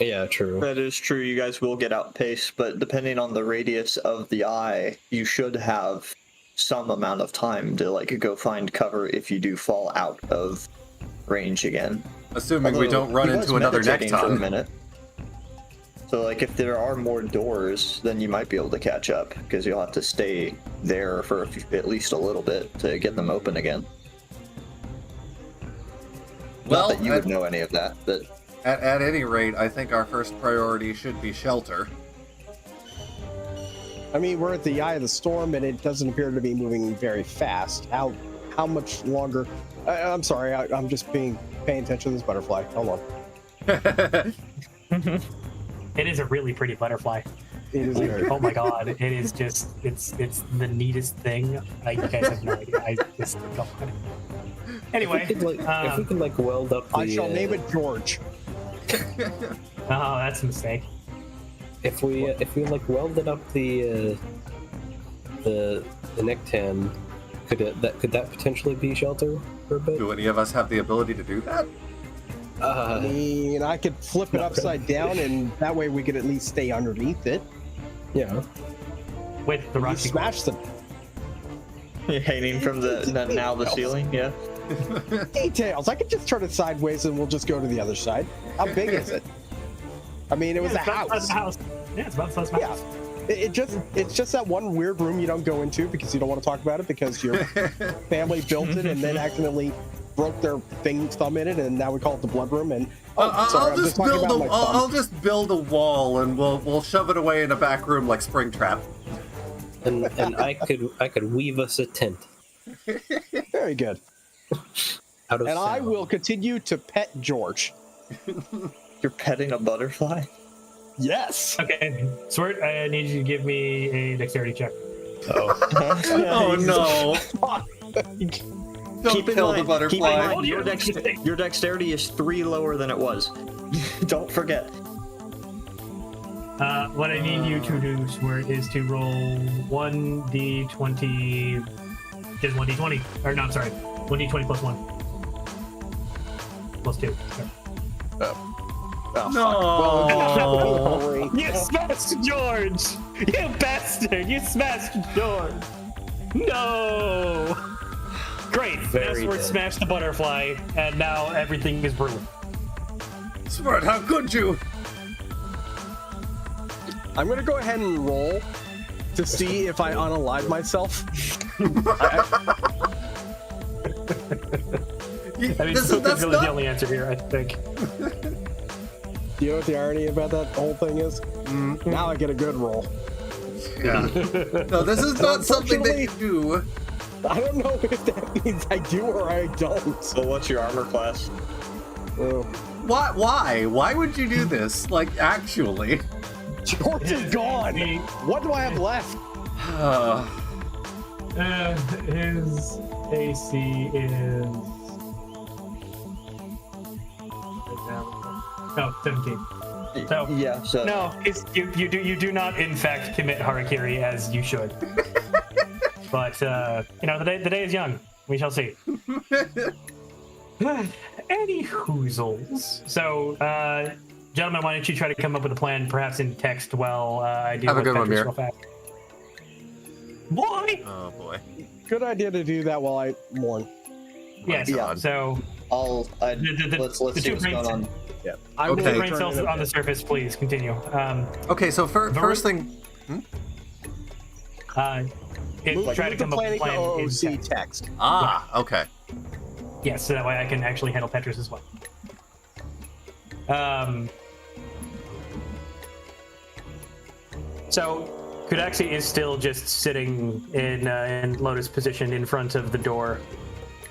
Speaker 8: Yeah, true.
Speaker 7: That is true. You guys will get outpaced, but depending on the radius of the eye, you should have some amount of time to go find cover if you do fall out of range again.
Speaker 4: Assuming we
Speaker 7: Although
Speaker 4: don't run
Speaker 7: he was
Speaker 4: into another
Speaker 7: meditating for a
Speaker 4: Necton.
Speaker 7: minute. So, like, if there are more doors, then you might be able to catch up, because you'll have to stay there for at least a little bit to get them open again.
Speaker 4: Well,
Speaker 7: Not that you would know any of that, but...
Speaker 4: At any rate, I think our first priority should be shelter.
Speaker 6: I mean, we're at the eye of the storm, and it doesn't appear to be moving very fast. How much longer? I'm sorry, I'm just paying attention to this butterfly. Hold on.
Speaker 5: It is a really pretty butterfly.
Speaker 6: It is very.
Speaker 5: Oh my god, it is just, it's the neatest thing. You guys have no idea. I just, come on. Anyway,
Speaker 8: if we could like weld up the,
Speaker 6: I shall name it George.
Speaker 5: Oh, that's a mistake.
Speaker 8: If we like welded up the Nectan, could that potentially be shelter for a bit?
Speaker 4: Do any of us have the ability to do that?
Speaker 6: I mean, I could flip it upside down, and that way we could at least stay underneath it.
Speaker 8: Yeah.
Speaker 5: With the
Speaker 6: You
Speaker 5: rocky
Speaker 6: smash them.
Speaker 7: Hanging from the ceiling, yeah.
Speaker 6: Details. I could just turn it sideways, and we'll just go to the other side. How big is it? I mean, it was a house.
Speaker 5: Yeah, it's about the size of my
Speaker 6: Yeah.
Speaker 5: house.
Speaker 6: It's just that one weird room you don't go into because you don't want to talk about it because your family built it and then accidentally broke their thumb in it, and now we call it the blood room. And
Speaker 4: I'll just build a wall, and we'll shove it away in a back room like Springtrap.
Speaker 8: And I could weave us a tent.
Speaker 6: Very good.
Speaker 8: Out of
Speaker 6: And I
Speaker 8: sound.
Speaker 6: will continue to pet George.
Speaker 7: You're petting a butterfly?
Speaker 6: Yes.
Speaker 5: Okay, Swert, I need you to give me a dexterity check.
Speaker 4: Oh no! Don't kill the butterfly.
Speaker 7: Keep in mind, your dexterity is 3 lower than it was. Don't forget.
Speaker 5: What I need you to do, Swert, is to roll 1d20. Just 1d20. Or no, I'm sorry. 1d20 plus 1. Plus 2. Sorry.
Speaker 4: No!
Speaker 5: You smashed George! You bastard! You smashed George! No! Great.
Speaker 8: Very
Speaker 5: Now Swert
Speaker 8: dead.
Speaker 5: smashed the butterfly, and now everything is ruined.
Speaker 4: Swert, how could you?
Speaker 6: I'm gonna go ahead and roll to see if I unalive myself.
Speaker 5: I mean,
Speaker 4: That's
Speaker 5: really the
Speaker 4: not...
Speaker 5: only answer here, I think.
Speaker 6: Do you know what the irony about that whole thing is? Now I get a good roll.
Speaker 4: Yeah. No, this is not something that you do.
Speaker 6: I don't know if that means I do or I don't.
Speaker 7: So what's your armor class?
Speaker 4: Why? Why would you do this? Like, actually?
Speaker 6: George is gone. What do I have left?
Speaker 5: His AC is... No, 17. So,
Speaker 7: Yeah, so...
Speaker 5: no, you do not in fact commit harakiri as you should. But you know, the day is young. We shall see. Any hoozles. So, gentlemen, why don't you try to come up with a plan, perhaps in text, while I deal
Speaker 4: Have a
Speaker 5: with
Speaker 4: good one,
Speaker 5: Petrus
Speaker 4: Mir.
Speaker 5: real fast. Boy.
Speaker 4: Oh boy.
Speaker 6: Good idea to do that while I mourn.
Speaker 5: Yes.
Speaker 4: God.
Speaker 5: So
Speaker 7: let's
Speaker 5: the
Speaker 7: see
Speaker 5: two
Speaker 7: what's going on.
Speaker 6: Yeah.
Speaker 5: I
Speaker 4: Okay.
Speaker 5: will brain cells on the surface, please continue.
Speaker 4: Okay, so first thing...
Speaker 5: Try to
Speaker 6: Move the
Speaker 5: come up with a
Speaker 6: planning to
Speaker 5: plan in
Speaker 6: OOC
Speaker 5: text.
Speaker 6: text.
Speaker 4: Okay.
Speaker 5: Yes, so that way I can actually handle Petrus as well. So Kudaxi is still just sitting in lotus position in front of the door.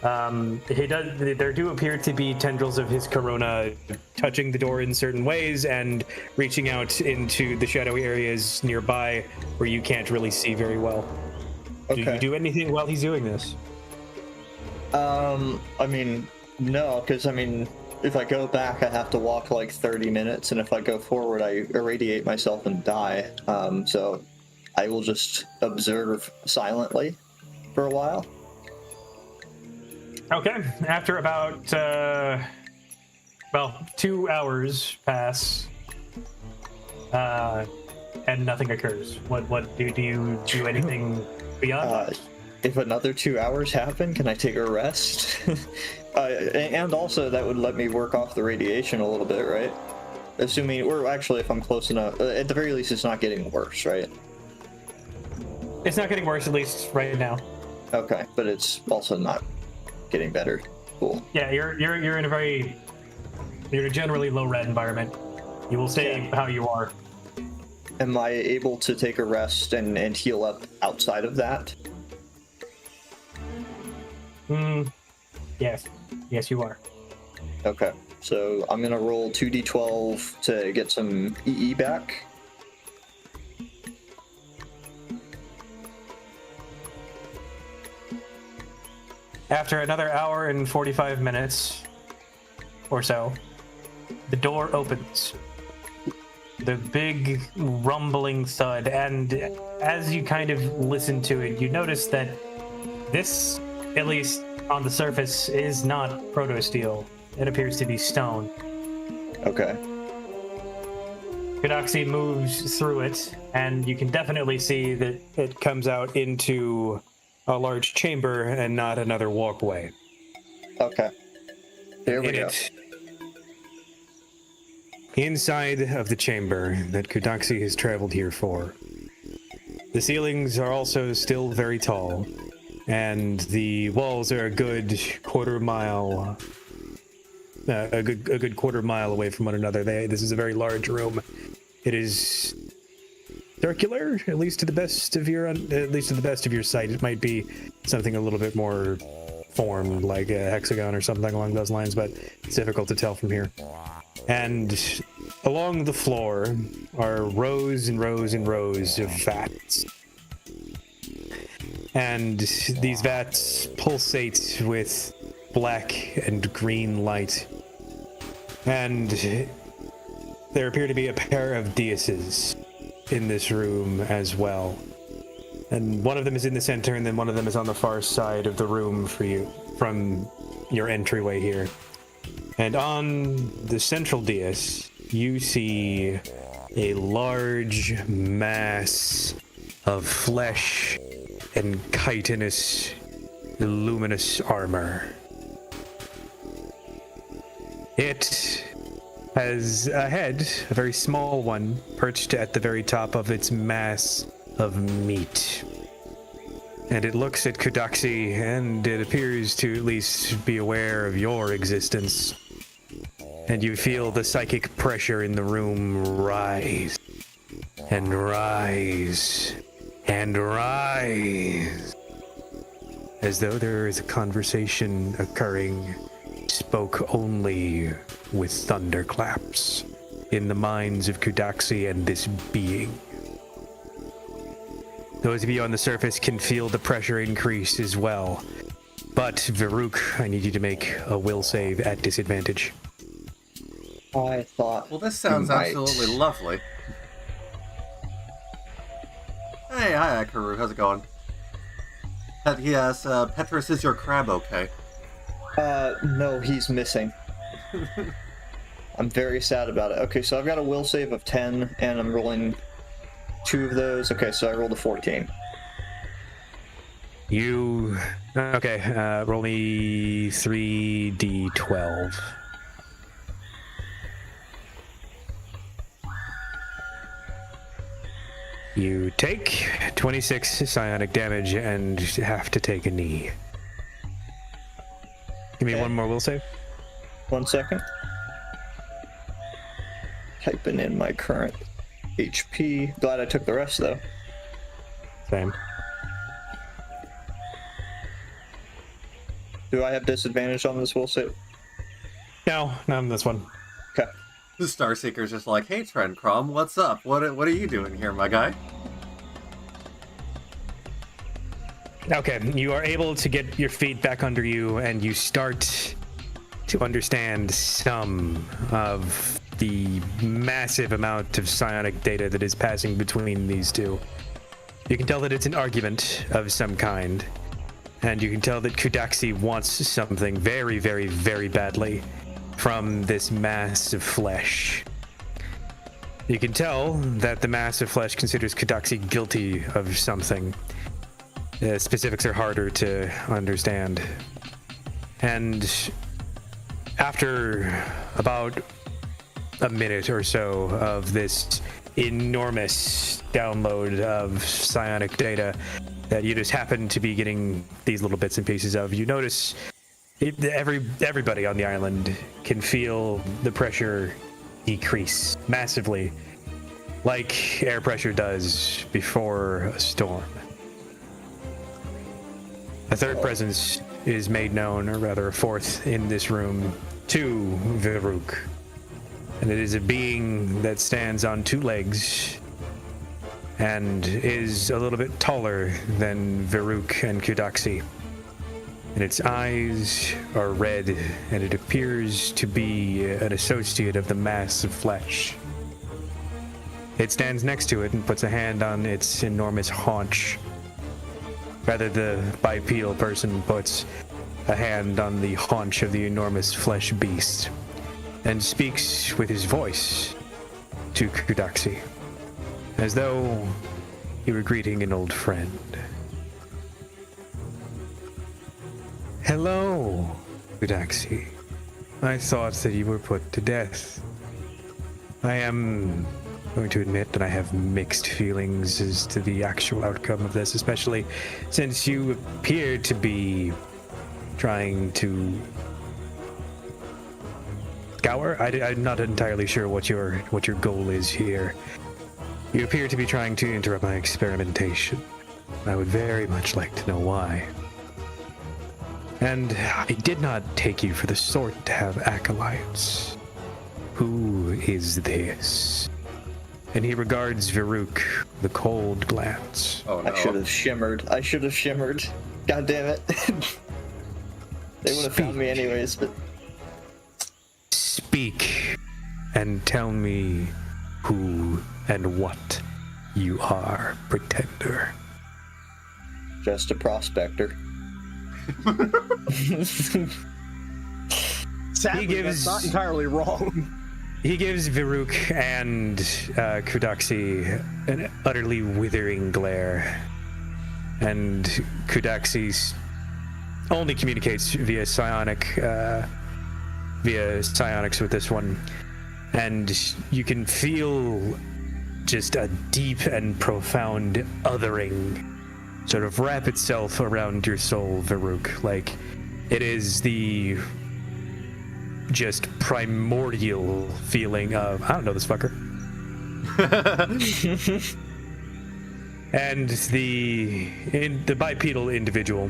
Speaker 5: There do appear to be tendrils of his corona touching the door in certain ways and reaching out into the shadowy areas nearby where you can't really see very well. Do you do anything while he's doing this?
Speaker 7: I mean, no, because I mean, if I go back, I have to walk like 30 minutes, and if I go forward, I irradiate myself and die. So I will just observe silently for a while.
Speaker 5: Okay. After about 2 hours pass, and nothing occurs. What do you do anything beyond?
Speaker 7: if another 2 hours happen, can I take a rest? And also that would let me work off the radiation a little bit, right? Assuming, or actually if I'm close enough, at the very least it's not getting worse, right?
Speaker 5: It's not getting worse, at least right now.
Speaker 7: Okay, but it's also not getting better. Cool.
Speaker 5: Yeah, you're in a generally low red environment. You will stay how you are.
Speaker 7: Am I able to take a rest and heal up outside of that?
Speaker 5: Yes. Yes, you are.
Speaker 7: Okay, so I'm gonna roll 2d12 to get some EE back.
Speaker 5: After another hour and 45 minutes or so, the door opens. The big rumbling thud, and as you kind of listen to it, you notice that this, at least on the surface, is not proto-steel. It appears to be stone.
Speaker 7: Okay.
Speaker 5: Kudaxi moves through it, and you can definitely see that it comes out into a large chamber and not another walkway.
Speaker 7: Okay. Here we go.
Speaker 5: Inside of the chamber that Kudaxi has traveled here for, the ceilings are also still very tall, and the walls are a good quarter mile away from one another. This is a very large room. It is circular, at least to the best of your sight. It might be something a little bit more formed, like a hexagon or something along those lines, but it's difficult to tell from here. And along the floor are rows and rows and rows of vats. And these vats pulsate with black and green light. And there appear to be a pair of daises in this room as well. And one of them is in the center, and then one of them is on the far side of the room for you, from your entryway here. And on the central dais, you see a large mass of flesh and chitinous, luminous armor. It has a head, a very small one, perched at the very top of its mass of meat. And it looks at Kudaxi, and it appears to at least be aware of your existence. And you feel the psychic pressure in the room rise, and rise, and rise, as though there is a conversation occurring, spoke only with thunderclaps in the minds of Kudaxi and this being. Those of you on the surface can feel the pressure increase as well. But, Varuk, I need you to make a will save at disadvantage.
Speaker 7: I thought.
Speaker 4: Well, this sounds absolutely lovely. Hey, hi, Akaru. How's it going? He asks, Petrus, is your crab okay?
Speaker 7: No, he's missing. I'm very sad about it. Okay, so I've got a will save of 10, and I'm rolling 2 of those. Okay, so I rolled a 14.
Speaker 5: Roll me 3d12. You take 26 psionic damage and have to take a knee. Give me one more will save.
Speaker 7: 1 second. Typing in my current HP. Glad I took the rest, though.
Speaker 5: Same.
Speaker 7: Do I have disadvantage on this will save?
Speaker 5: No, not on this one.
Speaker 7: Okay.
Speaker 4: The Starseeker's just like, hey, Trencrom, what's up? What are you doing here, my guy?
Speaker 5: Okay, you are able to get your feet back under you, and you start to understand some of the massive amount of psionic data that is passing between these two. You can tell that it's an argument of some kind, and you can tell that Kudaxi wants something very, very, very badly from this mass of flesh. You can tell that the mass of flesh considers Kudaxi guilty of something, The specifics are harder to understand. And after about a minute or so of this enormous download of psionic data that you just happen to be getting these little bits and pieces of, you notice everybody on the island can feel the pressure decrease massively, like air pressure does before a storm. A third presence is made known, or rather a fourth, in this room to Varuk. And it is a being that stands on two legs and is a little bit taller than Varuk and Kudaksi. And its eyes are red, and it appears to be an associate of the mass of flesh. It stands next to it and puts a hand on its enormous haunch. Rather, the bipedal person puts a hand on the haunch of the enormous flesh beast and speaks with his voice to Kudaksi, as though he were greeting an old friend. Hello, Kudaksi. I thought that you were put to death. I am going to admit that I have mixed feelings as to the actual outcome of this, especially since you appear to be trying to scour. I'm not entirely sure what your goal is here. You appear to be trying to interrupt my experimentation. I would very much like to know why. And I did not take you for the sort to have acolytes. Who is this? And he regards Varuk with a cold glance.
Speaker 4: Oh no.
Speaker 7: I should have shimmered. God damn it. They would have found me anyways, but...
Speaker 5: Speak and tell me who and what you are, pretender.
Speaker 7: Just a prospector.
Speaker 6: Sadly, that's not entirely wrong.
Speaker 5: He gives Varuk and Kudaksi an utterly withering glare. And Kudaksi only communicates via psionics with this one. And you can feel just a deep and profound othering sort of wrap itself around your soul, Varuk. Like, it is the just primordial feeling of, I don't know this fucker. And the bipedal individual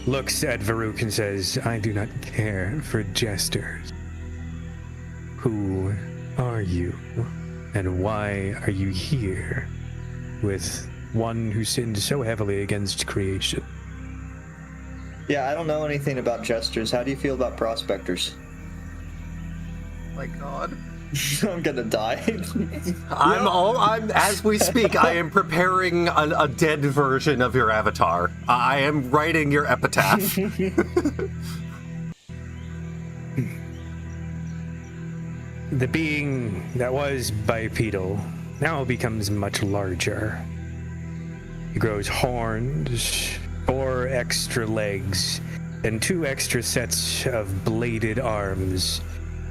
Speaker 5: looks at Varuk and says, I do not care for jesters. Who are you? And why are you here with one who sinned so heavily against creation?
Speaker 7: Yeah, I don't know anything about jesters. How do you feel about prospectors?
Speaker 4: My God.
Speaker 7: I'm gonna die.
Speaker 4: I'm as we speak, I am preparing a dead version of your avatar. I am writing your epitaph.
Speaker 5: The being that was bipedal now becomes much larger. He grows horns, 4 extra legs, and 2 extra sets of bladed arms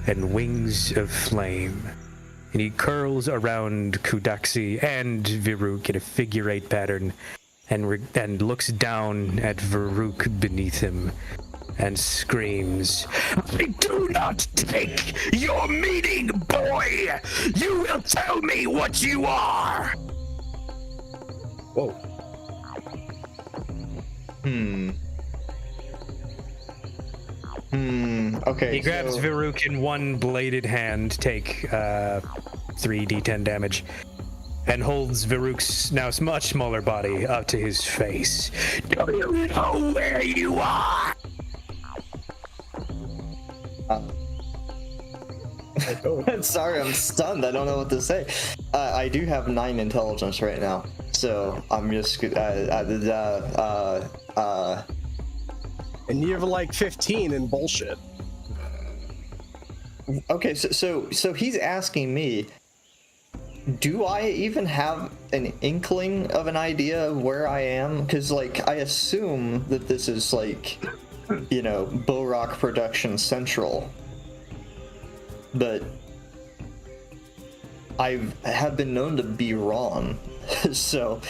Speaker 5: and wings of flame. And he curls around Kudaksi and Varuk in a figure-8 pattern and looks down at Varuk beneath him and screams, I do not take your meaning, boy! You will tell me what you are!
Speaker 8: Whoa.
Speaker 7: Okay.
Speaker 5: He grabs
Speaker 7: so...
Speaker 5: Varuk in one bladed hand, take 3d10 damage, and holds Varuk's now much smaller body up to his face. Do you know where you are?
Speaker 7: Sorry, I'm stunned. I don't know what to say. I do have 9 intelligence right now, so I'm just
Speaker 6: And you have like 15 in bullshit.
Speaker 7: Okay, so he's asking me do I even have an inkling of an idea of where I am? Because, like, I assume that this is, like, you know, Bow Rock Production Central. But I have been known to be wrong, so...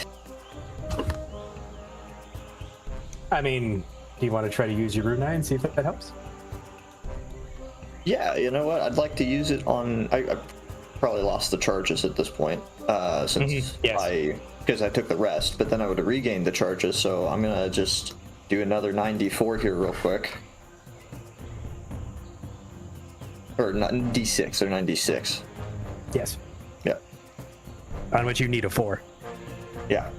Speaker 5: I mean, do you want to try to use your Runai and see if that helps?
Speaker 7: Yeah, you know what? I'd like to use it on... I probably lost the charges at this point, since
Speaker 5: Yes.
Speaker 7: because I took the rest, but then I would have regained the charges, so I'm gonna just do another 94 here real quick. Or not D6, or 96.
Speaker 5: Yes.
Speaker 7: Yeah.
Speaker 5: On which you need a 4.
Speaker 7: Yeah.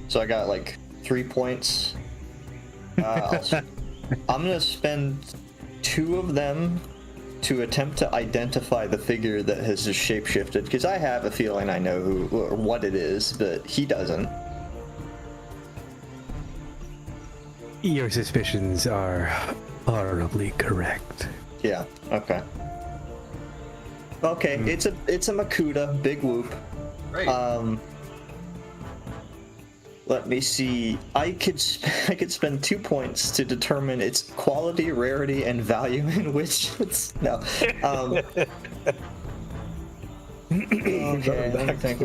Speaker 7: So I got like 3 points. I'm gonna spend 2 of them to attempt to identify the figure that has just shapeshifted, because I have a feeling I know who or what it is, but he doesn't.
Speaker 5: Your suspicions are horribly correct.
Speaker 7: Yeah. Okay. Okay. It's a Makuta. Big whoop.
Speaker 4: Great.
Speaker 7: Let me see. I could spend 2 points to determine its quality, rarity, and value in which it's no. Okay, let me think.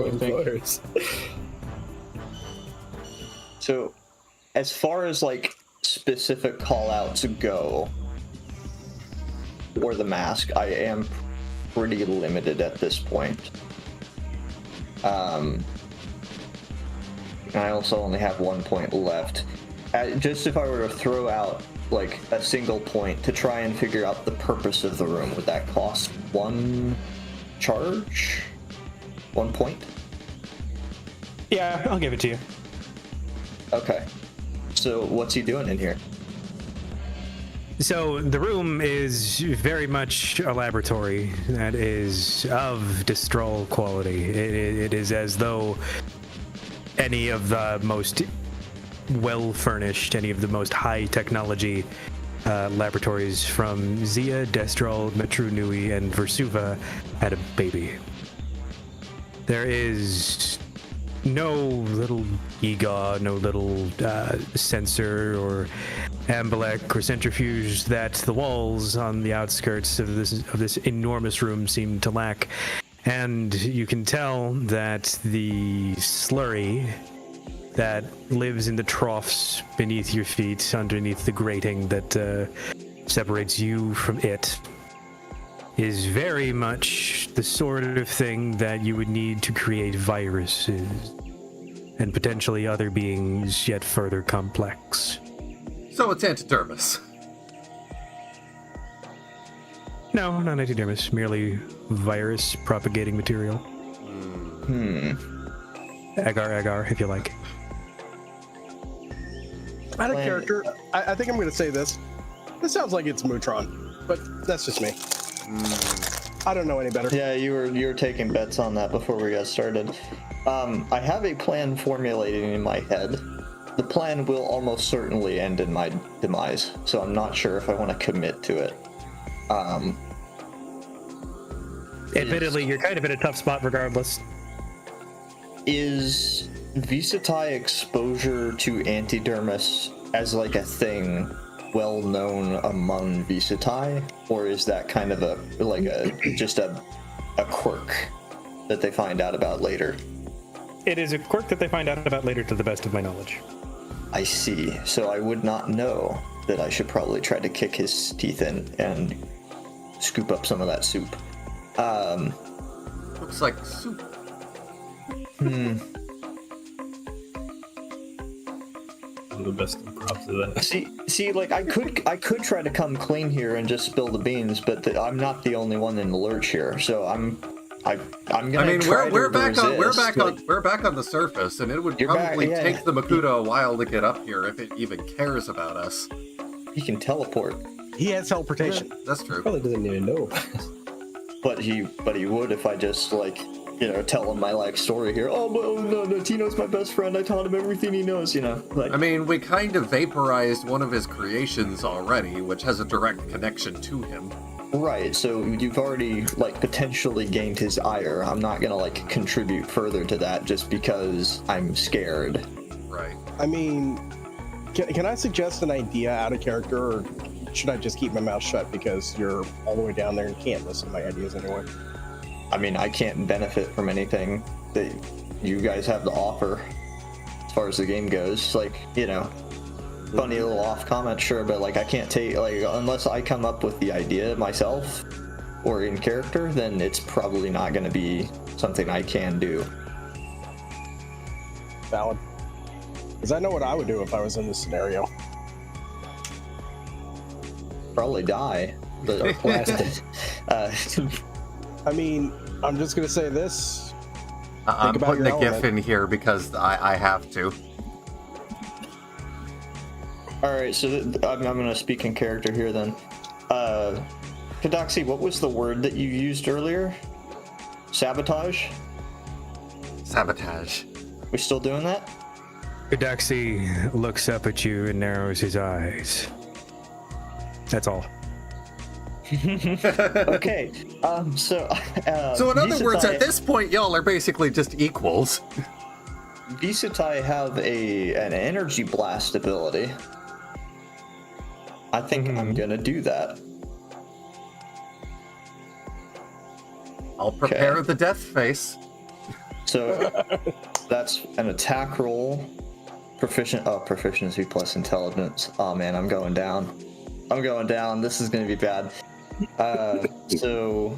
Speaker 7: So, as far as like specific call-outs go, for the mask, I am pretty limited at this point. I also only have 1 point left. Just if I were to throw out like a single point to try and figure out the purpose of the room, would that cost 1 charge? 1 point?
Speaker 5: Yeah, I'll give it to you.
Speaker 7: Okay. So what's he doing in here?
Speaker 5: So the room is very much a laboratory that is of Distral quality. It is as though any of the most well-furnished, any of the most high-technology laboratories from Zia, Destral, Metru Nui, and Versuva had a baby. There is no little EGA, no little sensor or ambilec or centrifuge that the walls on the outskirts of this enormous room seem to lack. And you can tell that the slurry that lives in the troughs beneath your feet, underneath the grating that separates you from it, is very much the sort of thing that you would need to create viruses and potentially other beings yet further complex.
Speaker 4: So it's antidermis.
Speaker 5: No, not antidermis, merely virus propagating material. Agar, if you like.
Speaker 6: Out of character, I think I'm going to say this. This sounds like it's Mutron, but that's just me. I don't know any better.
Speaker 7: Yeah, you were taking bets on that before we got started. I have a plan formulating in my head. The plan will almost certainly end in my demise, so I'm not sure if I want to commit to it.
Speaker 5: Admittedly, you're kind of in a tough spot regardless.
Speaker 7: Is Vitae exposure to antidermis as like a thing well known among Vitae, or is that kind of just a quirk that they find out about later?
Speaker 5: It is a quirk that they find out about later, to the best of my knowledge.
Speaker 7: I see. So I would not know that I should probably try to kick his teeth in and scoop up some of that soup.
Speaker 4: Looks like soup.
Speaker 8: The best props of that.
Speaker 7: See, like I could try to come clean here and just spill the beans, but I'm not the only one in the lurch here, so I'm gonna.
Speaker 4: I mean,
Speaker 7: try
Speaker 4: we're
Speaker 7: to
Speaker 4: back
Speaker 7: resist,
Speaker 4: we're back on the surface, and it would
Speaker 7: You're back,
Speaker 4: probably
Speaker 7: yeah.
Speaker 4: take the Makuta a while to get up here if it even cares about us.
Speaker 7: He can teleport,
Speaker 6: He has teleportation.
Speaker 4: That's true.
Speaker 8: Probably doesn't even know.
Speaker 7: but he would if I just like tell him my like story here. Oh, well, no, Tino's my best friend. I taught him everything he knows, Like,
Speaker 4: I mean, we kind of vaporized one of his creations already, which has a direct connection to him.
Speaker 7: Right, so you've already, like, potentially gained his ire. I'm not gonna, like, contribute further to that just because I'm scared.
Speaker 4: Right.
Speaker 6: I mean, can I suggest an idea out of character, or should I just keep my mouth shut because you're all the way down there and can't listen to my ideas anyway?
Speaker 7: I mean, I can't benefit from anything that you guys have to offer as far as the game goes. Like, funny little off comment, sure, but like I can't take, like, unless I come up with the idea myself or in character, then it's probably not going to be something I can do.
Speaker 6: Valid. Because I know what I would do if I was in this scenario.
Speaker 7: Probably die. But blasted.
Speaker 6: I mean, I'm just gonna say this.
Speaker 4: I'm
Speaker 6: about
Speaker 4: putting
Speaker 6: your
Speaker 4: a GIF
Speaker 6: element.
Speaker 4: in here because I have to.
Speaker 7: Alright, so I'm going to speak in character here then. Kadaxi, what was the word that you used earlier? Sabotage?
Speaker 4: Sabotage.
Speaker 7: We still doing that?
Speaker 10: Kadaxi looks up at you and narrows his eyes. That's all.
Speaker 7: Okay, so
Speaker 4: So in other words,
Speaker 7: Visutai-
Speaker 4: at this point, y'all are basically just equals.
Speaker 7: Visutai have an energy blast ability. I think I'm gonna do that.
Speaker 4: I'll prepare
Speaker 7: Okay.
Speaker 4: the death face.
Speaker 7: So that's an attack roll. Proficiency plus intelligence. Oh man, I'm going down. This is gonna be bad. So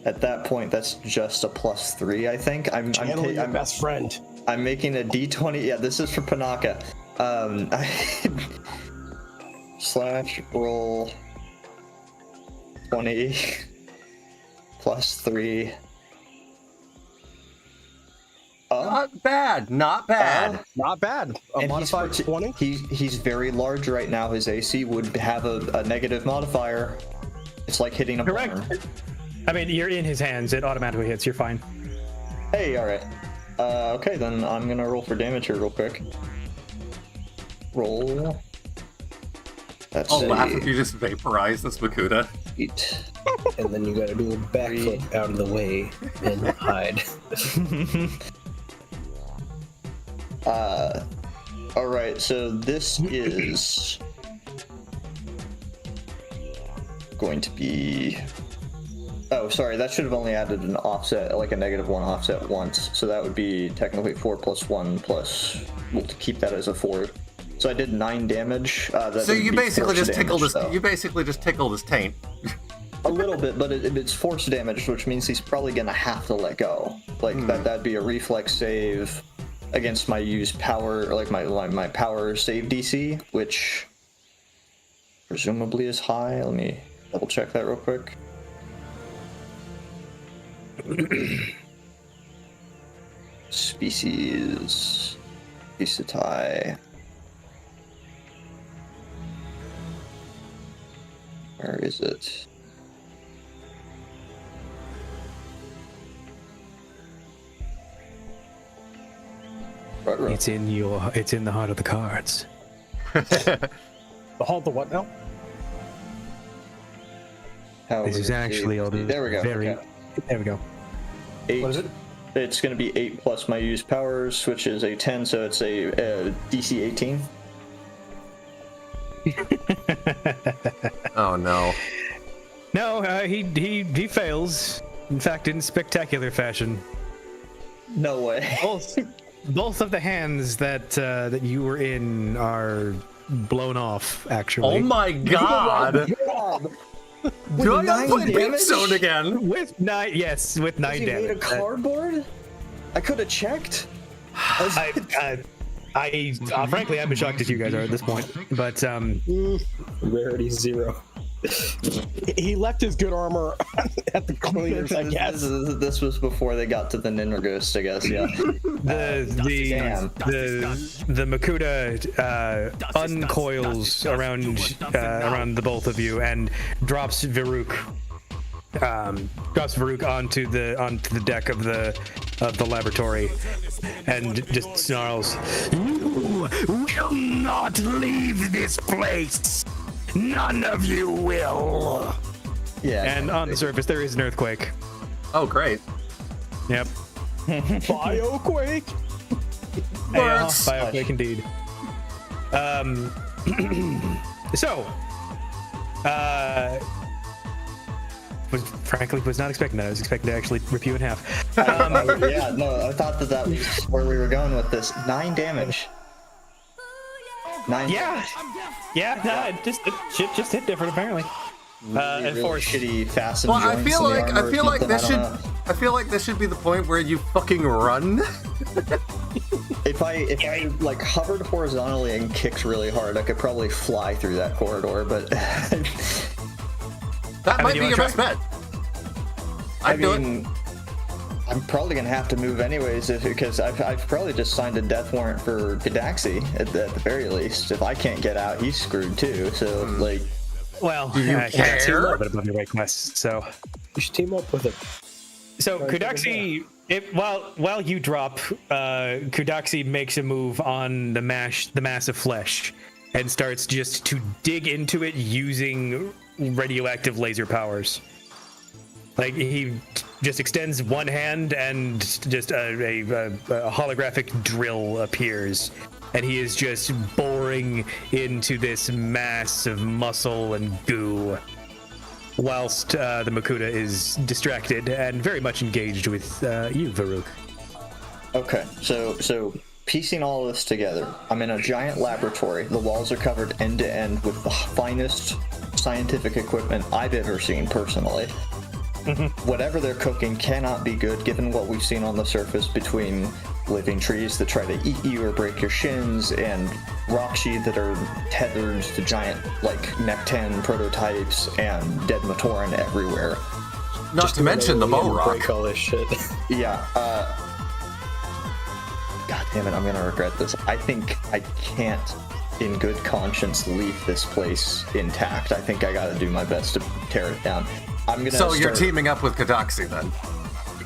Speaker 7: at that point, that's just a +3, I think.
Speaker 6: Channel your best friend.
Speaker 7: I'm making a D20. Yeah, this is for Panaka. Slash roll 20 +3.
Speaker 4: Not bad. Not bad.
Speaker 6: Not bad. A
Speaker 7: And he's
Speaker 6: modified 20.
Speaker 7: He's very large right now. His AC would have a negative modifier. It's like hitting a
Speaker 5: Correct.
Speaker 7: bomber.
Speaker 5: I mean, you're in his hands. It automatically hits. You're fine.
Speaker 7: Hey, all right. Okay, then I'm gonna roll for damage here real quick. Roll. That's
Speaker 4: I'll
Speaker 7: a
Speaker 4: laugh if you just vaporize this Makuta.
Speaker 7: 8.
Speaker 8: And then you gotta do a backflip out of the way and hide.
Speaker 7: All right. So this is going to be. Oh, sorry. That should have only added an offset, like a -1 offset once. So that would be technically 4 + 1 plus. We'll keep that as a 4. So I did 9 damage.
Speaker 4: So you basically just tickled his.
Speaker 7: though.
Speaker 4: You basically just tickled his taint.
Speaker 7: A little bit, but it's force damage, which means he's probably gonna have to let go. Like that'd be a reflex save against my used power, or like my power save DC, which presumably is high. Let me double check that real quick. Species, Visutai. Where is it? Right.
Speaker 10: It's in the heart of the cards.
Speaker 6: The halt the what now?
Speaker 10: This is actually all the
Speaker 7: There we go.
Speaker 10: very.
Speaker 7: Okay.
Speaker 10: There we go.
Speaker 7: 8.
Speaker 6: What is it?
Speaker 7: It's going to be 8 plus my used powers, which is a 10, so it's a DC 18.
Speaker 4: Oh no.
Speaker 10: No, he fails. In fact, in spectacular fashion.
Speaker 7: No way.
Speaker 10: Both of the hands that you were in are blown off. Actually.
Speaker 4: Oh my god. Do I not play
Speaker 7: damage?
Speaker 4: Beepzone again?
Speaker 10: With 9, yes, with 9
Speaker 7: He
Speaker 10: damage.
Speaker 7: made a cardboard? I could have checked.
Speaker 10: Frankly, I'm as shocked as you guys are at this point. But
Speaker 8: Rarity 0.
Speaker 6: He left his good armor at the cleaners, I guess.
Speaker 7: This was before they got to the Ninja Ghost, I guess. Yeah. Damn.
Speaker 10: the Makuta uncoils around the both of you and drops Varuk onto the deck of the
Speaker 5: of the laboratory and just snarls, "You will not leave this place! None of you will!"
Speaker 7: Yeah.
Speaker 5: And on the surface, there is an earthquake.
Speaker 4: Oh, great.
Speaker 5: Yep.
Speaker 6: Bioquake.
Speaker 4: Words.
Speaker 5: Bioquake indeed. So, frankly was not expecting that. I was expecting to actually rip you in half.
Speaker 7: Yeah, no, I thought that was where we were going with this. 9 damage. 9
Speaker 5: Yeah, yeah, no, shit just hit different apparently. And
Speaker 7: really
Speaker 5: force.
Speaker 7: shitty fastened
Speaker 4: Well, I
Speaker 7: joints
Speaker 4: feel
Speaker 7: in the
Speaker 4: like
Speaker 7: armor or something, I don't know.
Speaker 4: I feel like this should be the point where you fucking run.
Speaker 7: If I like hovered horizontally and kicked really hard, I could probably fly through that corridor, but
Speaker 4: That might
Speaker 5: you
Speaker 4: be
Speaker 5: wanna
Speaker 4: your
Speaker 5: try?
Speaker 4: best bet.
Speaker 7: I
Speaker 4: I'd do it.
Speaker 7: mean, I'm probably gonna have to move anyways because I've probably just signed a death warrant for Gadaxi at the very least. If I can't get out, he's screwed too. So like,
Speaker 5: Well,
Speaker 4: Do you
Speaker 5: that's a
Speaker 4: care?
Speaker 5: little bit above your weight class. So,
Speaker 8: You should team up with it.
Speaker 5: Kudaxi, while you drop, Kudaxi makes a move on the mass of flesh and starts just to dig into it using radioactive laser powers. Like he just extends one hand and just a holographic drill appears, and he is just boring into this mass of muscle and goo, whilst the Makuta is distracted and very much engaged with you, Varuk.
Speaker 7: okay, so piecing all of this together, I'm in a giant laboratory. The walls are covered end to end with the finest scientific equipment I've ever seen personally. Whatever they're cooking cannot be good given what we've seen on the surface between living trees that try to eat you or break your shins and Rockshi that are tethered to giant like Mech-10 prototypes and dead Matoran everywhere.
Speaker 4: Not to mention the bow rock.
Speaker 8: Break all this shit.
Speaker 7: Yeah, God damn it, I'm gonna regret this. I think I can't in good conscience leave this place intact. I think I gotta do my best to tear it down. I'm gonna
Speaker 4: So you're
Speaker 7: start-
Speaker 4: teaming up with Gadaxi then?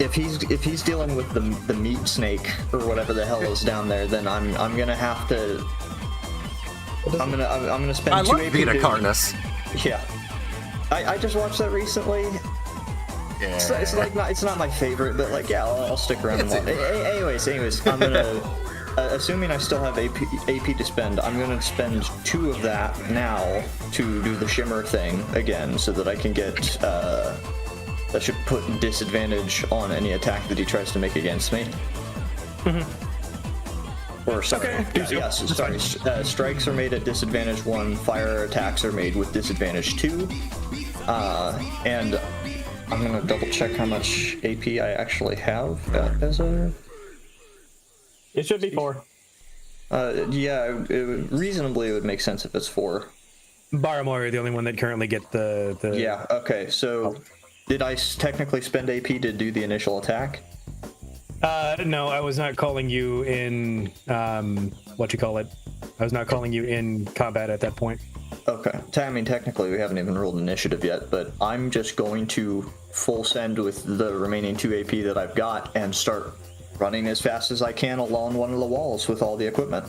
Speaker 7: if he's dealing with the meat snake or whatever the hell is down there, then I'm gonna have to. I'm gonna spend
Speaker 4: I
Speaker 7: 2
Speaker 4: love
Speaker 7: AP
Speaker 4: Vita
Speaker 7: to-
Speaker 4: Carnus.
Speaker 7: Yeah, I just watched that recently.
Speaker 4: Yeah.
Speaker 7: It's like it's not my favorite, but like yeah, I'll stick around.
Speaker 4: It's
Speaker 7: And watch. Anyways, I'm gonna. Assuming I still have AP to spend, I'm gonna spend 2 of that now to do the shimmer thing again, so that I can get. That should put disadvantage on any attack that he tries to make against me. Or sorry,
Speaker 5: Okay, do so.
Speaker 7: yes, sorry. Strikes are made at disadvantage 1. Fire attacks are made with disadvantage 2. And I'm gonna double check how much AP I actually have as a.
Speaker 5: It should be 4.
Speaker 7: Yeah, reasonably it would make sense if it's 4.
Speaker 5: Baramor are the only one that currently get the
Speaker 7: Yeah. Okay. So, did I technically spend AP to do the initial attack?
Speaker 5: No, I was not calling you in what you call it. I was not calling you in combat at that point.
Speaker 7: Okay. I mean, technically we haven't even rolled initiative yet, but I'm just going to full send with the remaining 2 AP that I've got and start running as fast as I can along one of the walls with all the equipment,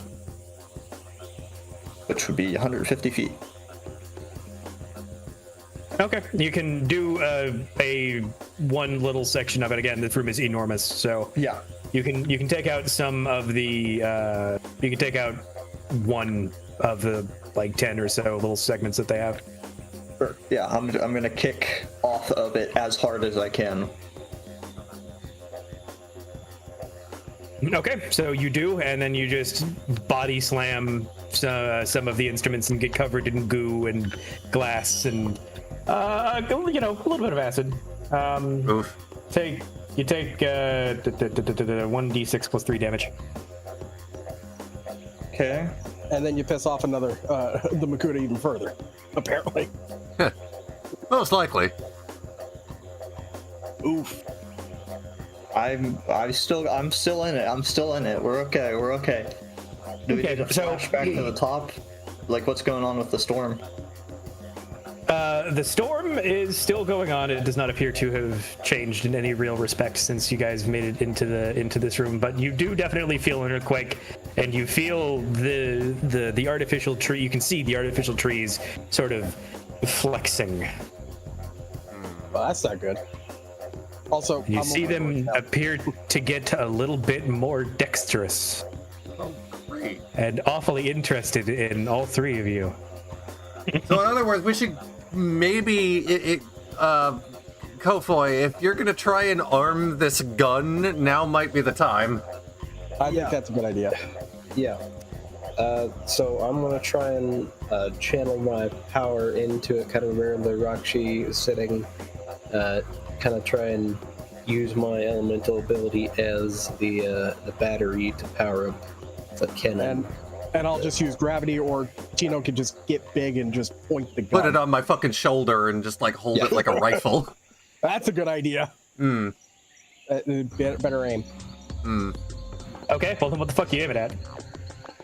Speaker 7: which would be 150 feet.
Speaker 5: Okay, you can do a one little section of it. Again, this room is enormous, so
Speaker 7: Yeah.
Speaker 5: you can take out some of the you can take out one of the like 10 or so little segments that they have.
Speaker 7: Sure. Yeah, I'm gonna kick off of it as hard as I can.
Speaker 5: Okay, so you do, and then you just body slam some of the instruments and get covered in goo and glass and a little bit of acid.
Speaker 4: Oof.
Speaker 5: You take 1d6 plus 3 damage.
Speaker 7: Okay.
Speaker 6: And then you piss off another the Makuta even further, apparently.
Speaker 4: Most likely.
Speaker 6: Oof.
Speaker 7: I'm still in it. I'm still in it. We're okay. We're okay. Do we
Speaker 5: Okay,
Speaker 7: need to
Speaker 5: so-
Speaker 7: flash back to the top? Like, what's going on with the storm?
Speaker 5: The storm is still going on. It does not appear to have changed in any real respect since you guys made it into this room. But you do definitely feel an earthquake, and you feel the artificial tree. You can see the artificial trees sort of flexing.
Speaker 6: Well, that's not good. Also,
Speaker 5: You see them appear to get a little bit more dexterous.
Speaker 4: Oh, great.
Speaker 5: And awfully interested in all three of you.
Speaker 4: So in other words, we should maybe Kofoy, if you're gonna try and arm this gun, now might be the time.
Speaker 6: I think that's a good idea.
Speaker 8: Yeah. So I'm gonna try and channel my power into it, kind of where the Rakshi is sitting. Kind of try and use my elemental ability as the battery to power up the cannon.
Speaker 6: And I'll just use gravity, or Tino can just get big and just point the gun.
Speaker 4: Put it on my fucking shoulder and just like hold it like a rifle.
Speaker 6: That's a good idea. Better aim.
Speaker 5: Okay, well then what the fuck are you aiming at?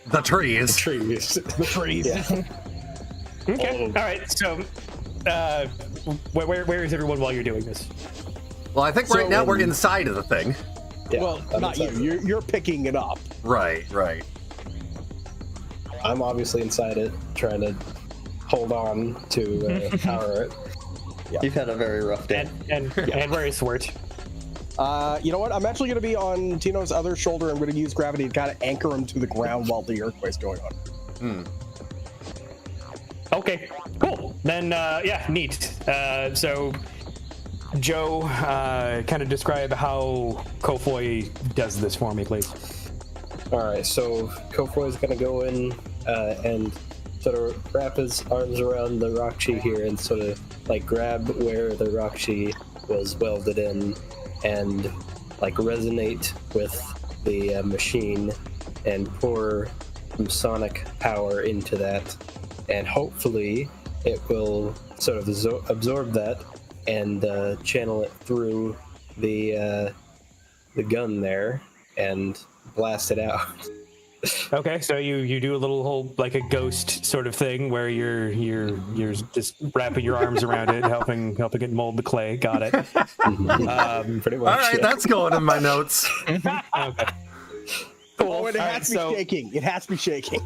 Speaker 4: The trees.
Speaker 6: The trees.
Speaker 5: Okay, all right. So, where is everyone while you're doing this?
Speaker 4: Well, I think right now we're inside of the thing.
Speaker 8: Yeah,
Speaker 6: Well,
Speaker 8: I'm
Speaker 6: not
Speaker 8: inside.
Speaker 6: you. You're picking it up.
Speaker 4: Right.
Speaker 8: I'm obviously inside it, trying to hold on to power it.
Speaker 7: You've had a very rough day.
Speaker 5: And where is Swert?
Speaker 6: You know what? I'm actually going to be on Tino's other shoulder. I'm going to use gravity to kind of anchor him to the ground while the earthquake's going on.
Speaker 5: Okay, cool. Then, yeah, neat. So, Joe, kind of describe how Kofoy does this for me, please.
Speaker 8: All right, so Kofoy is going to go in and sort of wrap his arms around the Rakshi here and sort of like grab where the Rakshi was welded in and like resonate with the machine and pour some sonic power into that, and hopefully it will sort of absorb that and channel it through the gun there and blast it out.
Speaker 5: Okay, so you do a little whole like a ghost sort of thing where you're just wrapping your arms around it, helping it mold the clay. Got it.
Speaker 8: Pretty much.
Speaker 4: All right, that's going in my notes.
Speaker 5: Okay. Cool.
Speaker 6: Oh, and it
Speaker 5: All
Speaker 6: has to be shaking. It has to be shaking.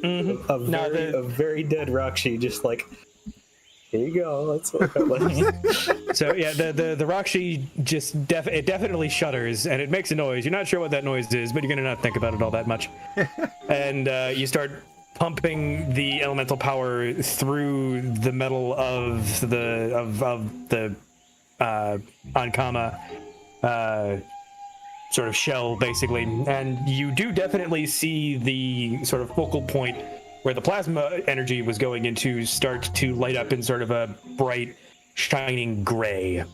Speaker 8: A very dead Rakshi, just like, here you go. That's what it was.
Speaker 5: So yeah, the Rakshi just it definitely shudders and it makes a noise. You're not sure what that noise is, but you're gonna not think about it all that much. And you start pumping the elemental power through the metal of the Ankama sort of shell, basically, and you do definitely see the sort of focal point where the plasma energy was going into start to light up in sort of a bright, shining gray.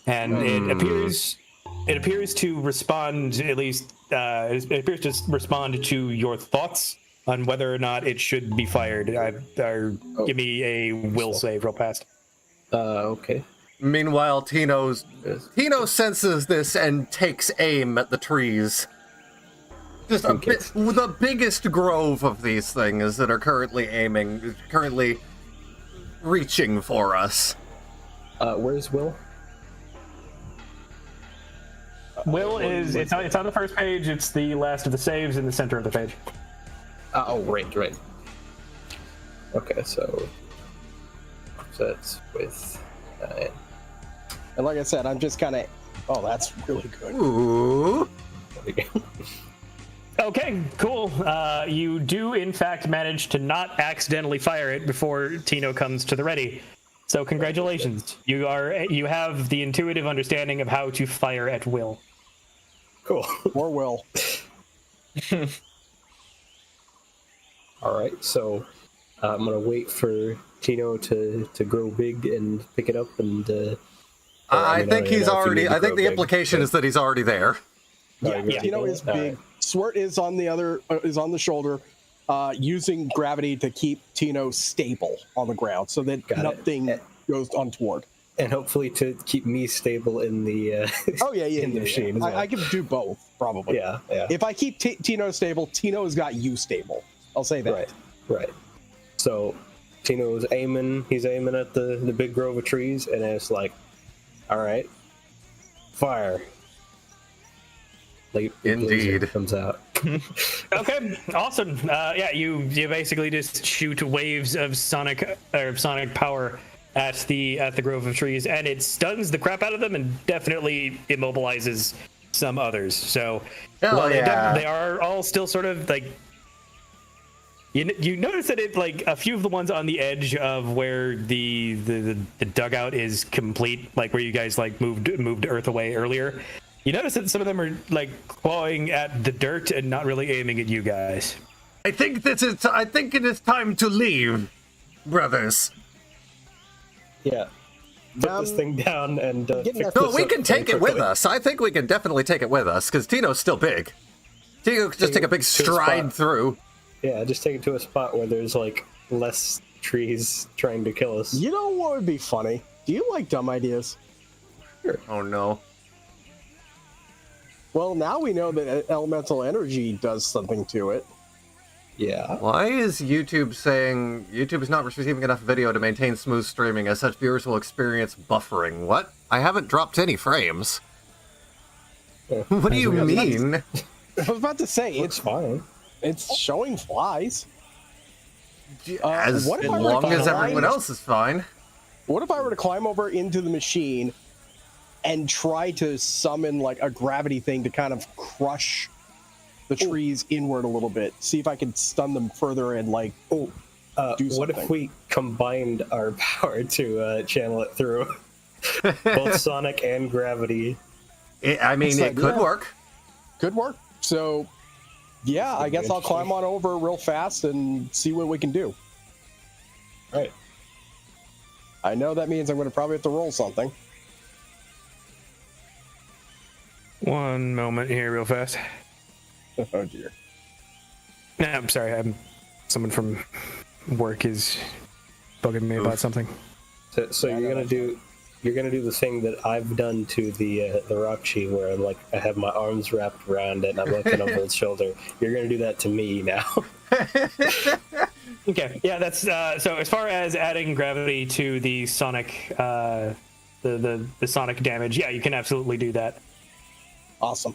Speaker 5: And it appears to respond, at least, it appears to respond to your thoughts on whether or not it should be fired. Give me a will save real fast.
Speaker 8: Okay.
Speaker 4: Meanwhile, Tino senses this and takes aim at the trees. Just the biggest grove of these things that are currently reaching for us.
Speaker 8: Where's Will?
Speaker 5: Will is it's on the first page. It's the last of the saves in the center of the page.
Speaker 8: Oh, right. Okay, so that's with 9.
Speaker 6: And like I said, I'm just kind of... Oh, that's really good.
Speaker 4: Ooh.
Speaker 5: Okay, cool. You do, in fact, manage to not accidentally fire it before Tino comes to the ready. So congratulations. You have the intuitive understanding of how to fire at will.
Speaker 8: Cool.
Speaker 6: Or will.
Speaker 8: All right, so I'm gonna wait for Tino to grow big and pick it up, and
Speaker 4: I think he's already. I think the implication is that he's already there.
Speaker 6: Yeah, Tino is big. Swert is on the shoulder, using gravity to keep Tino stable on the ground, so that nothing goes untoward.
Speaker 8: And hopefully to keep me stable in the in the machine. As well.
Speaker 6: I can do both, probably.
Speaker 8: Yeah.
Speaker 6: If I keep Tino stable, Tino's got you stable. I'll say that.
Speaker 8: Right. So Tino's aiming. He's aiming at the big grove of trees, and it's like, all right, fire. Like
Speaker 4: Indeed.
Speaker 8: comes out.
Speaker 5: Okay, awesome. Yeah, you basically just shoot waves of sonic power at the grove of trees, and it stuns the crap out of them and definitely immobilizes some others. So while they are all still sort of like, you notice that it, like, a few of the ones on the edge of where the dugout is complete, like where you guys like moved earth away earlier. You notice that some of them are like clawing at the dirt and not really aiming at you guys.
Speaker 4: I think it is time to leave, brothers.
Speaker 8: Yeah. Put this thing down and fix
Speaker 4: No,
Speaker 8: this
Speaker 4: we
Speaker 8: up
Speaker 4: can take
Speaker 8: very
Speaker 4: it with
Speaker 8: quickly.
Speaker 4: us. I think we can definitely take it with us, because Tino's still big. Tino can just take a big stride through.
Speaker 8: Yeah, just take it to a spot where there's like less trees trying to kill us.
Speaker 6: You know what would be funny? Do you like dumb ideas?
Speaker 4: Oh no.
Speaker 6: Well, now we know that elemental energy does something to it.
Speaker 8: Yeah.
Speaker 4: Why is YouTube saying YouTube is not receiving enough video to maintain smooth streaming, as such viewers will experience buffering? What? I haven't dropped any frames. What do you mean?
Speaker 6: I was about to say,
Speaker 8: It's fine.
Speaker 6: it's showing flies.
Speaker 4: As
Speaker 6: what if I were
Speaker 4: long
Speaker 6: to
Speaker 4: as
Speaker 6: climb-
Speaker 4: everyone else is fine.
Speaker 6: What if I were to climb over into the machine and try to summon like a gravity thing to kind of crush the trees inward a little bit? See if I can stun them further and like do
Speaker 8: What
Speaker 6: something.
Speaker 8: if we combined our power to channel it through both sonic and gravity?
Speaker 4: I mean,
Speaker 6: It's
Speaker 4: it
Speaker 6: like,
Speaker 4: could
Speaker 6: yeah.
Speaker 4: work.
Speaker 6: Good work. So, yeah, I guess I'll
Speaker 8: interesting.
Speaker 6: climb on over real fast and see what we can do.
Speaker 8: Right.
Speaker 6: I know that means I'm going to probably have to roll something.
Speaker 5: One moment here, real fast.
Speaker 6: Oh dear.
Speaker 5: No, I'm sorry. Someone from work is bugging me about something.
Speaker 8: So you're gonna do the thing that I've done to the Rakshi, where I'm like I have my arms wrapped around it and I'm looking over its shoulder. You're gonna do that to me now.
Speaker 5: Okay, yeah, that's so. As far as adding gravity to the sonic, the sonic damage, yeah, you can absolutely do that.
Speaker 6: Awesome.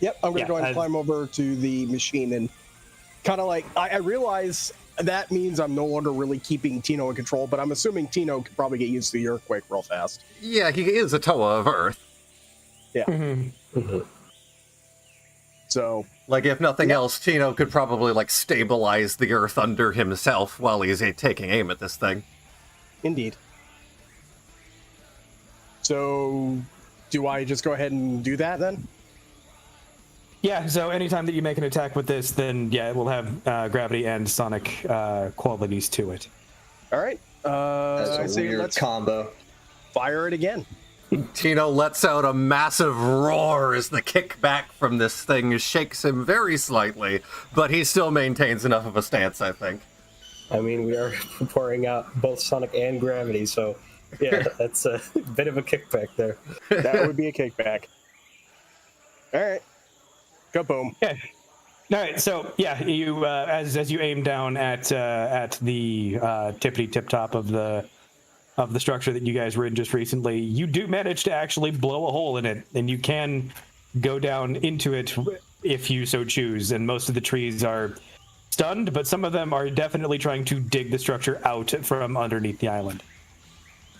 Speaker 6: Yep, I'm going to go ahead and climb over to the machine and kind of like, I realize that means I'm no longer really keeping Tino in control, but I'm assuming Tino could probably get used to the earthquake real fast.
Speaker 4: Yeah, he is a Toa of Earth.
Speaker 6: Yeah.
Speaker 8: Mm-hmm.
Speaker 6: So,
Speaker 4: Like, if nothing else, Tino could probably, like, stabilize the Earth under himself while he's taking aim at this thing.
Speaker 6: indeed. So, do I just go ahead and do that then?
Speaker 5: Yeah, so anytime that you make an attack with this, then yeah, it will have gravity and sonic qualities to it.
Speaker 6: All right. I
Speaker 7: That's a
Speaker 6: say
Speaker 7: weird
Speaker 6: let's
Speaker 7: combo.
Speaker 6: fire it again.
Speaker 4: Tino lets out a massive roar as the kickback from this thing shakes him very slightly, but he still maintains enough of a stance, I think.
Speaker 8: I mean, we are pouring out both sonic and gravity, so yeah, that's a bit of a kickback there.
Speaker 6: That would be a kickback. All right. Kaboom.
Speaker 5: Yeah. All right. So yeah, you as you aim down at the tippity tip top of the structure that you guys were in just recently, you do manage to actually blow a hole in it, and you can go down into it if you so choose. And most of the trees are stunned, but some of them are definitely trying to dig the structure out from underneath the island.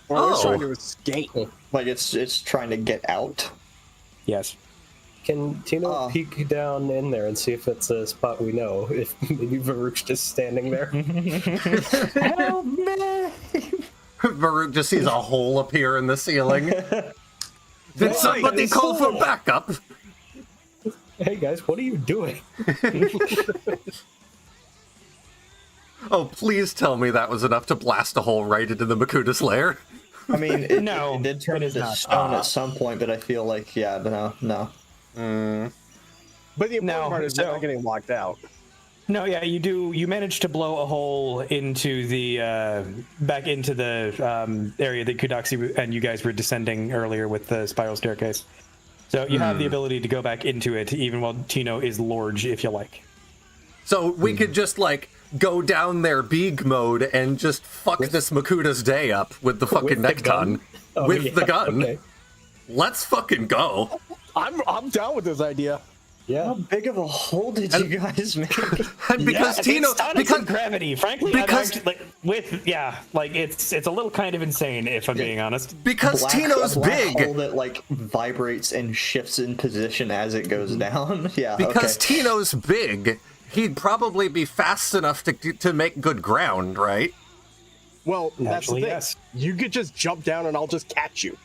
Speaker 6: Well, it's trying to escape.
Speaker 7: Like it's trying to get out.
Speaker 5: Yes.
Speaker 8: Can Tino peek down in there and see if it's a spot we know? If maybe Varuk's just standing there.
Speaker 5: Help me!
Speaker 4: Varuk just sees a hole appear in the ceiling. Did somebody call for backup?
Speaker 8: Hey guys, what are you doing?
Speaker 4: Oh, please tell me that was enough to blast a hole right into the Makuta's lair.
Speaker 7: I mean, it,
Speaker 5: No,
Speaker 7: it did turn
Speaker 5: it is
Speaker 7: into
Speaker 5: not.
Speaker 7: stone at some point, but I feel like, yeah, no.
Speaker 6: But the important
Speaker 5: No,
Speaker 6: part is
Speaker 5: so-
Speaker 6: we're not getting locked out.
Speaker 5: No, yeah, you do. You managed to blow a hole into the back into the area that Kudaxi and you guys were descending earlier with the spiral staircase. So you have the ability to go back into it, even while Tino is large, if you like.
Speaker 4: So we could just, like, go down there beag mode and just fuck this Makuta's day up with the fucking neck gun. With the gun.
Speaker 8: Okay.
Speaker 4: Let's fucking go.
Speaker 6: I'm down with this idea.
Speaker 8: Yeah.
Speaker 7: How big of a hole did you guys make?
Speaker 4: And because Tino, because
Speaker 5: gravity, frankly,
Speaker 4: because-
Speaker 5: it's a little kind of insane if I'm being honest.
Speaker 4: because Tino's
Speaker 7: a black
Speaker 4: big.
Speaker 7: hole that like vibrates and shifts in position as it goes down. Yeah.
Speaker 4: Because
Speaker 7: okay.
Speaker 4: Tino's big, he'd probably be fast enough to make good ground, right?
Speaker 6: Well, that's the
Speaker 5: Naturally,
Speaker 6: thing.
Speaker 5: yes.
Speaker 6: You could just jump down and I'll just catch you.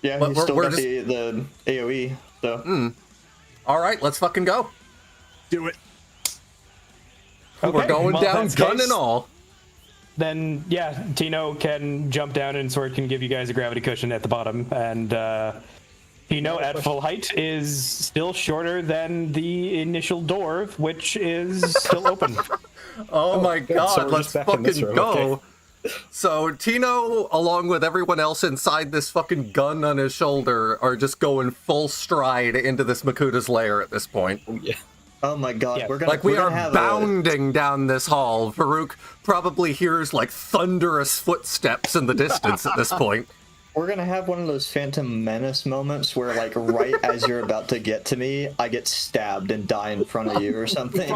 Speaker 7: Yeah,
Speaker 4: But
Speaker 7: you still
Speaker 4: we're
Speaker 7: got the AOE. So
Speaker 4: All right, let's fucking go.
Speaker 6: Do it.
Speaker 4: We're going
Speaker 5: well,
Speaker 4: down,
Speaker 5: that's
Speaker 4: gun
Speaker 5: case.
Speaker 4: and all.
Speaker 5: Then yeah, Tino can jump down and Swert can give you guys a gravity cushion at the bottom, and Tino at full height is still shorter than the initial door, which is still open.
Speaker 4: Oh my god,
Speaker 8: So we're
Speaker 4: let's
Speaker 8: just back in this
Speaker 4: fucking
Speaker 8: room,
Speaker 4: go.
Speaker 8: okay.
Speaker 4: So Tino, along with everyone else inside this fucking gun on his shoulder, are just going full stride into this Makuta's lair at this point.
Speaker 8: Yeah.
Speaker 7: oh my god,
Speaker 5: Yeah.
Speaker 7: we're gonna
Speaker 4: Like we
Speaker 7: we're
Speaker 4: are
Speaker 7: gonna have
Speaker 4: bounding down this hall. Farouk probably hears like thunderous footsteps in the distance at this point.
Speaker 7: We're gonna have one of those Phantom Menace moments where, like, right as you're about to get to me, I get stabbed and die in front of you or something.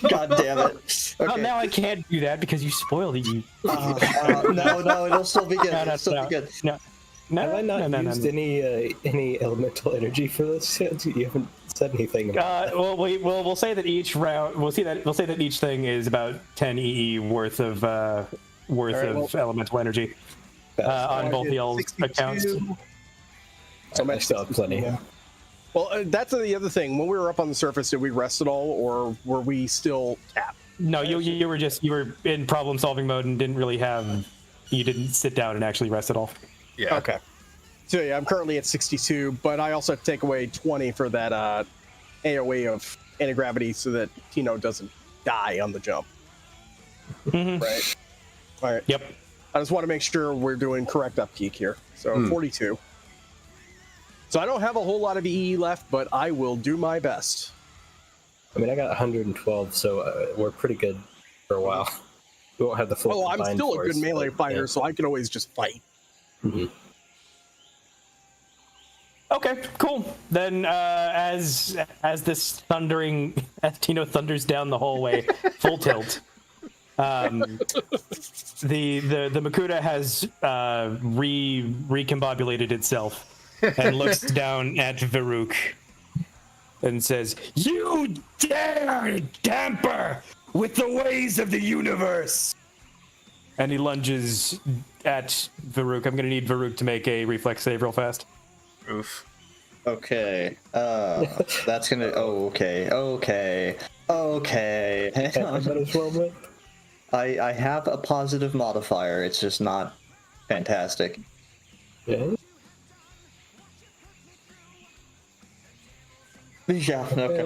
Speaker 7: God damn it!
Speaker 5: Oh,
Speaker 7: Okay.
Speaker 5: now I can't do that because you spoiled it. You
Speaker 7: No, it'll still be good.
Speaker 5: no,
Speaker 7: It'll still be good.
Speaker 5: no.
Speaker 8: Have I not
Speaker 5: no,
Speaker 8: used any elemental energy for this yet? You haven't said anything about that.
Speaker 5: Well, we'll say that each round we'll say that each thing is about 10 EE worth of elemental energy on both y'all's accounts.
Speaker 6: So
Speaker 8: I still have plenty.
Speaker 6: Yeah. Well, that's the other thing. When we were up on the surface, did we rest at all, or were we still tapped?
Speaker 5: No, you were in problem solving mode and you didn't sit down and actually rest at all.
Speaker 4: Yeah.
Speaker 6: Okay. So yeah, I'm currently at 62, but I also have to take away 20 for that AOE of anti-gravity so that Tino doesn't die on the jump.
Speaker 5: Mhm.
Speaker 6: Right. All right.
Speaker 5: Yep.
Speaker 6: I just want to make sure we're doing correct upkeep here. So 42. So I don't have a whole lot of EE left, but I will do my best.
Speaker 8: I mean, I got 112, so we're pretty good for a while. We won't have the full.
Speaker 6: Oh, I'm
Speaker 8: combined
Speaker 6: still a good
Speaker 8: force,
Speaker 6: melee
Speaker 8: but,
Speaker 6: fighter,
Speaker 8: yeah.
Speaker 6: so I can always just fight.
Speaker 8: Mhm.
Speaker 5: Okay, cool. Then as Tino thunders down the hallway, full tilt. The Makuta has recombobulated itself and looks down at Varuk and says, "You dare tamper with the ways of the universe!" And he lunges at Varuk. I'm gonna need Varuk to make a reflex save real fast.
Speaker 4: Oof.
Speaker 7: Okay. That's gonna. Oh, okay. Okay. Okay. Hang on.
Speaker 8: Might as well, man.
Speaker 7: I have a positive modifier. It's just not fantastic.
Speaker 8: Yeah.
Speaker 7: Yeah. Okay.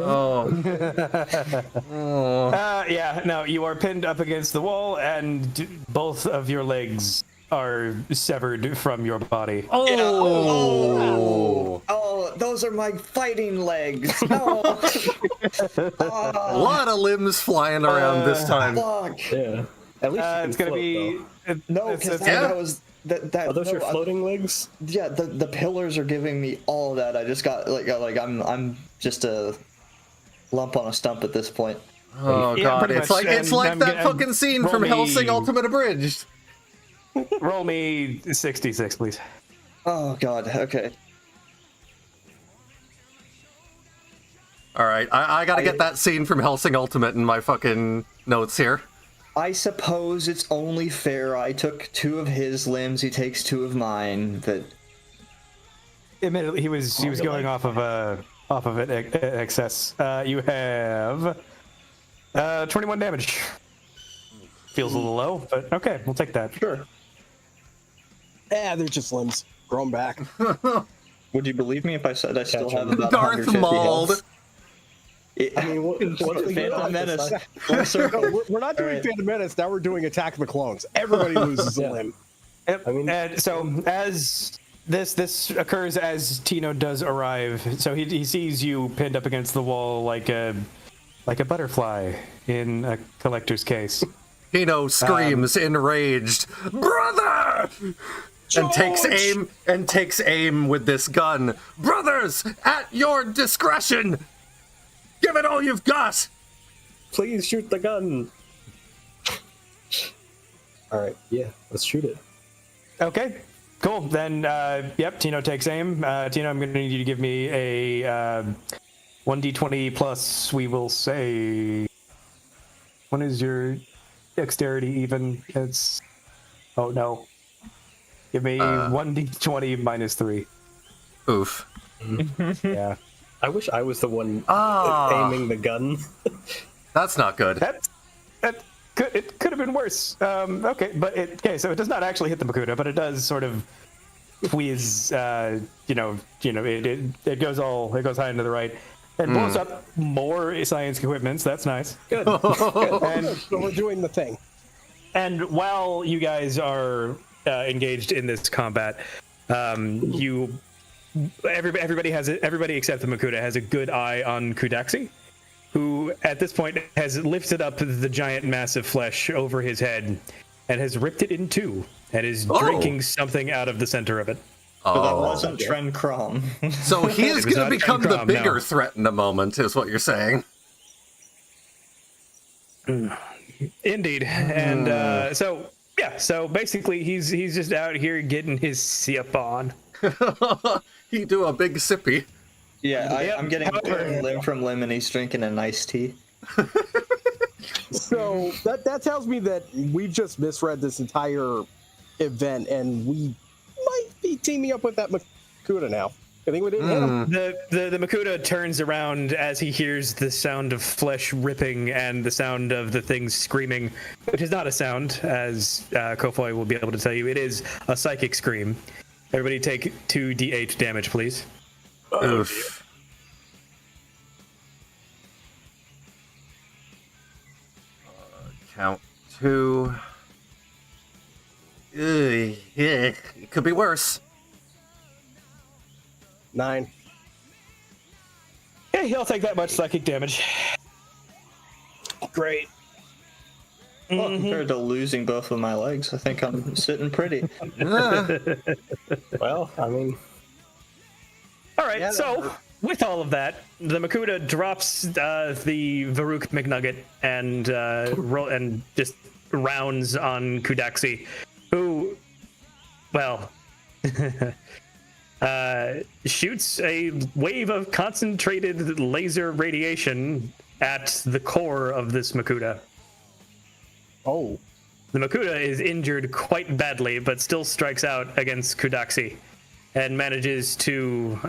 Speaker 4: Oh.
Speaker 5: Yeah, no, you are pinned up against the wall, and both of your legs are severed from your body.
Speaker 4: Oh.
Speaker 7: Oh, those are my fighting legs. No.
Speaker 4: A lot of limbs flying around this time.
Speaker 7: Fuck.
Speaker 8: Yeah. At least you can
Speaker 5: It's gonna
Speaker 8: float,
Speaker 5: be
Speaker 8: though.
Speaker 7: No,
Speaker 5: it's-
Speaker 7: because
Speaker 5: it's-
Speaker 7: that was that.
Speaker 8: Are those
Speaker 7: no,
Speaker 8: your floating legs?
Speaker 7: Yeah, the pillars are giving me all of that. I just got like I'm just a lump on a stump at this point.
Speaker 4: Oh
Speaker 5: Yeah,
Speaker 4: god,
Speaker 5: pretty
Speaker 4: it's
Speaker 5: much.
Speaker 4: like
Speaker 5: And I'm
Speaker 4: that
Speaker 5: gonna-
Speaker 4: fucking scene
Speaker 5: roll
Speaker 4: from
Speaker 5: me-
Speaker 4: Hellsing Ultimate Abridged.
Speaker 5: Roll me 66, please.
Speaker 7: Oh god. Okay.
Speaker 4: All right, I gotta get that scene from Hellsing Ultimate in my fucking notes here.
Speaker 7: I suppose it's only fair. I took 2 of his limbs. He takes 2 of mine. But
Speaker 5: Admittedly, he was going off of it excess. You have 21 damage. Feels a little low, but okay, we'll take that.
Speaker 7: sure.
Speaker 6: Yeah, they're just limbs. Grown back.
Speaker 7: Would you believe me if I said I still
Speaker 8: Catch
Speaker 7: have
Speaker 8: him.
Speaker 7: about
Speaker 4: Darth
Speaker 7: 150
Speaker 4: Mauled.
Speaker 7: health?
Speaker 8: I mean, what's the
Speaker 7: Phantom Menace. Full
Speaker 6: No,
Speaker 7: circle.
Speaker 6: we're not doing
Speaker 7: Alright.
Speaker 6: Phantom Menace. Now we're doing Attack of the Clones. Everybody loses a
Speaker 8: Yeah.
Speaker 6: limb.
Speaker 5: Yep.
Speaker 8: I mean-
Speaker 5: And so as this occurs as Tino does arrive, so he sees you pinned up against the wall like a
Speaker 10: like a butterfly in a collector's case.
Speaker 4: Tino screams enraged, "Brother!" and takes aim with this gun. "Brothers, at your discretion! Give it all you've got!"
Speaker 8: Please shoot the gun. All right, yeah, let's shoot it.
Speaker 10: Okay, cool. Then, yep, Tino takes aim. Tino, I'm going to need you to give me a 1d20 plus, we will say... When is your dexterity even? It's... Oh, no. Give me 1d20 minus 3.
Speaker 4: Oof.
Speaker 10: Yeah.
Speaker 8: I wish I was the one
Speaker 4: aiming
Speaker 8: the gun.
Speaker 4: That's not good.
Speaker 10: It could have been worse. Okay, but so it does not actually hit the Makuta, but it does sort of whiz. It goes high and to the right, and blows up more science equipments. That's nice. Good. Good. And
Speaker 6: So we're doing the thing.
Speaker 10: And while you guys are engaged in this combat, everybody except the Makuta has a good eye on Kudaxi, who at this point has lifted up the giant mass of flesh over his head and has ripped it in two and is drinking something out of the center of it.
Speaker 7: But that wasn't Tren Krom.
Speaker 4: So he is going to become the
Speaker 10: Krom,
Speaker 4: bigger
Speaker 10: no.
Speaker 4: threat in a moment, is what you're saying.
Speaker 10: Indeed. And so basically he's just out here getting his sip on.
Speaker 4: He do a big sippy.
Speaker 7: Yeah, I'm getting limb from limb, and he's drinking an iced tea.
Speaker 6: So that tells me that we've just misread this entire event, and we might be teaming up with that Makuta now. I think we didn't hit him.
Speaker 10: The Makuta turns around as he hears the sound of flesh ripping and the sound of the things screaming, which is not a sound, as Kofoy will be able to tell you. It is a psychic scream. Everybody take 2d8 damage, please.
Speaker 4: Oof. Count 2. It could be worse.
Speaker 6: 9.
Speaker 10: Yeah, he'll take that much psychic damage.
Speaker 6: Great.
Speaker 7: Well, compared to losing both of my legs, I think I'm sitting pretty.
Speaker 8: Well, I mean...
Speaker 10: All right, so with all of that, the Makuta drops the Varuk McNugget and just rounds on Kudaxi, who, well, shoots a wave of concentrated laser radiation at the core of this Makuta.
Speaker 6: Oh.
Speaker 10: The Makuta is injured quite badly, but still strikes out against Kudaxi and manages to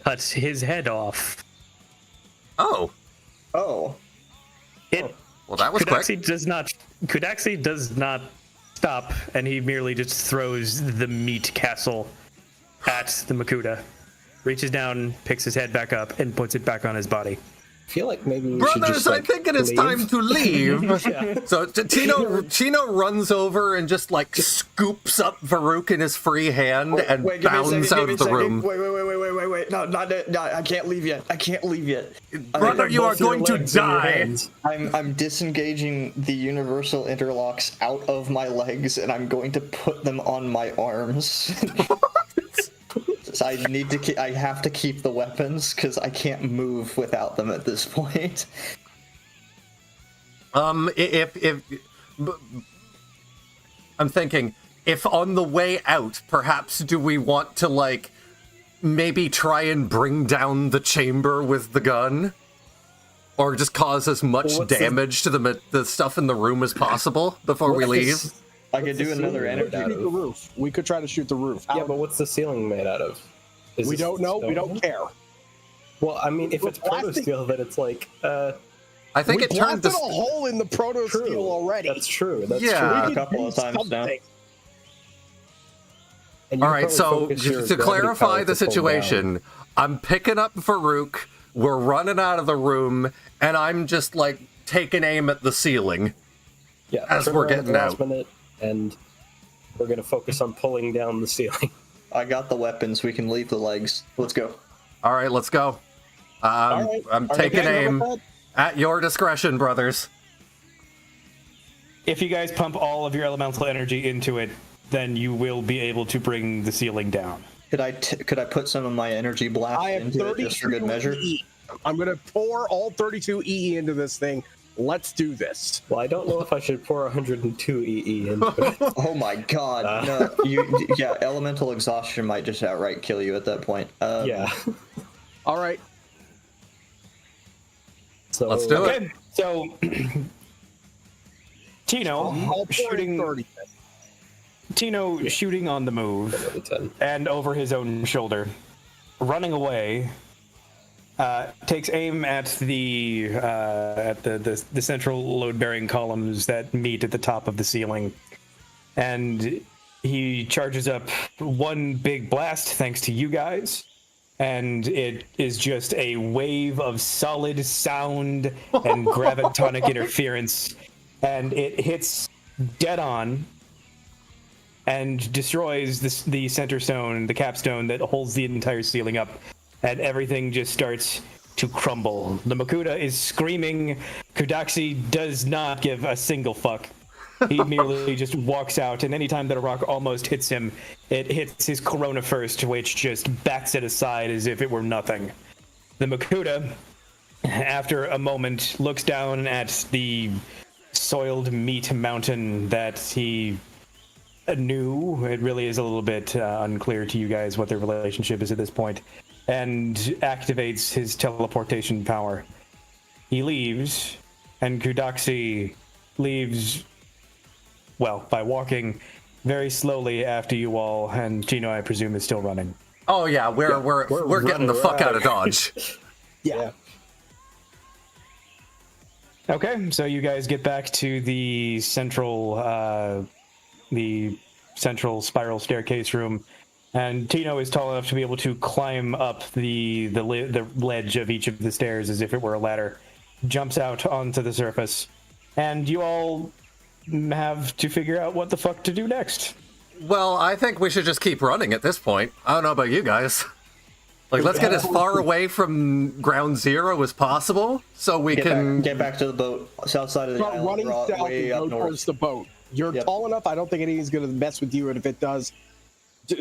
Speaker 10: cut his head off.
Speaker 7: Oh.
Speaker 4: Well, that was quick.
Speaker 10: Kudaxi does not stop, and he merely just throws the meat castle at the Makuta. Reaches down, picks his head back up, and puts it back on his body.
Speaker 8: I feel like maybe we should
Speaker 4: Brothers,
Speaker 8: just,
Speaker 4: I think it is time to leave. So Tino runs over and just scoops up Varuk in his free hand and bounds out of the room.
Speaker 7: Wait. No, I can't leave yet.
Speaker 4: Brother, you are going to die.
Speaker 7: I'm disengaging the universal interlocks out of my legs, and I'm going to put them on my arms. I have to keep the weapons because I can't move without them at this point.
Speaker 4: If I'm thinking, if on the way out, perhaps do we want to maybe try and bring down the chamber with the gun, or just cause as much damage to the stuff in the room as possible before we leave?
Speaker 7: I could do another energy.
Speaker 6: Shoot the roof. We could try to shoot the roof.
Speaker 8: Yeah, but what's the ceiling made out of?
Speaker 6: We don't know. We don't care.
Speaker 8: Well, I mean, if it's proto-steel, then it's
Speaker 4: I think it turned
Speaker 6: blasted a hole in the proto-steel already.
Speaker 8: That's true. That's
Speaker 4: Yeah.
Speaker 8: true.
Speaker 7: A couple of times now.
Speaker 4: All right, so to clarify the situation, I'm picking up Varuk, we're running out of the room, and I'm just taking aim at the ceiling as we're getting out.
Speaker 8: And we're going to focus on pulling down the ceiling.
Speaker 7: I got the weapons. We can leave the legs. Let's go.
Speaker 4: All right, let's go.
Speaker 6: right.
Speaker 4: I'm
Speaker 6: Are they
Speaker 4: taking
Speaker 6: okay
Speaker 4: aim
Speaker 6: with
Speaker 4: at your discretion, brothers.
Speaker 5: If you guys pump all of your elemental energy into it, then you will be able to bring the ceiling down.
Speaker 7: Could I put some of my energy blast
Speaker 6: I have
Speaker 7: into it just for good
Speaker 6: 32
Speaker 7: measure?
Speaker 6: EE. I'm gonna pour all 32 EE into this thing. Let's do this.
Speaker 8: Well, I don't know if I should pour 102 EE into it.
Speaker 7: Oh my god! No, yeah, elemental exhaustion might just outright kill you at that point.
Speaker 8: Yeah.
Speaker 6: All right.
Speaker 8: So
Speaker 4: Let's do it.
Speaker 5: Okay, so Tino
Speaker 6: I'll pour in 30.
Speaker 5: shooting on the move
Speaker 8: 10.
Speaker 5: and over his own shoulder, running away. Takes aim at the central load-bearing columns that meet at the top of the ceiling, and he charges up one big blast thanks to you guys, and it is just a wave of solid sound and gravitonic interference, and it hits dead on and destroys the center stone, the capstone that holds the entire ceiling up. And everything just starts to crumble. The Makuta is screaming. Kudaxi does not give a single fuck. He merely just walks out, and anytime that a rock almost hits him, it hits his corona first, which just bats it aside as if it were nothing. The Makuta, after a moment, looks down at the soiled meat mountain that he knew. It really is a little bit unclear to you guys what their relationship is at this point, and activates his teleportation power. He leaves, and Kudaxi leaves, well, by walking very slowly after you all, and Tino, I presume, is still running.
Speaker 4: Oh yeah, we're getting the fuck out of Dodge.
Speaker 6: Yeah.
Speaker 5: Okay, so you guys get back to the central spiral staircase room, and Tino is tall enough to be able to climb up the ledge of each of the stairs as if it were a ladder, jumps out onto the surface, and you all have to figure out what the fuck to do next.
Speaker 4: Well, I think we should just keep running at this point. I don't know about you guys. Like, let's get as far away from ground zero as possible, so we can
Speaker 7: get back to the boat, south side of the island.
Speaker 6: Running
Speaker 7: We're
Speaker 6: south
Speaker 7: way
Speaker 6: and
Speaker 7: up
Speaker 6: go towards
Speaker 7: north.
Speaker 6: the boat. You're tall enough. I don't think anything's going to mess with you, and if it does,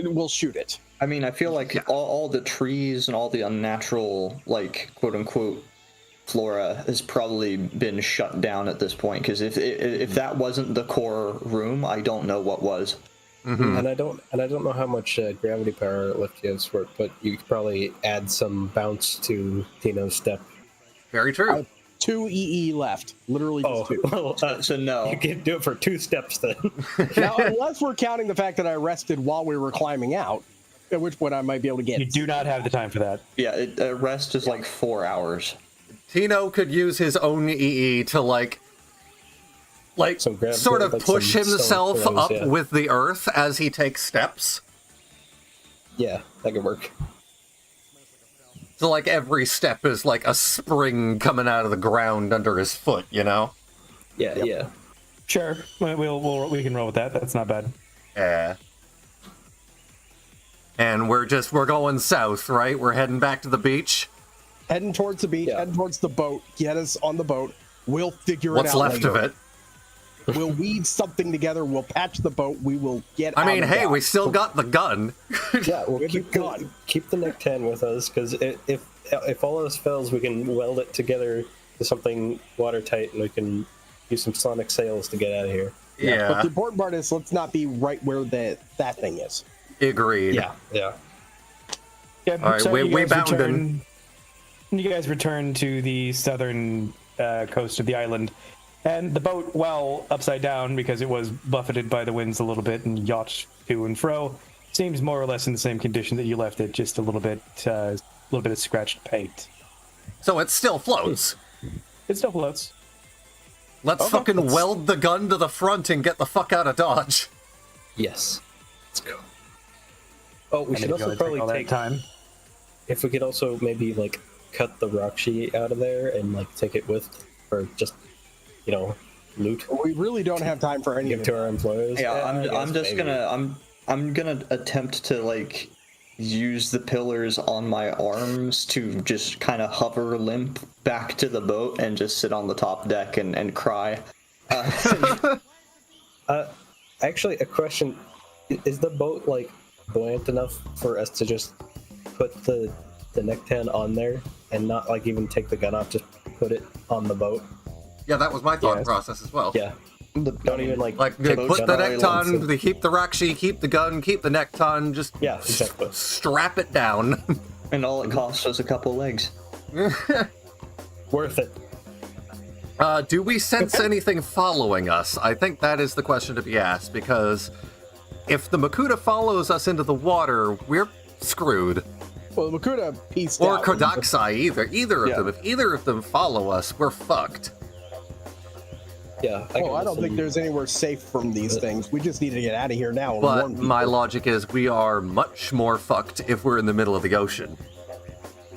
Speaker 6: we'll shoot it.
Speaker 7: I mean, I feel like all the trees and all the unnatural, like, quote-unquote, flora has probably been shut down at this point, because if that wasn't the core room, I don't know what was.
Speaker 4: Mm-hmm.
Speaker 8: And I don't know how much gravity power lift you have, Swert, but you could probably add some bounce to Tino's step.
Speaker 4: Very true.
Speaker 6: 2 EE left. Literally just 2.
Speaker 8: Well,
Speaker 7: so no.
Speaker 8: You can do it for 2 steps then.
Speaker 6: Now, unless we're counting the fact that I rested while we were climbing out, at which point I might be able to get
Speaker 5: You do not have the time for that.
Speaker 7: Yeah, rest is like 4 hours.
Speaker 4: Tino could use his own EE to like sort of push himself
Speaker 8: stone
Speaker 4: up
Speaker 8: pillows, yeah.
Speaker 4: with the earth as he takes steps.
Speaker 8: Yeah, that could work.
Speaker 4: So like every step is like a spring coming out of the ground under his foot, you know?
Speaker 8: Yeah, yeah.
Speaker 5: Sure, we can roll with that. That's not bad.
Speaker 4: Yeah. And we're going south, right? We're heading back to the beach.
Speaker 6: Heading towards the beach, heading towards the boat. Get us on the boat. We'll figure it out.
Speaker 4: What's left
Speaker 6: later.
Speaker 4: of it?
Speaker 6: We'll weave something together. We'll patch the boat. We will get.
Speaker 4: I mean,
Speaker 6: out of
Speaker 4: hey,
Speaker 6: that.
Speaker 4: we still got the gun.
Speaker 8: Yeah, we'll keep the Nick 10 with us, because if all else fails, we can weld it together to something watertight, and we can use some sonic sails to get out of here.
Speaker 4: Yeah.
Speaker 6: But the important part is let's not be right where that thing is.
Speaker 4: Agreed.
Speaker 8: Yeah.
Speaker 5: Yeah.
Speaker 4: All right,
Speaker 5: so
Speaker 4: we
Speaker 5: you guys
Speaker 4: bounding.
Speaker 5: You guys return to the southern coast of the island, and the boat, while upside down because it was buffeted by the winds a little bit and yacht to and fro, seems more or less in the same condition that you left it, just a little bit of scratched paint.
Speaker 4: So it still floats.
Speaker 5: It still floats.
Speaker 4: Let's fucking weld the gun to the front and get the fuck out of Dodge.
Speaker 8: Yes. Let's go. Oh, we
Speaker 5: And
Speaker 8: should
Speaker 5: if you
Speaker 8: also
Speaker 5: gotta take all
Speaker 8: probably
Speaker 5: that
Speaker 8: take
Speaker 5: time.
Speaker 8: If we could also maybe like cut the rock sheet out of there and like take it with, or just loot.
Speaker 6: We really don't have time for any
Speaker 8: Give
Speaker 6: of
Speaker 8: to
Speaker 6: it.
Speaker 8: our employers.
Speaker 7: Yeah,
Speaker 8: I
Speaker 7: I'm
Speaker 8: guess
Speaker 7: just
Speaker 8: maybe.
Speaker 7: I'm gonna attempt to like use the pillars on my arms to just kind of hover limp back to the boat and just sit on the top deck and cry.
Speaker 8: Actually, a question: is the boat like buoyant enough for us to just put the neck tan on there and not like even take the gun off, just put it on the boat?
Speaker 4: Yeah, that was my thought process as well.
Speaker 8: Yeah. Don't even like
Speaker 4: put the neck on, keep the rakshi, keep the gun, keep the neck on, just
Speaker 8: exactly.
Speaker 4: Strap it down.
Speaker 7: And all it costs was a couple legs.
Speaker 8: Worth it.
Speaker 4: Do we sense anything following us? I think that is the question to be asked, because if the Makuta follows us into the water, we're screwed.
Speaker 6: Well, the Makuta pieced
Speaker 4: or
Speaker 6: out.
Speaker 4: Kodaksai, either of them. If either of them follow us, we're fucked.
Speaker 8: Yeah.
Speaker 6: I don't think there's anywhere safe from these things. We just need to get out of here now. And
Speaker 4: But
Speaker 6: warn people.
Speaker 4: my logic is we are much more fucked if we're in the middle of the ocean.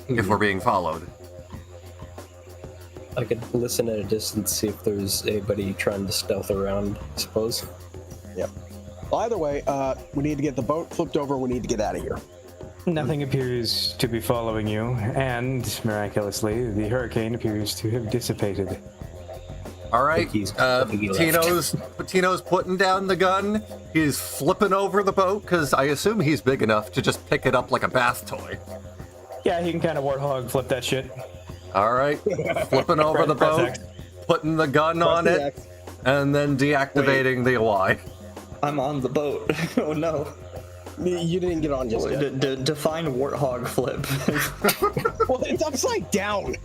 Speaker 4: If we're being followed.
Speaker 8: I could listen at a distance, see if there's anybody trying to stealth around, I suppose.
Speaker 6: Yep. Well, either way, we need to get the boat flipped over. We need to get out of here.
Speaker 10: Nothing appears to be following you, and miraculously, the hurricane appears to have dissipated.
Speaker 4: All right, Tino's putting down the gun. He's flipping over the boat, because I assume he's big enough to just pick it up like a bath toy.
Speaker 10: Yeah, he can kind of warthog flip that shit.
Speaker 4: All right, flipping over the
Speaker 10: Press
Speaker 4: boat,
Speaker 10: X.
Speaker 4: putting the gun on it, and then deactivating the OI.
Speaker 7: I'm on the boat. Oh no.
Speaker 6: You didn't get on just yet.
Speaker 7: Define warthog flip.
Speaker 6: Well, it's upside down.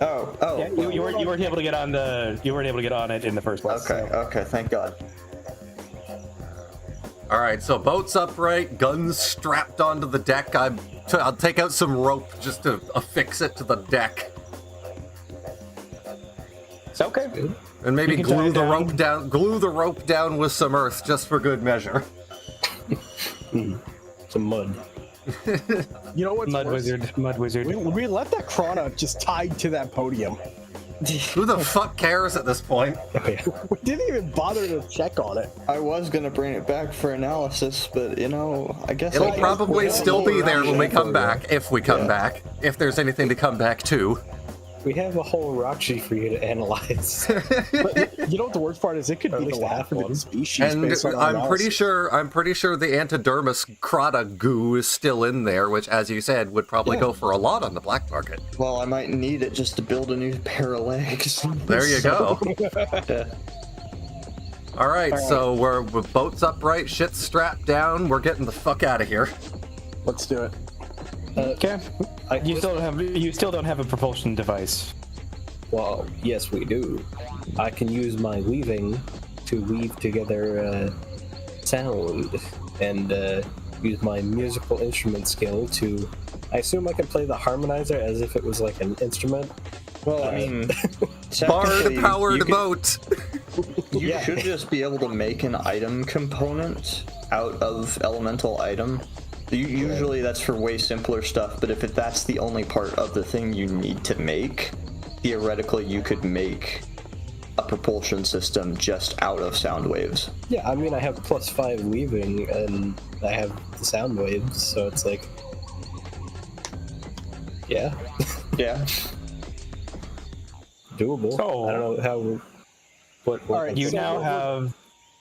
Speaker 7: Oh.
Speaker 10: Yeah, you weren't able to get on it in the first place.
Speaker 7: Okay, thank God.
Speaker 4: All right, so boat's upright, guns strapped onto the deck. I'll take out some rope just to affix it to the deck.
Speaker 10: It's okay.
Speaker 4: And maybe
Speaker 10: You can tie it
Speaker 4: glue the rope down with some earth just for good measure.
Speaker 8: Some mud.
Speaker 6: You know what's
Speaker 10: Mud
Speaker 6: worse?
Speaker 10: wizard.
Speaker 6: We left that Krana just tied to that podium.
Speaker 4: Who the fuck cares at this point?
Speaker 6: We didn't even bother to check on it.
Speaker 7: I was gonna bring it back for analysis, but I guess
Speaker 4: It'll probably still be there when we come back, if we come back. If there's anything to come back to.
Speaker 8: We have a whole Roxy for you to analyze.
Speaker 6: But you know what the worst part is? It could
Speaker 8: Or at
Speaker 6: be the
Speaker 8: least
Speaker 6: last of
Speaker 8: one.
Speaker 6: the species.
Speaker 4: And
Speaker 6: based on
Speaker 4: I'm pretty sure the antidermis crata goo is still in there, which, as you said, would probably go for a lot on the black market.
Speaker 7: Well, I might need it just to build a new pair of legs.
Speaker 4: There you go.
Speaker 7: Yeah.
Speaker 4: All right, so we're boats upright, shit's strapped down. We're getting the fuck out of here.
Speaker 6: Let's do it.
Speaker 10: Okay. You still don't have a propulsion device.
Speaker 8: Well, yes, we do. I can use my weaving to weave together sound and use my musical instrument skill to. I assume I can play the harmonizer as if it was like an instrument.
Speaker 7: Well, I mean,
Speaker 4: Bard powered boat.
Speaker 7: You should just be able to make an item component out of elemental item. Usually that's for way simpler stuff, but if that's the only part of the thing you need to make, theoretically you could make a propulsion system just out of sound waves.
Speaker 8: Yeah, I mean, I have +5 weaving and I have the sound waves, so it's like, yeah,
Speaker 7: Yeah.
Speaker 8: doable.
Speaker 10: So-
Speaker 8: I don't know how. What
Speaker 6: Alright,
Speaker 10: You
Speaker 6: so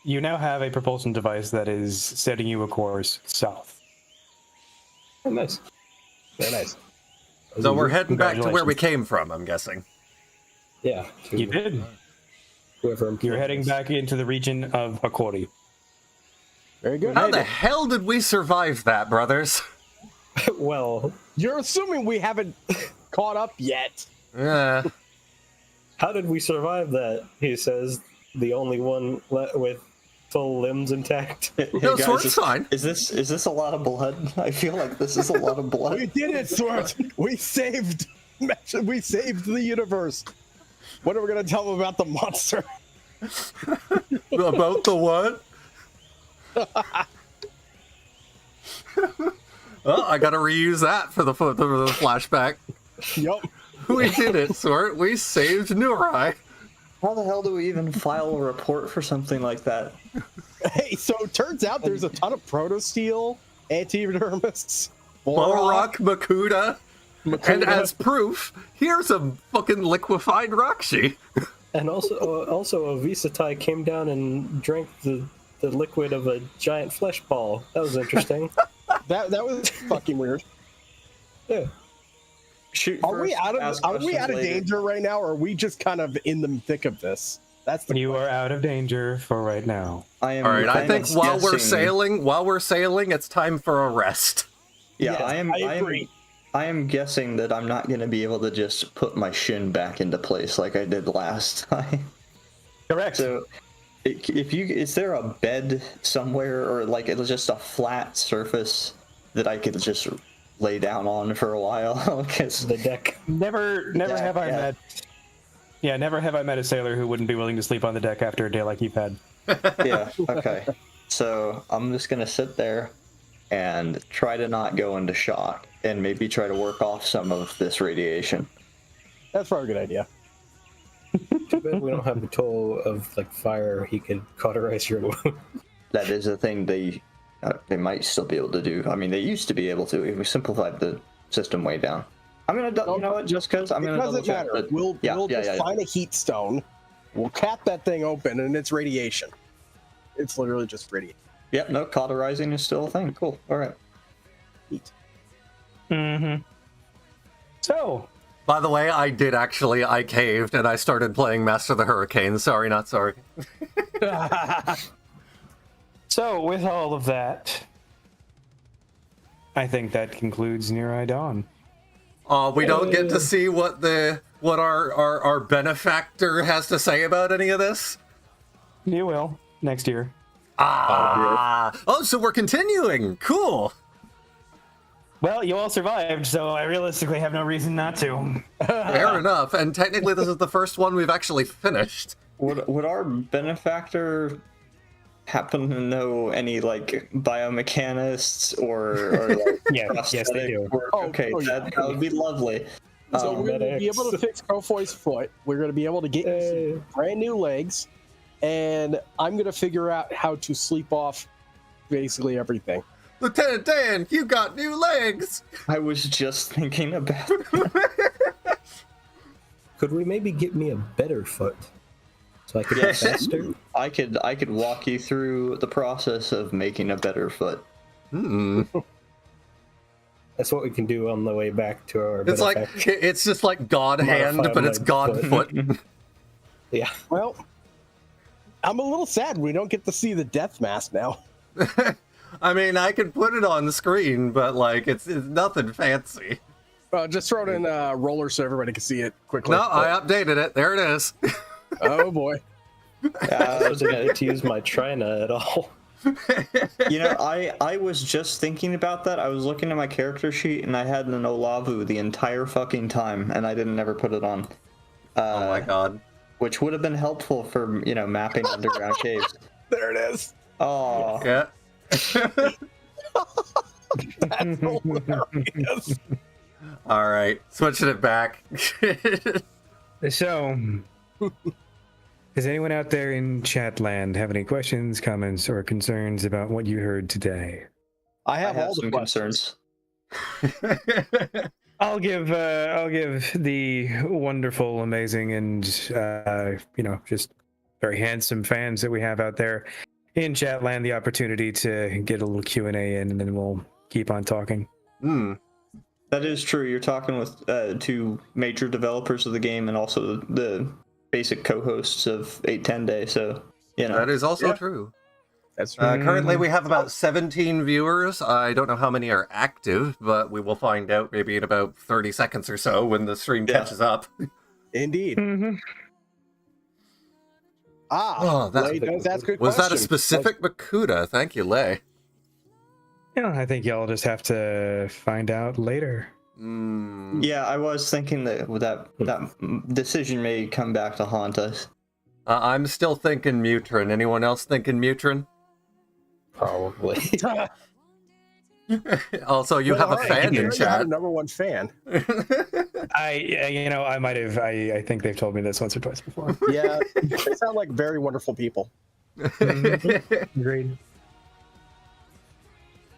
Speaker 10: now have a propulsion device that is setting you a course south.
Speaker 8: Oh, nice.
Speaker 6: Very nice.
Speaker 4: So we're heading back to where we came from, I'm guessing.
Speaker 8: Yeah.
Speaker 10: You did.
Speaker 8: Whoever
Speaker 10: You're heading back into the region of Akori.
Speaker 6: Very good.
Speaker 4: How the hell did we survive that, brothers?
Speaker 8: Well,
Speaker 6: You're assuming we haven't caught up yet.
Speaker 4: Yeah.
Speaker 8: how did we survive that? He says, the only one with full limbs intact.
Speaker 4: No, Swert's fine.
Speaker 7: Is this a lot of blood? I feel like this is a lot of blood.
Speaker 6: We did it, Swert. We saved the universe. What are we gonna tell them about the monster?
Speaker 4: About the what? Well, I gotta reuse that for the flashback.
Speaker 6: Yup.
Speaker 4: We did it, Swert. We saved Nurai.
Speaker 7: How the hell do we even file a report for something like that?
Speaker 6: Hey, so it turns out there's a ton of proto steel Antidermists.
Speaker 4: Borok Makuta. And
Speaker 6: Makuta.
Speaker 4: as proof, here's a fucking liquefied Rakshi.
Speaker 8: And also a Visatai came down and drank the liquid of a giant flesh ball. That was interesting.
Speaker 6: That was fucking weird.
Speaker 8: Yeah.
Speaker 7: Shoot
Speaker 6: Are we
Speaker 7: first,
Speaker 6: out
Speaker 7: ask
Speaker 6: of
Speaker 7: questions later.
Speaker 6: danger right now, or are we just kind of in the thick of this? That's the
Speaker 10: You are out of danger for right now.
Speaker 7: I am.
Speaker 4: All right, I
Speaker 7: kind
Speaker 4: think
Speaker 7: of
Speaker 4: while we're
Speaker 7: guessing-
Speaker 4: sailing, it's time for a rest.
Speaker 7: Yeah,
Speaker 6: Yes, I agree.
Speaker 7: I am guessing that I'm not going to be able to just put my shin back into place like I did last time.
Speaker 10: Correct.
Speaker 7: So, is there a bed somewhere, or like it's just a flat surface that I could just lay down on for a while? 'Cause-
Speaker 8: The deck.
Speaker 10: Never
Speaker 7: Yeah,
Speaker 10: have I
Speaker 7: yeah.
Speaker 10: met. Yeah, never have I met a sailor who wouldn't be willing to sleep on the deck after a day like you've had.
Speaker 7: yeah. Okay. So I'm just gonna sit there and try to not go into shock, and maybe try to work off some of this radiation.
Speaker 6: That's probably a good idea.
Speaker 8: Too bad we don't have the tool of like fire. He could cauterize your wound.
Speaker 7: That is a thing they might still be able to do. I mean, they used to be able to. If we simplified the system way down. I'm gonna, you know what? Just because I'm
Speaker 6: It
Speaker 7: gonna
Speaker 6: doesn't
Speaker 7: double check.
Speaker 6: matter.
Speaker 7: But
Speaker 6: We'll just
Speaker 7: yeah.
Speaker 6: find a heat stone. We'll cap that thing open, and it's radiation. It's literally just radiation.
Speaker 7: Yep. No, cauterizing is still a thing. Cool. All right.
Speaker 6: Heat.
Speaker 10: Mm-hmm. So,
Speaker 4: By the way, I caved and I started playing Master of the Hurricane. Sorry, not sorry.
Speaker 10: so with all of that, I think that concludes Nurai Dawn.
Speaker 4: We don't get to see what our benefactor has to say about any of this.
Speaker 10: You will next year.
Speaker 4: Oh, so we're continuing. Cool.
Speaker 10: Well, you all survived, so I realistically have no reason not to.
Speaker 4: Fair enough. And technically, this is the first one we've actually finished.
Speaker 7: Would our benefactor happen to know any like biomechanists or like
Speaker 10: Yes, they do.
Speaker 7: prosthetic work?
Speaker 6: Oh,
Speaker 7: Okay,
Speaker 6: oh, yeah.
Speaker 7: that would be lovely.
Speaker 6: So we're going to be able to fix Kofoi's foot. We're going to be able to get you some brand new legs, and I'm going to figure out how to sleep off basically everything.
Speaker 4: Lieutenant Dan, you got new legs.
Speaker 7: I was just thinking about.
Speaker 8: Could we maybe get me a better foot so I could
Speaker 7: Yes.
Speaker 8: go faster?
Speaker 7: I could walk you through the process of making a better foot.
Speaker 8: That's what we can do on the way back to our.
Speaker 4: It's like
Speaker 8: benefactor.
Speaker 4: it's just like God hand,
Speaker 8: Modified
Speaker 4: but it's
Speaker 8: leg
Speaker 4: God
Speaker 8: foot.
Speaker 4: foot.
Speaker 8: Yeah.
Speaker 6: Well, I'm a little sad we don't get to see the death mask now.
Speaker 4: I mean, I could put it on the screen, but like it's nothing fancy.
Speaker 6: Just throw it in roller so everybody can see it quickly.
Speaker 4: No, I updated it. There it is.
Speaker 6: Oh boy.
Speaker 8: I wasn't going to use my Trina at all.
Speaker 7: You know, I was just thinking about that. I was looking at my character sheet and I had an Olavu the entire fucking time, and I didn't ever put it on.
Speaker 4: Oh my god.
Speaker 7: Which would have been helpful for, you know, mapping underground caves.
Speaker 6: There it is.
Speaker 7: Oh,
Speaker 4: Yeah.
Speaker 6: That's hilarious.
Speaker 4: All right, switching it back.
Speaker 5: So, does anyone out there in Chatland have any questions, comments, or concerns about what you heard today?
Speaker 6: I
Speaker 7: I
Speaker 6: have
Speaker 7: have
Speaker 6: all the
Speaker 7: some
Speaker 6: questions.
Speaker 7: concerns.
Speaker 5: I'll give the wonderful, amazing, and just very handsome fans that we have out there in Chatland the opportunity to get a little Q&A in, and then we'll keep on talking.
Speaker 7: That is true. You're talking with two major developers of the game and also the basic co-hosts of 810 Day, so, you know.
Speaker 4: That is also true.
Speaker 6: That's
Speaker 4: Currently, we have about 17 viewers. I don't know how many are active, but we will find out maybe in about 30 seconds or so when the stream catches up.
Speaker 6: Indeed.
Speaker 5: Mm-hmm.
Speaker 4: Oh,
Speaker 6: Lei does ask good
Speaker 4: Was that a
Speaker 6: questions.
Speaker 4: specific Makuta? Thank you, Lei.
Speaker 5: I think y'all just have to find out later.
Speaker 7: Yeah, I was thinking that decision may come back to haunt us.
Speaker 4: I'm still thinking Mutrin. Anyone else thinking Mutrin?
Speaker 8: Probably.
Speaker 4: Also, you have a fan in chat.
Speaker 6: Number one fan.
Speaker 5: I might have. I think they've told me this once or twice before.
Speaker 6: Yeah, they sound like very wonderful people.
Speaker 5: Agreed.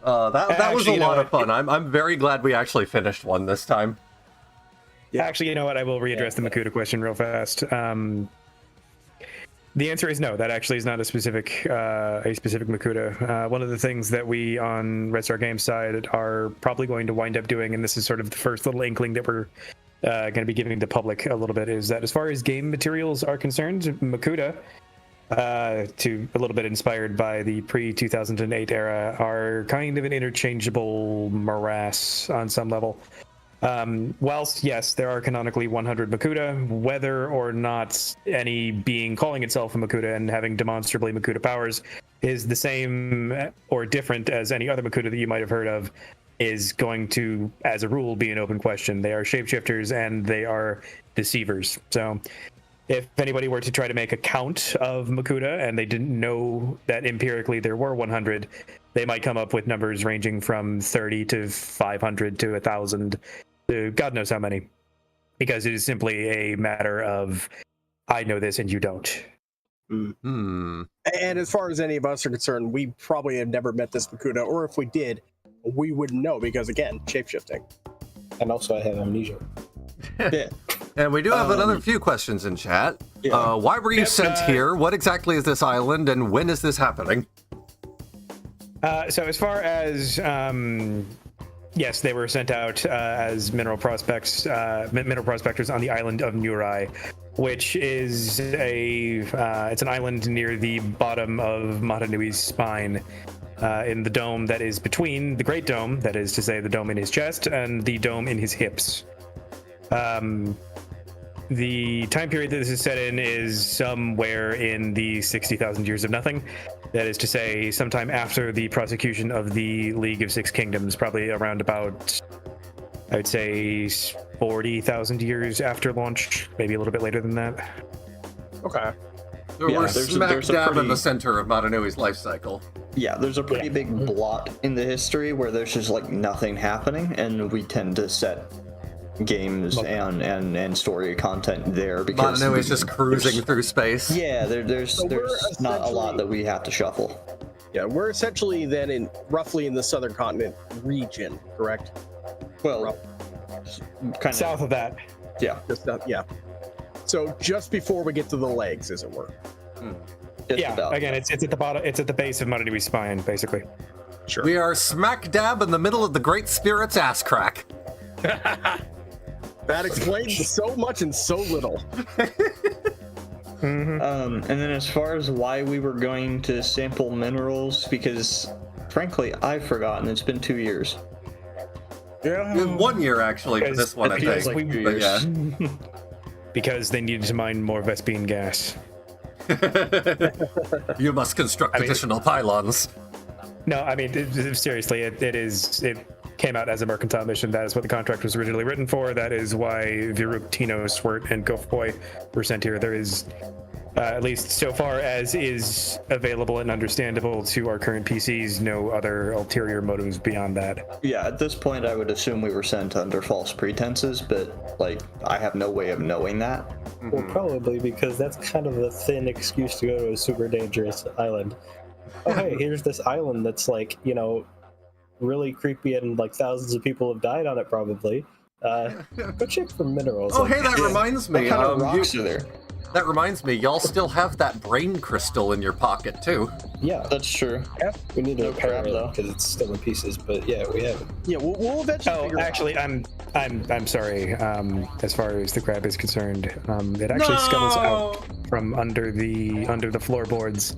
Speaker 4: That was a
Speaker 5: Actually, you know
Speaker 4: lot of
Speaker 5: what?
Speaker 4: fun. I'm very glad we actually finished one this time.
Speaker 5: Actually, you know what? I will readdress the Makuta question real fast. The answer is no. That actually is not a specific Makuta. One of the things that we on Red Star Games side are probably going to wind up doing, and this is sort of the first little inkling that we're going to be giving the public a little bit, is that as far as game materials are concerned, Makuta, to a little bit inspired by the pre-2008 era, are kind of an interchangeable morass on some level. Whilst, yes, there are canonically 100 Makuta, whether or not any being calling itself a Makuta and having demonstrably Makuta powers is the same or different as any other Makuta that you might have heard of is going to, as a rule, be an open question. They are shapeshifters and they are deceivers. So if anybody were to try to make a count of Makuta and they didn't know that empirically there were 100, they might come up with numbers ranging from 30 to 500 to 1,000 to God knows how many, because it is simply a matter of I know this and you don't.
Speaker 6: And as far as any of us are concerned, we probably have never met this Makuta, or if we did, we wouldn't know because, again, shapeshifting.
Speaker 8: And also I have amnesia.
Speaker 7: Yeah.
Speaker 4: And we do have another few questions in chat.
Speaker 7: Yeah.
Speaker 4: Why were you sent here? What exactly is this island, and when is this happening?
Speaker 5: So as far as yes, they were sent out as mineral prospectors on the island of Nurai, which is it's an island near the bottom of Nui's spine, in the dome that is between the Great Dome, that is to say the dome in his chest, and the dome in his hips. The time period that this is set in is somewhere in the 60,000 years of nothing. That is to say, sometime after the prosecution of the League of Six Kingdoms, probably around about, I would say, 40,000 years after launch, maybe a little bit later than that.
Speaker 6: Okay.
Speaker 4: So
Speaker 7: Yeah,
Speaker 4: we're
Speaker 7: there's
Speaker 4: smack
Speaker 7: a
Speaker 4: dab in
Speaker 7: pretty-
Speaker 4: the center of Nui's life cycle.
Speaker 7: Yeah, there's a pretty big blot in the history where there's just like nothing happening, and we tend to set games and story content there because
Speaker 4: Nui's just cruising through space.
Speaker 7: Yeah, there's
Speaker 6: we're
Speaker 7: not a lot
Speaker 6: essentially-
Speaker 7: that we have to shuffle.
Speaker 6: Yeah, we're essentially then roughly in the southern continent region, correct?
Speaker 7: Well, kind
Speaker 5: South of that.
Speaker 7: Yeah,
Speaker 6: Yeah. So just before we get to the legs, as it were.
Speaker 7: just
Speaker 5: Yeah,
Speaker 7: about.
Speaker 5: again, it's at the bottom. It's at the base of Nui's spine, basically.
Speaker 6: Sure.
Speaker 4: We are smack dab in the middle of the Great Spirit's ass crack.
Speaker 6: That explains so much and so little.
Speaker 7: And then as far as why we were going to sample minerals, because frankly, I've forgotten. It's been 2 years.
Speaker 6: Yeah.
Speaker 4: 1 year actually for this one, I
Speaker 7: feels
Speaker 4: think.
Speaker 7: like 2
Speaker 4: But
Speaker 7: years.
Speaker 4: yeah.
Speaker 5: Because they needed to mine more Vespine gas.
Speaker 4: You must construct additional pylons.
Speaker 5: No, I mean, seriously, it came out as a mercantile mission. That is what the contract was originally written for. That is why Viruk, Tino, Swert, and Gofboy were sent here. There is, at least so far as is available and understandable to our current PCs, no other ulterior motives beyond that.
Speaker 7: Yeah, at this point, I would assume we were sent under false pretenses, but like, I have no way of knowing that.
Speaker 8: Well, probably because that's kind of a thin excuse to go to a super dangerous island. Oh, hey, here's this island that's like, really creepy and like thousands of people have died on it probably. Go check for minerals.
Speaker 4: Oh, hey, that reminds me.
Speaker 7: What kind of rocks are there?
Speaker 4: That reminds me, y'all still have that brain crystal in your pocket, too.
Speaker 8: Yeah,
Speaker 7: That's true.
Speaker 8: we need to
Speaker 7: No
Speaker 8: repair
Speaker 7: crap,
Speaker 8: it
Speaker 7: though.
Speaker 8: because it's still in pieces, but yeah, we have it.
Speaker 6: Yeah, we'll eventually
Speaker 5: Oh,
Speaker 6: figure it out.
Speaker 5: actually, I'm sorry. As far as the crab is concerned, it actually scuttles out from under the floorboards.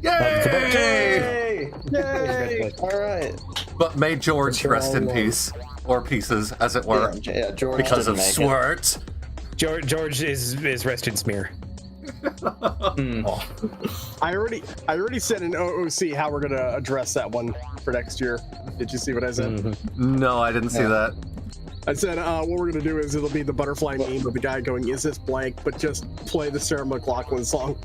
Speaker 4: Yay!
Speaker 7: Yay! All right.
Speaker 4: But may George
Speaker 8: Sure,
Speaker 4: rest in
Speaker 8: I'll,
Speaker 4: peace, or pieces, as it were,
Speaker 7: Yeah, George
Speaker 4: because of
Speaker 7: didn't make it.
Speaker 4: Swert.
Speaker 5: George is rested smear.
Speaker 6: I already said in OOC how we're gonna address that one for next year. Did you see what I said?
Speaker 4: No, I didn't see that.
Speaker 6: I said what we're gonna do is it'll be the butterfly meme of the guy going, "Is this blank?" But just play the Sarah McLachlan song,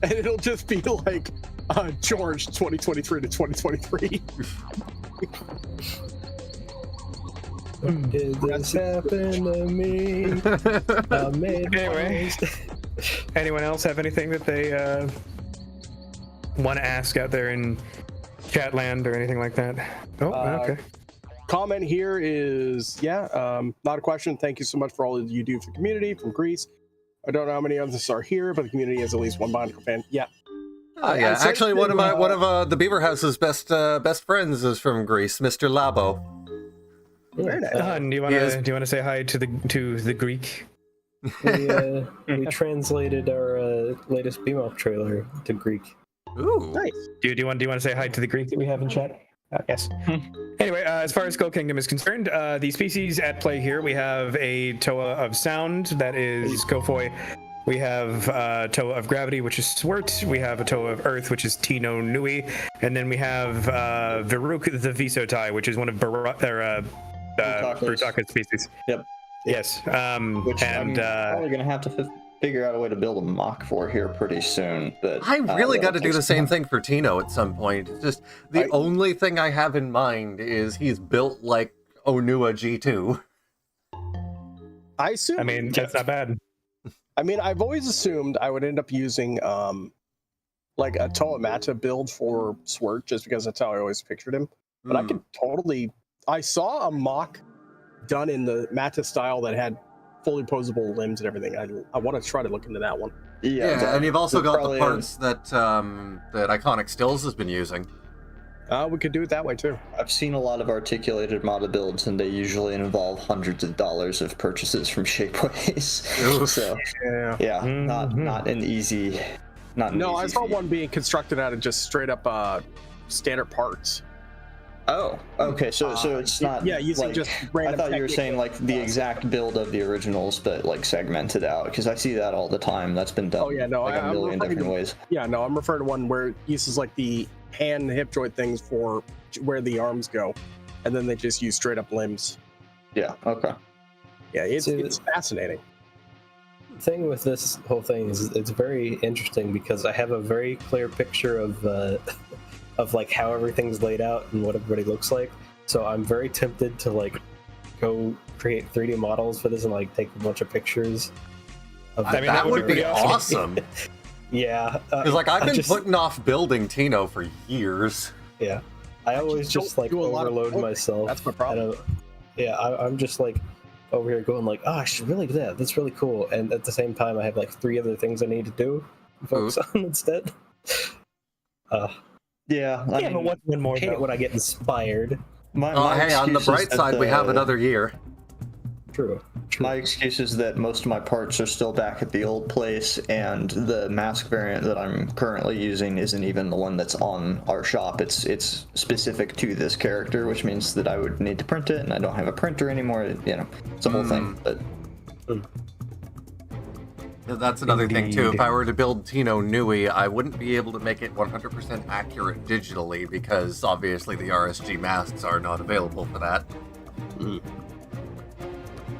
Speaker 6: and it'll just be like George 2023 to 2023.
Speaker 8: Did this happen to me? I made
Speaker 5: Anyway. Anyone else have anything that they want to ask out there in chat land or anything like that? Oh, okay.
Speaker 6: Comment here is, not a question. Thank you so much for all that you do for the community from Greece. I don't know how many of us are here, but the community has at least one Bionicle fan. Yeah.
Speaker 4: Yeah, actually, one of the Beaverhouse's best friends is from Greece, Mr. Labo.
Speaker 6: Very nice.
Speaker 5: Do you want to say hi to the Greek?
Speaker 8: We translated our latest Beam-Up trailer to Greek.
Speaker 4: Ooh.
Speaker 6: Nice.
Speaker 5: Do you want to say hi to the Greek that we have in chat? Yes. Anyway, as far as Skull Kingdom is concerned, the species at play here, we have a Toa of Sound, that is Kofoy. We have Toa of Gravity, which is Swert. We have a Toa of Earth, which is Tino Nui. And then we have Varuk the Visotai, which is one of Brutaka's species.
Speaker 7: Yep.
Speaker 5: Yes.
Speaker 7: Which I'm probably going to have to figure out a way to build a mock for here pretty soon. But
Speaker 4: I really got to do the same thing for Tino at some point. It's just the only thing I have in mind is he's built like Onua G2.
Speaker 6: I assume.
Speaker 5: I mean, that's not bad.
Speaker 6: I mean, I've always assumed I would end up using like a Toa Mata build for Swert, just because that's how I always pictured him. But I could totally. I saw a mock done in the Mata style that had fully posable limbs and everything. I want to try to look into that one.
Speaker 4: Yeah, and you've also got the parts that Iconic Stills has been using.
Speaker 6: We could do it that way too.
Speaker 7: I've seen a lot of articulated Mata builds, and they usually involve hundreds of dollars of purchases from Shapeways. So yeah, not an easy.
Speaker 6: I saw one being constructed out of just straight up standard parts.
Speaker 7: Oh, okay. So it's not.
Speaker 6: Yeah, using
Speaker 7: like,
Speaker 6: just random.
Speaker 7: I thought you were saying like the exact build of the originals, but like segmented out, because I see that all the time. That's been done.
Speaker 6: Oh yeah, no,
Speaker 7: like a million different ways.
Speaker 6: Yeah, no, I'm referring to one where it uses like the hand hip joint things for where the arms go, and then they just use straight up limbs.
Speaker 7: Yeah. Okay.
Speaker 6: Yeah, it's fascinating.
Speaker 8: The thing with this whole thing is it's very interesting because I have a very clear picture of like how everything's laid out and what everybody looks like. So I'm very tempted to like go create 3D models for this and like take a bunch of pictures.
Speaker 4: That would be awesome.
Speaker 8: Yeah.
Speaker 4: Because like I've been putting off building Tino for years.
Speaker 8: Yeah. I always just like overload myself.
Speaker 6: That's my problem.
Speaker 8: I'm just like over here going like, I should really do that. That's really cool. And at the same time, I have like 3 other things I need to do, focus on instead.
Speaker 7: Yeah, I mean,
Speaker 8: but what's one more when I get inspired?
Speaker 4: Hey, on the bright side, we have another year.
Speaker 8: True.
Speaker 7: My excuse is that most of my parts are still back at the old place, and the mask variant that I'm currently using isn't even the one that's on our shop. It's specific to this character, which means that I would need to print it, and I don't have a printer anymore. It's a whole thing. But
Speaker 4: that's another thing too. If I were to build Tino Nui, I wouldn't be able to make it 100% accurate digitally because obviously the RSG masks are not available for that.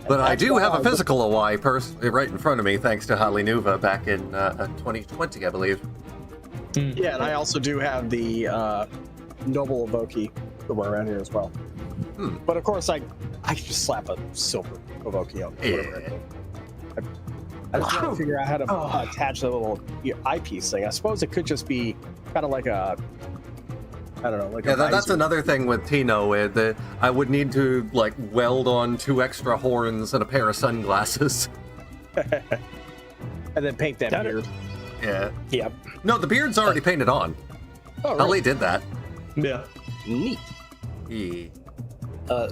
Speaker 4: But I do have a physical OI right in front of me, thanks to Hali Nuva back in 2020, I believe.
Speaker 6: Yeah, and I also do have the Noble Evoke somewhere around here as well. But of course, I just slap a silver Evoke on whatever. I just trying to figure out how to attach the little eyepiece thing. I suppose it could just be kind of like a, I don't know, like
Speaker 4: that's another thing with Tino. I would need to like weld on 2 extra horns and a pair of sunglasses,
Speaker 6: and then paint that beard.
Speaker 4: Yeah.
Speaker 6: Yep.
Speaker 4: No, the beard's already painted on.
Speaker 6: Oh, right.
Speaker 4: Hali did that.
Speaker 7: Yeah.
Speaker 6: Neat.
Speaker 4: Yeah.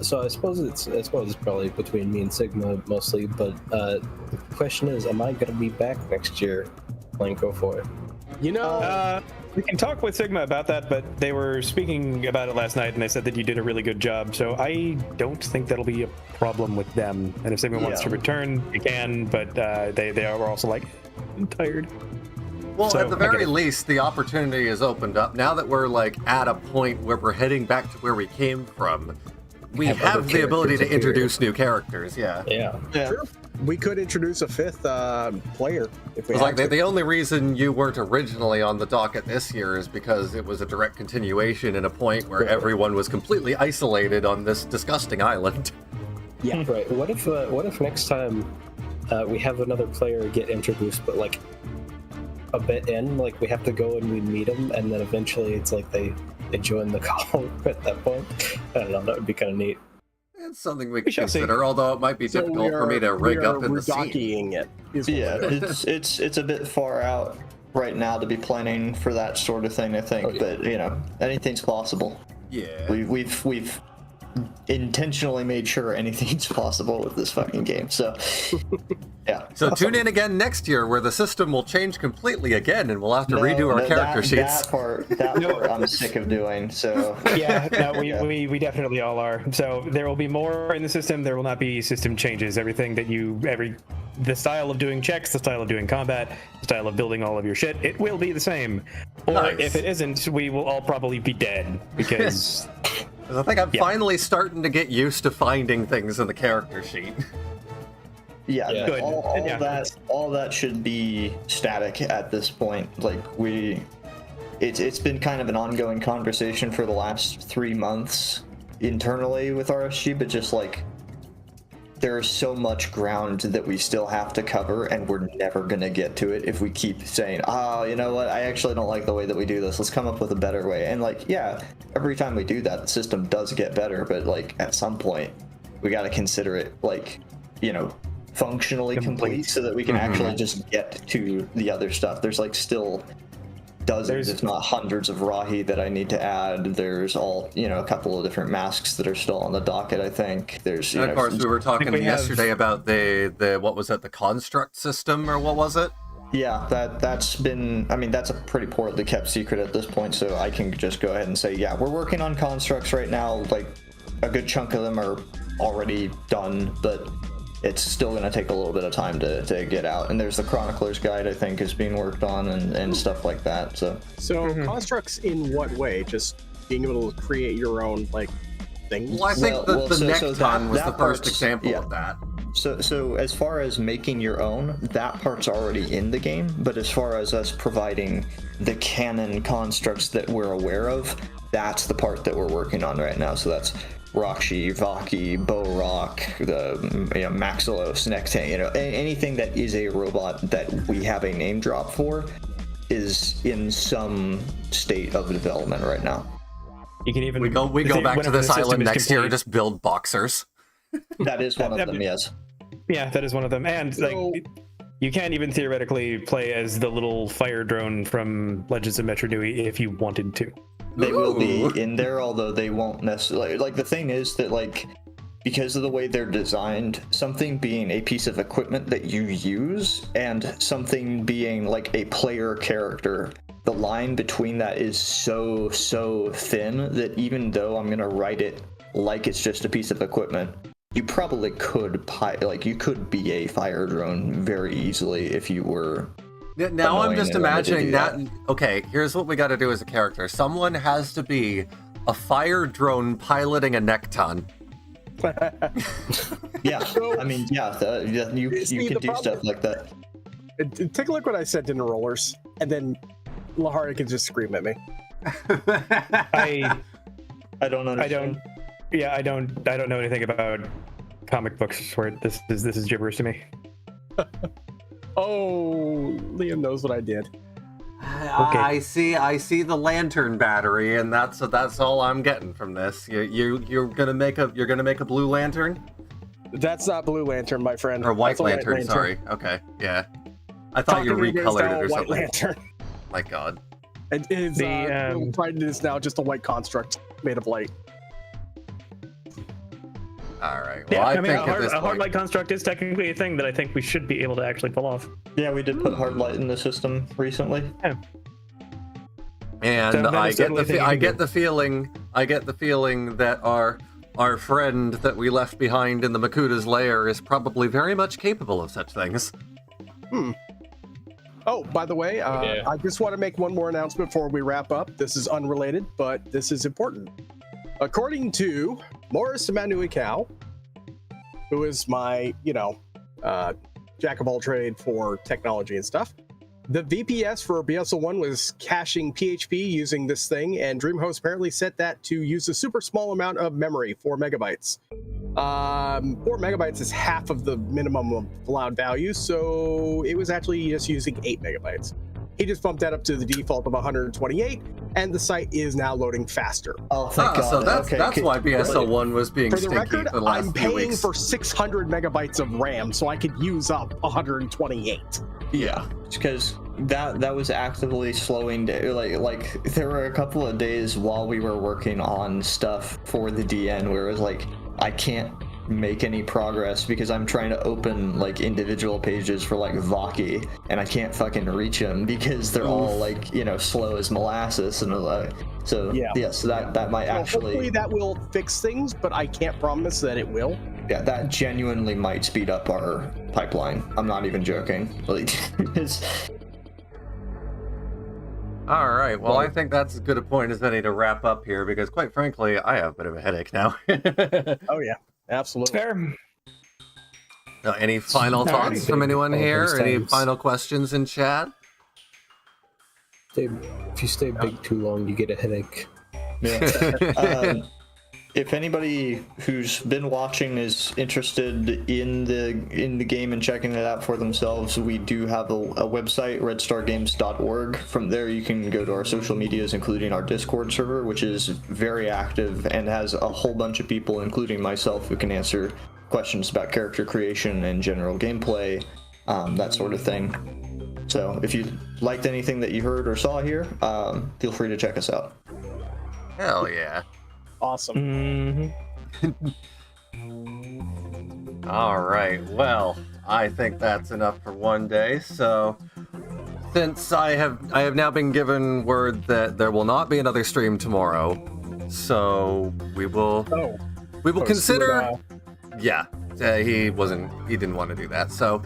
Speaker 8: So I suppose it's probably between me and Sigma mostly, but the question is, am I going to be back next year playing Kofoy?
Speaker 6: You know,
Speaker 5: we can talk with Sigma about that, but they were speaking about it last night, and they said that you did a really good job. So I don't think that'll be a problem with them. And if Sigma wants to return, you can. But they are also like, I'm tired.
Speaker 4: Well, at the very least, the opportunity is opened up now that we're like at a point where we're heading back to where we came from. We have the ability to introduce new characters.
Speaker 8: Yeah.
Speaker 6: Sure. We could introduce a 5th player if we
Speaker 4: had to. The only reason you weren't originally on the docket this year is because it was a direct continuation in a point where everyone was completely isolated on this disgusting island.
Speaker 8: Yeah. Right. What if next time we have another player get introduced, but like a bit in, like we have to go and we meet them, and then eventually it's like they they join the call at that point. I don't know. That would be kind of neat.
Speaker 4: It's something we could
Speaker 5: shall see.
Speaker 4: consider, although it might be
Speaker 6: So
Speaker 4: difficult for me to rig up in the scene.
Speaker 6: redocking it. is what
Speaker 7: Yeah,
Speaker 6: it is.
Speaker 7: it's a bit far out right now to be planning for that sort of thing, I think.
Speaker 8: Okay.
Speaker 7: But you know, anything's possible.
Speaker 4: Yeah.
Speaker 7: We've intentionally made sure anything's possible with this fucking game. So yeah.
Speaker 4: So tune in again next year where the system will change completely again and we'll have to redo our character sheets.
Speaker 7: That part I'm sick of doing. So
Speaker 5: Yeah, no,
Speaker 7: Yeah.
Speaker 5: we definitely all are. So there will be more in the system. There will not be system changes. Everything that the style of doing checks, the style of doing combat, the style of building all of your shit, it will be the same. Or
Speaker 4: Nice.
Speaker 5: if it isn't, we will all probably be dead because
Speaker 4: 'Cause I think I'm finally starting to get used to finding things in the character sheet.
Speaker 7: Yeah,
Speaker 8: Yeah.
Speaker 7: no,
Speaker 5: Good.
Speaker 7: all
Speaker 5: Yeah.
Speaker 7: all that should be static at this point. Like it's been kind of an ongoing conversation for the last 3 months internally with RSG, but just like there is so much ground that we still have to cover, and we're never gonna get to it if we keep saying, "Oh, you know what? I actually don't like the way that we do this. Let's come up with a better way." And like, yeah, every time we do that, the system does get better, but like at some point, we got to consider it like, you know, functionally complete so that we can actually just get to the other stuff. There's like still dozens, if not hundreds, of Rahi that I need to add. There's a couple of different masks that are still on the docket, I think. There's,
Speaker 4: And of course, we were talking
Speaker 5: we have-
Speaker 4: yesterday about the what was it, the construct system, or what was it?
Speaker 7: yeah, that's been, I mean, that's a pretty poorly kept secret at this point, so I can just go ahead and say, yeah, we're working on constructs right now. Like, a good chunk of them are already done, but it's still going to take a little bit of time to get out. And there's the Chronicler's Guide, I think, is being worked on and stuff like that. So
Speaker 6: Constructs in what way? Just being able to create your own like things.
Speaker 4: Well, I think the
Speaker 7: so
Speaker 4: Necton was
Speaker 7: that
Speaker 4: the first
Speaker 7: part's-
Speaker 4: example
Speaker 7: yeah.
Speaker 4: of that.
Speaker 7: So as far as making your own, that part's already in the game. But as far as us providing the canon constructs that we're aware of, that's the part that we're working on right now. So that's Rakshi, Vahkiti, Bo-Rock, the Maxilos, Nectane, anything that is a robot that we have a name drop for is in some state of development right now.
Speaker 5: you can even
Speaker 4: We go back to
Speaker 5: whenever
Speaker 4: this
Speaker 5: the system
Speaker 4: island
Speaker 5: is
Speaker 4: next year and
Speaker 5: complete.
Speaker 4: just build boxers.
Speaker 7: That is one of them, yes.
Speaker 5: Yeah, that is one of them. And
Speaker 6: So-
Speaker 5: like, you can even theoretically play as the little fire drone from Legends of Metro Nui if you wanted to.
Speaker 7: They will
Speaker 4: Ooh.
Speaker 7: be in there, although they won't necessarily. Like, the thing is that, like, because of the way they're designed, something being a piece of equipment that you use and something being like a player character, the line between that is so thin that even though I'm gonna write it like it's just a piece of equipment, you probably could you could be a fire drone very easily if you were.
Speaker 4: Now I'm
Speaker 7: annoying
Speaker 4: just
Speaker 7: and wanted to
Speaker 4: imagining
Speaker 7: do
Speaker 4: that. Okay, here's what we got to do as a character. Someone has to be a fire drone piloting a Necton.
Speaker 7: Yeah, I mean, you
Speaker 6: See,
Speaker 7: can
Speaker 6: the
Speaker 7: do
Speaker 6: problem-
Speaker 7: stuff like that.
Speaker 6: Take a look what I said in rollers, and then Lehari can just scream at me.
Speaker 5: I
Speaker 7: I don't understand.
Speaker 5: I don't know anything about comic books where this is gibberish to me.
Speaker 6: Oh, Liam knows what I did.
Speaker 4: I see the lantern battery, and that's all I'm getting from this. You're gonna make a blue lantern
Speaker 6: That's not Blue Lantern, my friend.
Speaker 4: or white
Speaker 6: That's a
Speaker 4: lantern. Sorry. Okay, yeah. I thought you
Speaker 6: Talking to
Speaker 4: recolored
Speaker 6: now,
Speaker 4: it or
Speaker 6: White
Speaker 4: something.
Speaker 6: Lantern.
Speaker 4: My God.
Speaker 6: It is
Speaker 5: The,
Speaker 6: Trident is now just a white construct made of light.
Speaker 4: All right. Well,
Speaker 5: Yeah,
Speaker 4: I
Speaker 5: I mean,
Speaker 4: think at this
Speaker 5: a hard
Speaker 4: point,
Speaker 5: light construct is technically a thing that I think we should be able to actually pull off.
Speaker 7: Yeah, we did put hard light in the system recently.
Speaker 4: and
Speaker 5: So that
Speaker 4: I
Speaker 5: is
Speaker 4: get
Speaker 5: certainly a thing you
Speaker 4: I
Speaker 5: can
Speaker 4: get
Speaker 5: do.
Speaker 4: the feeling that our friend that we left behind in the Makuta's lair is probably very much capable of such things.
Speaker 6: Oh, by the way, I just want to make one more announcement before we wrap up. This is unrelated, but this is important. According to Morris Manui Cow, who is my, jack of all trade for technology and stuff, the VPS for BSL1 was caching PHP using this thing, and DreamHost apparently set that to use a super small amount of memory, 4 megabytes. 4 megabytes is half of the minimum of allowed value, so it was actually just using 8 megabytes. He just bumped that up to the default of 128, and the site is now loading faster.
Speaker 7: Oh, thank God.
Speaker 4: So that's
Speaker 7: Okay,
Speaker 4: why BSO1 was being
Speaker 6: For the
Speaker 4: stinky
Speaker 6: record,
Speaker 4: for the last
Speaker 6: I'm
Speaker 4: few
Speaker 6: paying
Speaker 4: weeks.
Speaker 6: for 600 megabytes of RAM, so I could use up 128.
Speaker 7: Yeah, because that was actively slowing down. Like there were a couple of days while we were working on stuff for the DN where it was like, I can't make any progress because I'm trying to open like individual pages for like Vahkiti and I can't fucking reach them because they're all like, you know, slow as molasses and so yes, that might actually,
Speaker 6: hopefully that will fix things, but I can't promise that it will.
Speaker 7: yeah, that genuinely might speed up our pipeline. I'm not even joking. Like,
Speaker 4: All right, well, I think that's as good a point as any to wrap up here because, quite frankly, I have a bit of a headache now.
Speaker 6: Oh yeah, absolutely.
Speaker 10: Fair.
Speaker 4: Any final thoughts from anyone here? Any final questions in chat?
Speaker 8: If you stay big too long, you get a headache.
Speaker 7: yeah. If anybody who's been watching is interested in the game and checking it out for themselves, we do have a website, redstargames.org. From there you can go to our social medias, including our Discord server, which is very active and has a whole bunch of people, including myself, who can answer questions about character creation and general gameplay, that sort of thing. So if you liked anything that you heard or saw here, feel free to check us out.
Speaker 4: Hell yeah.
Speaker 6: Awesome.
Speaker 4: All right, well, I think that's enough for one day. So, since I have now been given word that there will not be another stream tomorrow, so we will consider. Yeah, he didn't want to do that. So,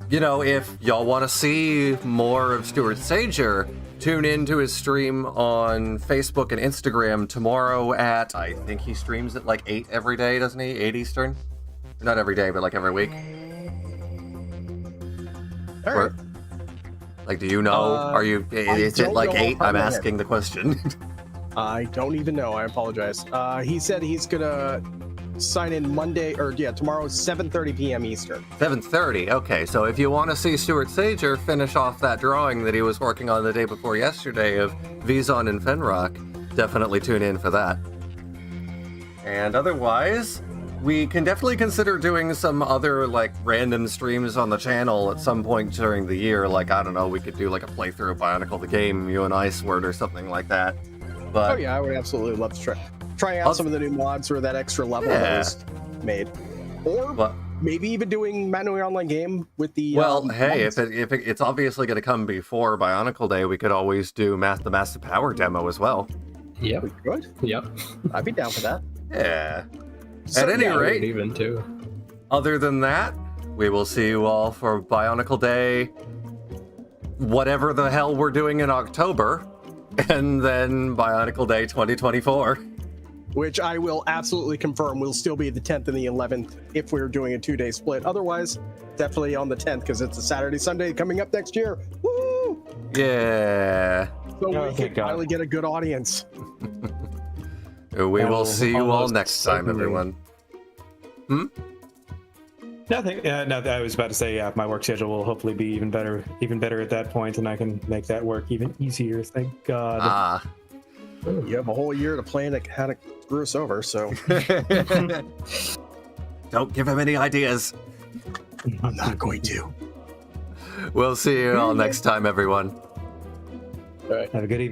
Speaker 4: you know, if y'all want to see more of Stuart Sager, tune in to his stream on Facebook and Instagram tomorrow at, I think he streams at like 8 every day, doesn't he? 8 Eastern? Not every day, but like every week.
Speaker 6: All right.
Speaker 4: Like, do you know? Is it like 8? I'm asking the question.
Speaker 6: I don't even know. I apologize. He said he's gonna sign in tomorrow 7:30 p.m. Eastern.
Speaker 4: 7:30. Okay, so if you want to see Stuart Sager finish off that drawing that he was working on the day before yesterday of Vizon and Fenrock, definitely tune in for that. And otherwise, we can definitely consider doing some other like random streams on the channel at some point during the year. Like, I don't know, we could do like a playthrough of Bionicle the game, you and I, Swert, or something like that. But
Speaker 6: oh yeah, I would absolutely love to try out some of the new mods or that extra level that was made, or maybe even doing Manual Online game with the.
Speaker 4: Well, hey, if it's obviously going to come before Bionicle Day, we could always do the Massive Power demo as well.
Speaker 8: Yep.
Speaker 6: We could.
Speaker 8: Yep.
Speaker 6: I'd be down for that.
Speaker 4: Yeah.
Speaker 6: So,
Speaker 4: At any rate,
Speaker 8: even too.
Speaker 4: Other than that, we will see you all for Bionicle Day, whatever the hell we're doing in October, and then Bionicle Day 2024.
Speaker 6: Which I will absolutely confirm will still be the 10th and the 11th if we're doing a 2-day split. Otherwise, definitely on the 10th because it's a Saturday, Sunday coming up next year. Woo!
Speaker 4: Yeah.
Speaker 6: So we can finally get a good audience.
Speaker 4: We will see you all next time, everyone.
Speaker 10: Nothing. No, I was about to say, yeah, my work schedule will hopefully be even better at that point, and I can make that work even easier. Thank God.
Speaker 6: You have a whole year to plan how to screw us over, so.
Speaker 4: Don't give him any ideas.
Speaker 6: I'm not going to.
Speaker 4: We'll see you all next time, everyone.
Speaker 8: All right.
Speaker 10: Have a good evening.